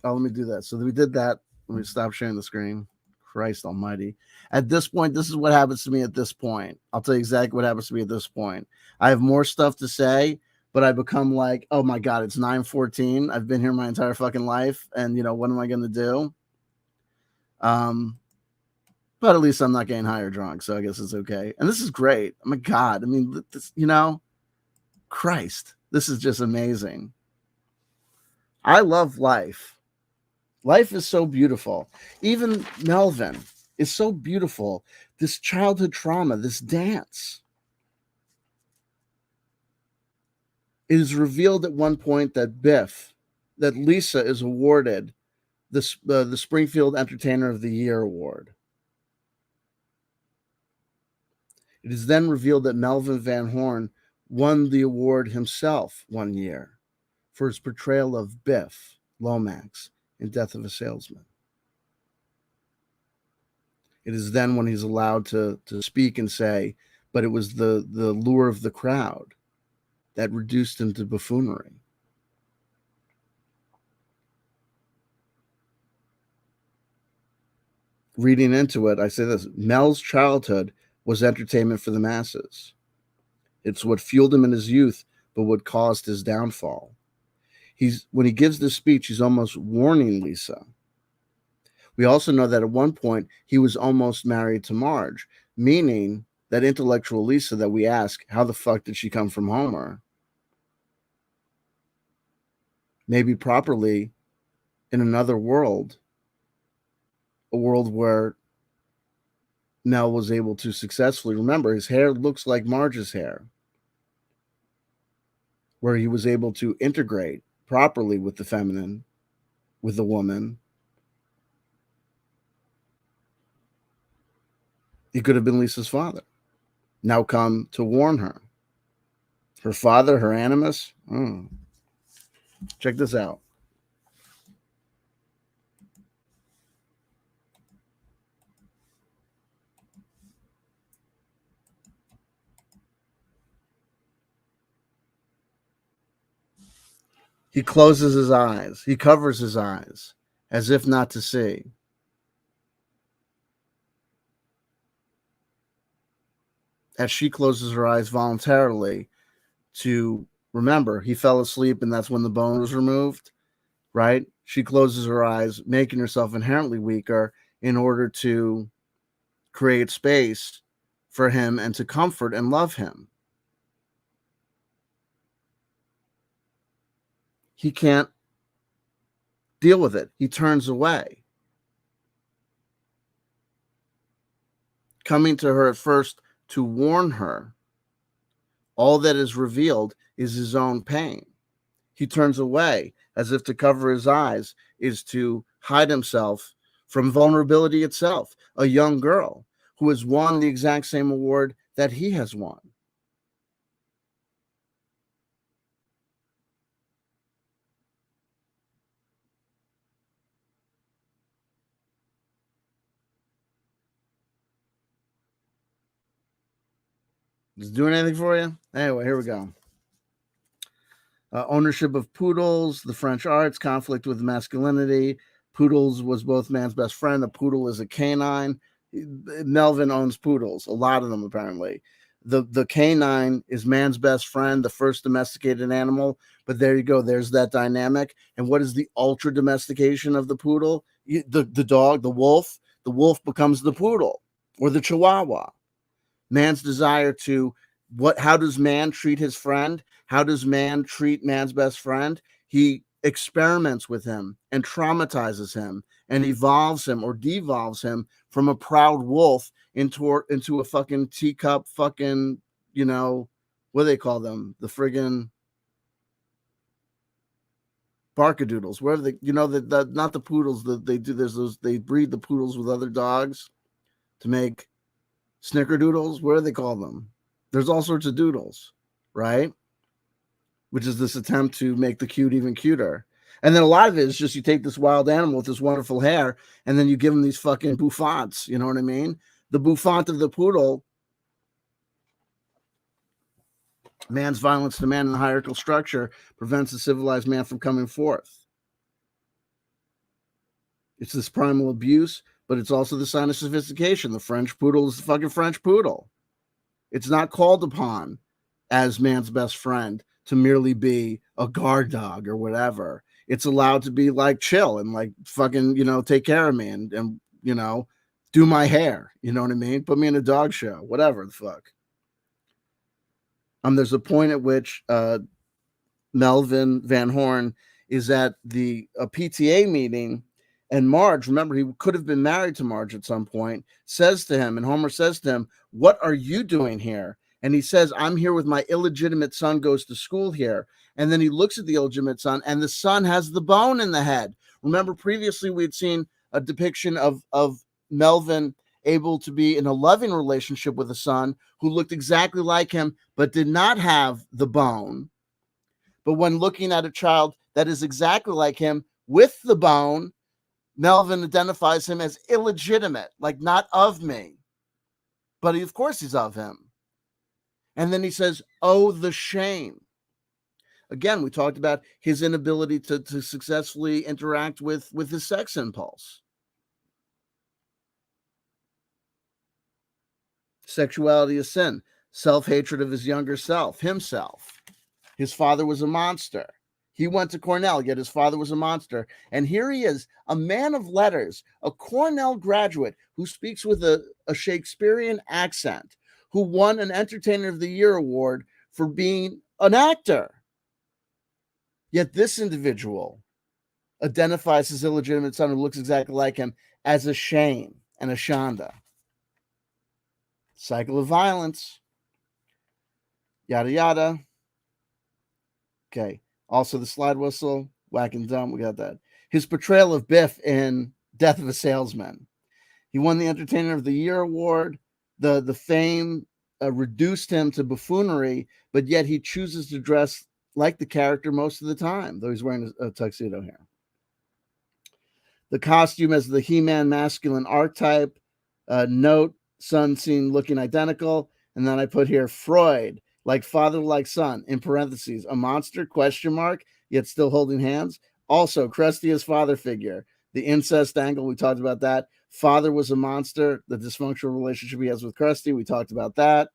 let me do that. So we did that. Let me stop sharing the screen. Christ almighty. At this point, this is what happens to me at this point. I'll tell you exactly what happens to me at this point. I have more stuff to say, but I become like, oh my God, it's 9:14. I've been here my entire fucking life. And, what am I going to do? But at least I'm not getting high or drunk. So I guess it's okay. And this is great. Oh my God. I mean, this, Christ, this is just amazing. I love life. Life is so beautiful. Even Melvin is so beautiful. This childhood trauma, this dance. It is revealed at one point that Lisa is awarded the Springfield Entertainer of the Year award. It is then revealed that Melvin Van Horn won the award himself one year for his portrayal of Biff Lomax in Death of a Salesman. It is then when he's allowed to speak and say, but it was the lure of the crowd that reduced him to buffoonery. Reading into it, I say this: Mel's childhood was entertainment for the masses. It's what fueled him in his youth, but what caused his downfall. When he gives this speech, he's almost warning Lisa. We also know that at one point he was almost married to Marge, meaning that intellectual Lisa that we ask, how the fuck did she come from Homer? Maybe properly in another world, a world where Mel was able to successfully, remember, his hair looks like Marge's hair, where he was able to integrate properly with the feminine, with the woman. He could have been Lisa's father, now come to warn her. Her father, her animus. Check this out. He closes his eyes. He covers his eyes as if not to see. As she closes her eyes voluntarily to remember, he fell asleep and that's when the bone was removed, right? She closes her eyes, making herself inherently weaker in order to create space for him and to comfort and love him. He can't deal with it. He turns away. Coming to her at first to warn her, all that is revealed is his own pain. He turns away as if to cover his eyes is to hide himself from vulnerability itself, a young girl who has won the exact same award that he has won. Is it doing anything for you? Anyway, here we go. Ownership of poodles, the French arts, conflict with masculinity. Poodles was both man's best friend. A poodle is a canine. Melvin owns poodles, a lot of them apparently. The canine is man's best friend, the first domesticated animal. But there you go. There's that dynamic. And what is the ultra domestication of the poodle? The dog, the wolf. The wolf becomes the poodle or the chihuahua. Man's desire to how does man treat his friend? How does man treat man's best friend? He experiments with him and traumatizes him and evolves him or devolves him from a proud wolf into a fucking teacup fucking, what do they call them? The friggin' barkadoodles. Where they, the not the poodles that they do. There's those, they breed the poodles with other dogs to make snickerdoodles. What do they call them? There's all sorts of doodles, right? Which is this attempt to make the cute even cuter. And then a lot of it is just you take this wild animal with this wonderful hair and then you give him these fucking bouffants. You know what I mean? The bouffant of the poodle, man's violence to man in the hierarchical structure prevents the civilized man from coming forth. It's this primal abuse, but it's also the sign of sophistication. The French poodle is the fucking French poodle. It's not called upon as man's best friend to merely be a guard dog or whatever. It's allowed to be like chill and like fucking, take care of me and do my hair. You know what I mean? Put me in a dog show, whatever the fuck. There's a point at which Melvin Van Horn is at a PTA meeting, and Marge, remember, he could have been married to Marge at some point, says to him, and Homer says to him, "What are you doing here?" And he says, "I'm here with my illegitimate son, goes to school here." And then he looks at the illegitimate son, and the son has the bone in the head. Remember, previously we had seen a depiction of Melvin able to be in a loving relationship with a son who looked exactly like him, but did not have the bone. But when looking at a child that is exactly like him with the bone, Melvin identifies him as illegitimate, like not of me. But of course he's of him. And then he says, "Oh, the shame." Again, we talked about his inability to successfully interact with his sex impulse. Sexuality is sin. Self-hatred of his younger self, himself. His father was a monster. He went to Cornell, yet his father was a monster. And here he is, a man of letters, a Cornell graduate who speaks with a Shakespearean accent, who won an Entertainer of the Year award for being an actor. Yet this individual identifies his illegitimate son who looks exactly like him as a shame and a shanda. Cycle of violence. Yada, yada. Okay. Also the slide whistle, whack and dump. We got that. His portrayal of Biff in Death of a Salesman. He won the Entertainer of the Year award. The fame reduced him to buffoonery, but yet he chooses to dress like the character most of the time, though he's wearing a tuxedo here. The costume as the He-Man masculine archetype. Note, son seen looking identical. And then I put here Freud, like father, like son, in parentheses, a monster, question mark, yet still holding hands. Also, Krusty as father figure. The incest angle, we talked about that. Father was a monster, the dysfunctional relationship he has with Krusty, we talked about that.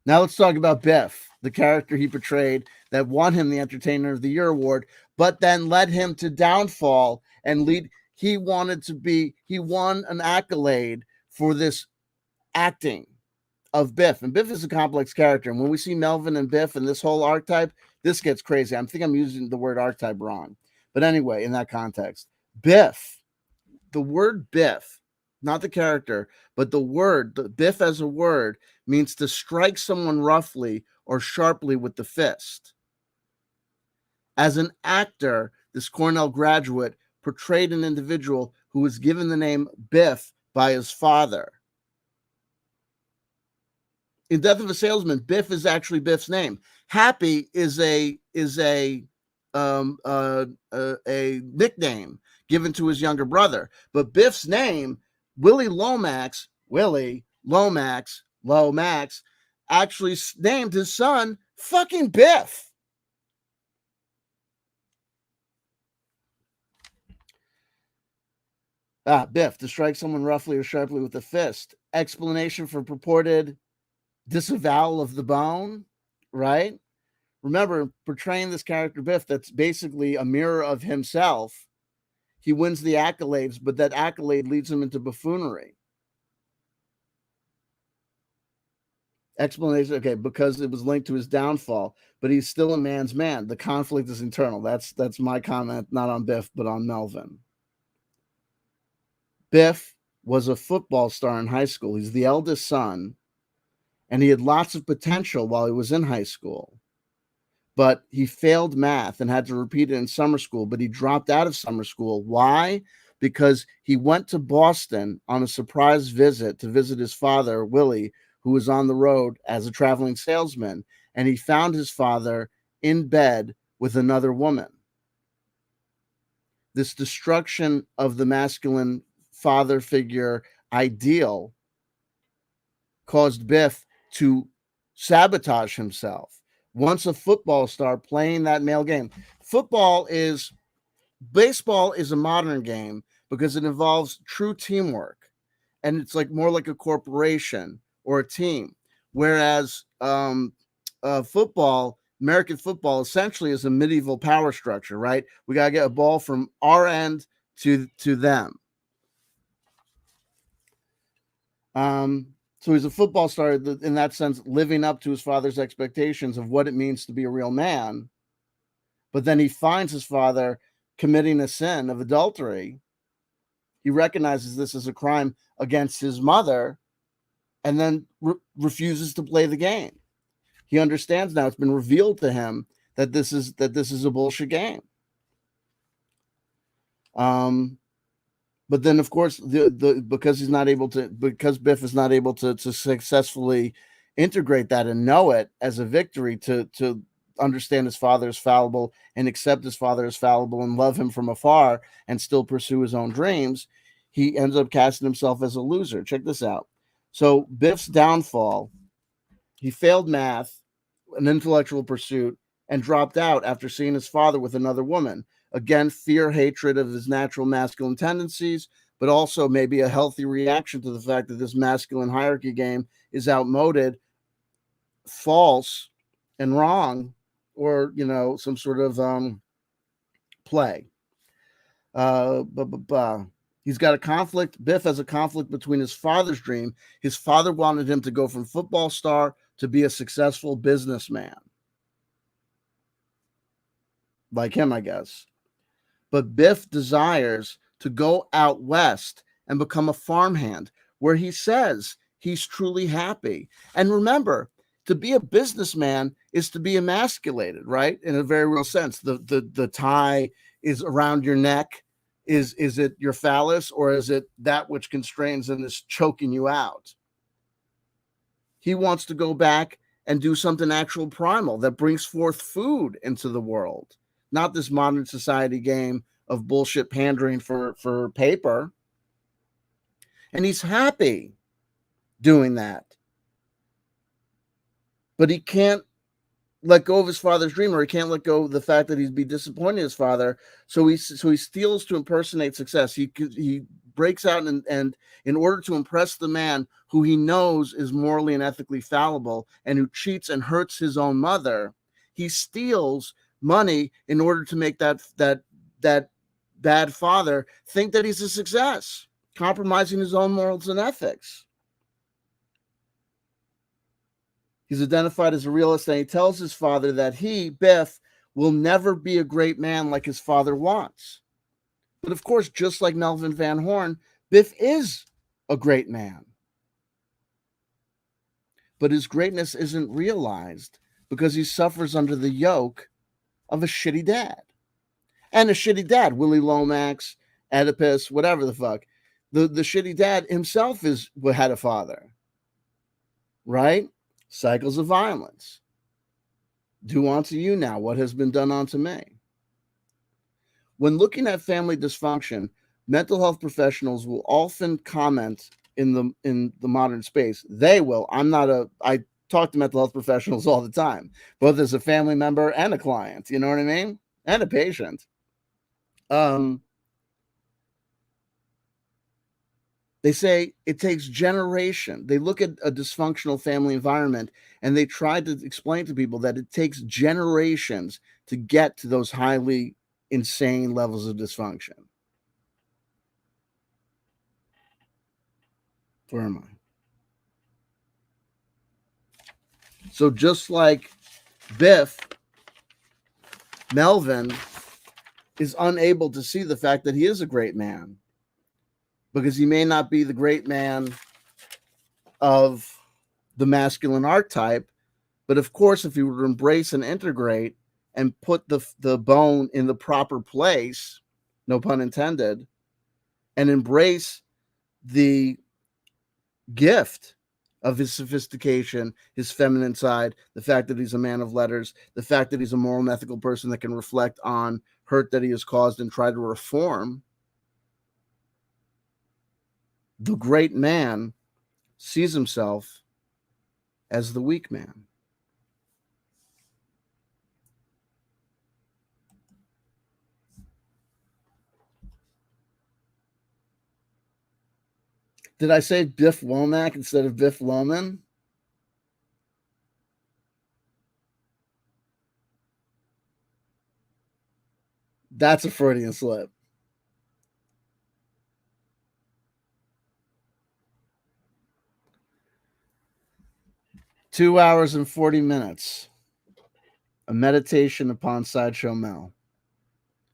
Now let's talk about Biff, the character he portrayed that won him the Entertainer of the Year award, but then led him to downfall and he won an accolade for this acting of Biff. And Biff is a complex character. And when we see Melvin and Biff and this whole archetype, this gets crazy. I think I'm using the word archetype wrong. But anyway, in that context, Biff, the word Biff, not the character, but the Biff as a word means to strike someone roughly or sharply with the fist. As an actor, this Cornell graduate portrayed an individual who was given the name Biff by his father. In Death of a Salesman, Biff is actually Biff's name. Happy is a nickname given to his younger brother. But Biff's name, Willie Lomax, actually named his son fucking Biff. Biff, to strike someone roughly or sharply with a fist. Explanation for purported disavowal of the bone, right? Remember, portraying this character Biff, that's basically a mirror of himself. He wins the accolades, but that accolade leads him into buffoonery. Explanation, okay, because it was linked to his downfall, but he's still a man's man. The conflict is internal. That's my comment, not on Biff, but on Melvin. Biff was a football star in high school. He's the eldest son, and he had lots of potential while he was in high school. But he failed math and had to repeat it in summer school, but he dropped out of summer school. Why? Because he went to Boston on a surprise visit to visit his father, Willie, who was on the road as a traveling salesman, and he found his father in bed with another woman. This destruction of the masculine father figure ideal caused Biff to sabotage himself. Once a football star playing that male game. Baseball is a modern game because it involves true teamwork, and it's like more like a corporation or a team. Whereas American football essentially is a medieval power structure, right? We got to get a ball from our end to them. So he's a football star in that sense, living up to his father's expectations of what it means to be a real man. But then he finds his father committing a sin of adultery. He recognizes this as a crime against his mother and then refuses to play the game. He understands now, it's been revealed to him that this is a bullshit game. But then, of course, because Biff is not able to successfully integrate that and know it as a victory, to understand his father is fallible and accept his father is fallible and love him from afar and still pursue his own dreams, he ends up casting himself as a loser. Check this out. So Biff's downfall, he failed math, an intellectual pursuit, and dropped out after seeing his father with another woman. Again, fear, hatred of his natural masculine tendencies, but also maybe a healthy reaction to the fact that this masculine hierarchy game is outmoded, false, and wrong, or, some sort of play. He's got a conflict. Biff has a conflict between his father's dream. His father wanted him to go from football star to be a successful businessman. Like him, I guess. But Biff desires to go out west and become a farmhand, where he says he's truly happy. And remember, to be a businessman is to be emasculated, right? In a very real sense. The tie is around your neck. Is it your phallus, or is it that which constrains and is choking you out? He wants to go back and do something actual primal that brings forth food into the world, not this modern society game of bullshit pandering for paper. And he's happy doing that. But he can't let go of his father's dream, or he can't let go of the fact that he'd be disappointing his father. So he steals to impersonate success. He breaks out and in order to impress the man who he knows is morally and ethically fallible and who cheats and hurts his own mother, he steals money in order to make that bad father think that he's a success, compromising his own morals and ethics. He's identified as a realist, and he tells his father that he, Biff, will never be a great man like his father wants. But of course, just like Melvin Van Horn, Biff is a great man. But his greatness isn't realized because he suffers under the yoke of a shitty dad. And a shitty dad, Willie Lomax, Oedipus, whatever the fuck. The shitty dad himself had a father. Right? Cycles of violence. Do unto you now what has been done unto me. When looking at family dysfunction, mental health professionals will often comment in the modern space. They will. talk to mental health professionals all the time, both as a family member and a client. You know what I mean? And a patient. They say it takes generation. They look at a dysfunctional family environment and they try to explain to people that it takes generations to get to those highly insane levels of dysfunction. Where am I? So just like Biff, Melvin is unable to see the fact that he is a great man because he may not be the great man of the masculine archetype. But of course, if he were to embrace and integrate and put the bone in the proper place, no pun intended, and embrace the gift of his sophistication, his feminine side, the fact that he's a man of letters, the fact that he's a moral and ethical person that can reflect on hurt that he has caused and try to reform, the great man sees himself as the weak man. Did I say Biff Womack instead of Biff Loman? That's a Freudian slip. Two hours and 40 minutes. A meditation upon Sideshow Mel,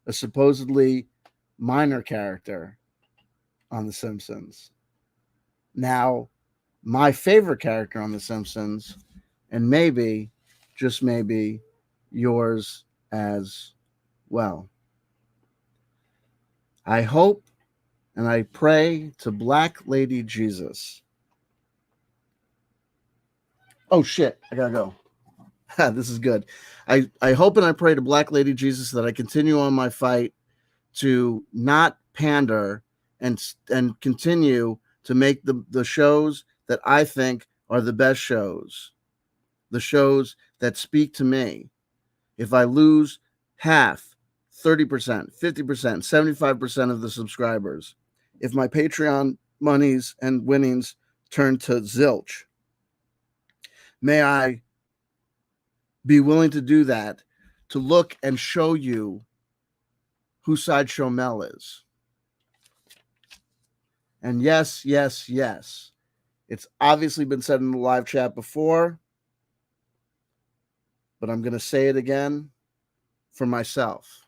a supposedly minor character on The Simpsons. Now, my favorite character on The Simpsons, and maybe, just maybe, yours as well. I hope and I pray to Black Lady Jesus. Oh shit, I gotta go. This is good. I hope and I pray to Black Lady Jesus that I continue on my fight to not pander and continue to make the shows that I think are the best shows, the shows that speak to me. If I lose half, 30%, 50%, 75% of the subscribers, if my Patreon monies and winnings turn to zilch, may I be willing to do that, to look and show you who Sideshow Mel is. And yes, yes, yes, it's obviously been said in the live chat before, but I'm going to say it again for myself.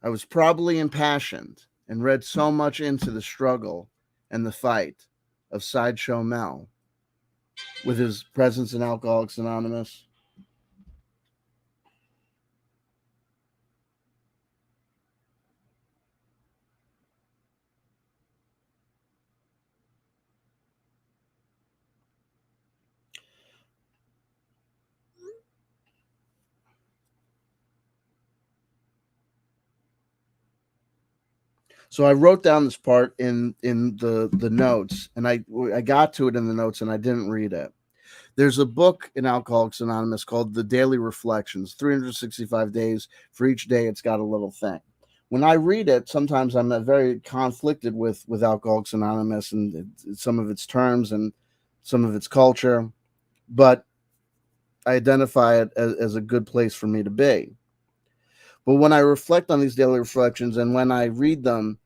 I was probably impassioned and read so much into the struggle and the fight of Sideshow Mel with his presence in Alcoholics Anonymous. So I wrote down this part in the notes, and I got to it in the notes, and I didn't read it. There's a book in Alcoholics Anonymous called The Daily Reflections, 365 days. For each day, it's got a little thing. When I read it, sometimes I'm very conflicted with Alcoholics Anonymous and some of its terms and some of its culture, but I identify it as a good place for me to be. But when I reflect on these daily reflections and when I read them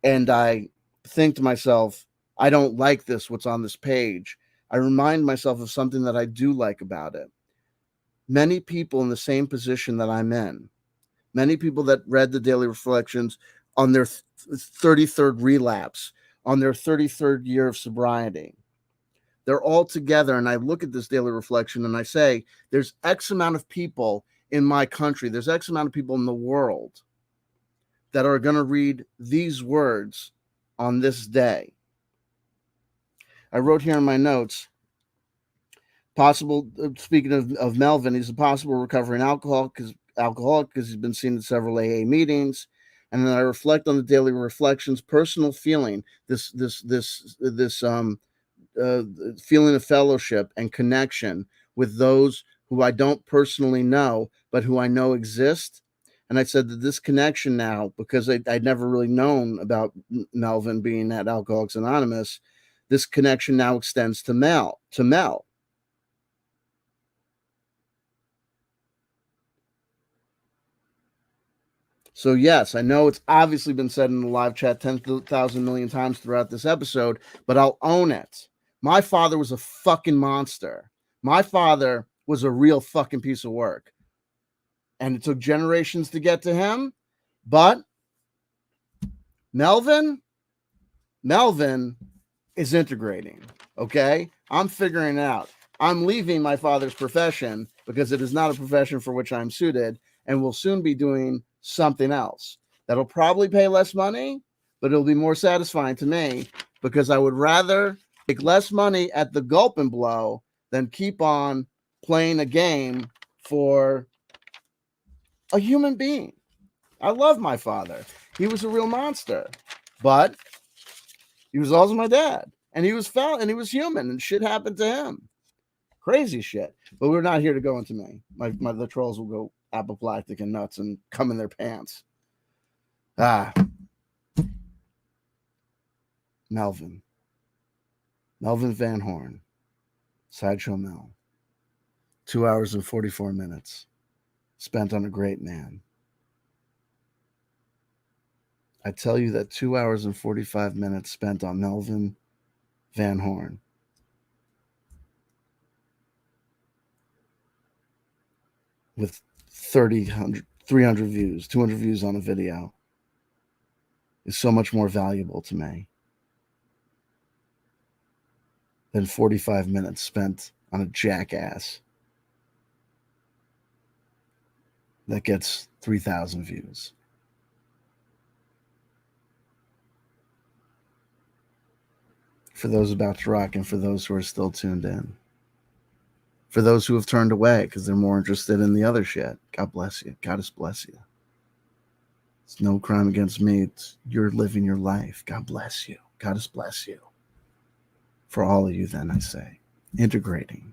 and I think to myself, I don't like this, what's on this page, I remind myself of something that I do like about it. Many people in the same position that I'm in, many people that read the daily reflections on their 33rd relapse, on their 33rd year of sobriety, they're all together. And I look at this daily reflection and I say, there's X amount of people in my country, there's X amount of people in the world that are going to read these words on this day. I wrote here in my notes, possible, speaking of Melvin, he's a possible recovering alcoholic because he's been seen at several AA meetings. And then I reflect on the daily reflections, personal feeling, this feeling of fellowship and connection with those who I don't personally know, but who I know exist. And I said that this connection now, because I'd never really known about Melvin being at Alcoholics Anonymous, this connection now extends to Mel. So yes, I know it's obviously been said in the live chat 10,000 million times throughout this episode, but I'll own it. My father was a fucking monster. My father was a real fucking piece of work. And it took generations to get to him. But Melvin is integrating. Okay? I'm figuring it out. I'm leaving my father's profession because it is not a profession for which I'm suited, and will soon be doing something else that'll probably pay less money, but it'll be more satisfying to me, because I would rather make less money at the gulp and blow than keep on playing a game for a human being. I love my father. He was a real monster, but he was also my dad, and he was foul, and he was human, and shit happened to him. Crazy shit. But we're not here to go into me. The trolls will go apoplectic and nuts and come in their pants. Melvin Van Horn, Sideshow Mel. 2 hours and 44 minutes spent on a great man. I tell you that 2 hours and 45 minutes spent on Melvin Van Horn with 300 views, 200 views on a video is so much more valuable to me than 45 minutes spent on a jackass that gets 3,000 views. For those about to rock, and for those who are still tuned in. For those who have turned away because they're more interested in the other shit, God bless you. God bless you. It's no crime against me. It's you're living your life. God bless you. God bless you. For all of you, then, I say, integrating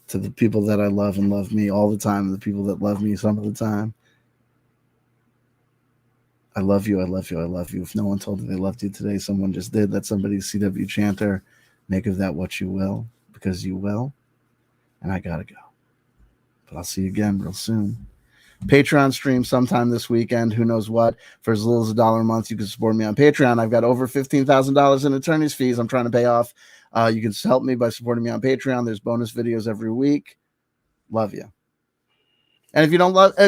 to the people that I love and love me all the time, and the people that love me some of the time. I love you, I love you, I love you. If no one told you they loved you today, someone just did. That's somebody's C.W. Chanter. Make of that what you will, because you will. And I gotta go. But I'll see you again real soon. Patreon stream sometime this weekend. Who knows what? For as little as $1 a month, you can support me on Patreon. I've got over $15,000 in attorney's fees I'm trying to pay off. You can help me by supporting me on Patreon. There's bonus videos every week. Love you. And if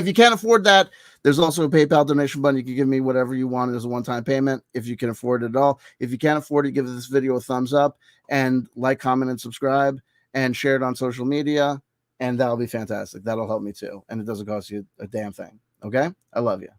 you can't afford that, there's also a PayPal donation button. You can give me whatever you want as a one-time payment if you can afford it at all. If you can't afford it, give this video a thumbs up and like, comment, and subscribe, and share it on social media. And that'll be fantastic. That'll help me too. And it doesn't cost you a damn thing. Okay? I love you.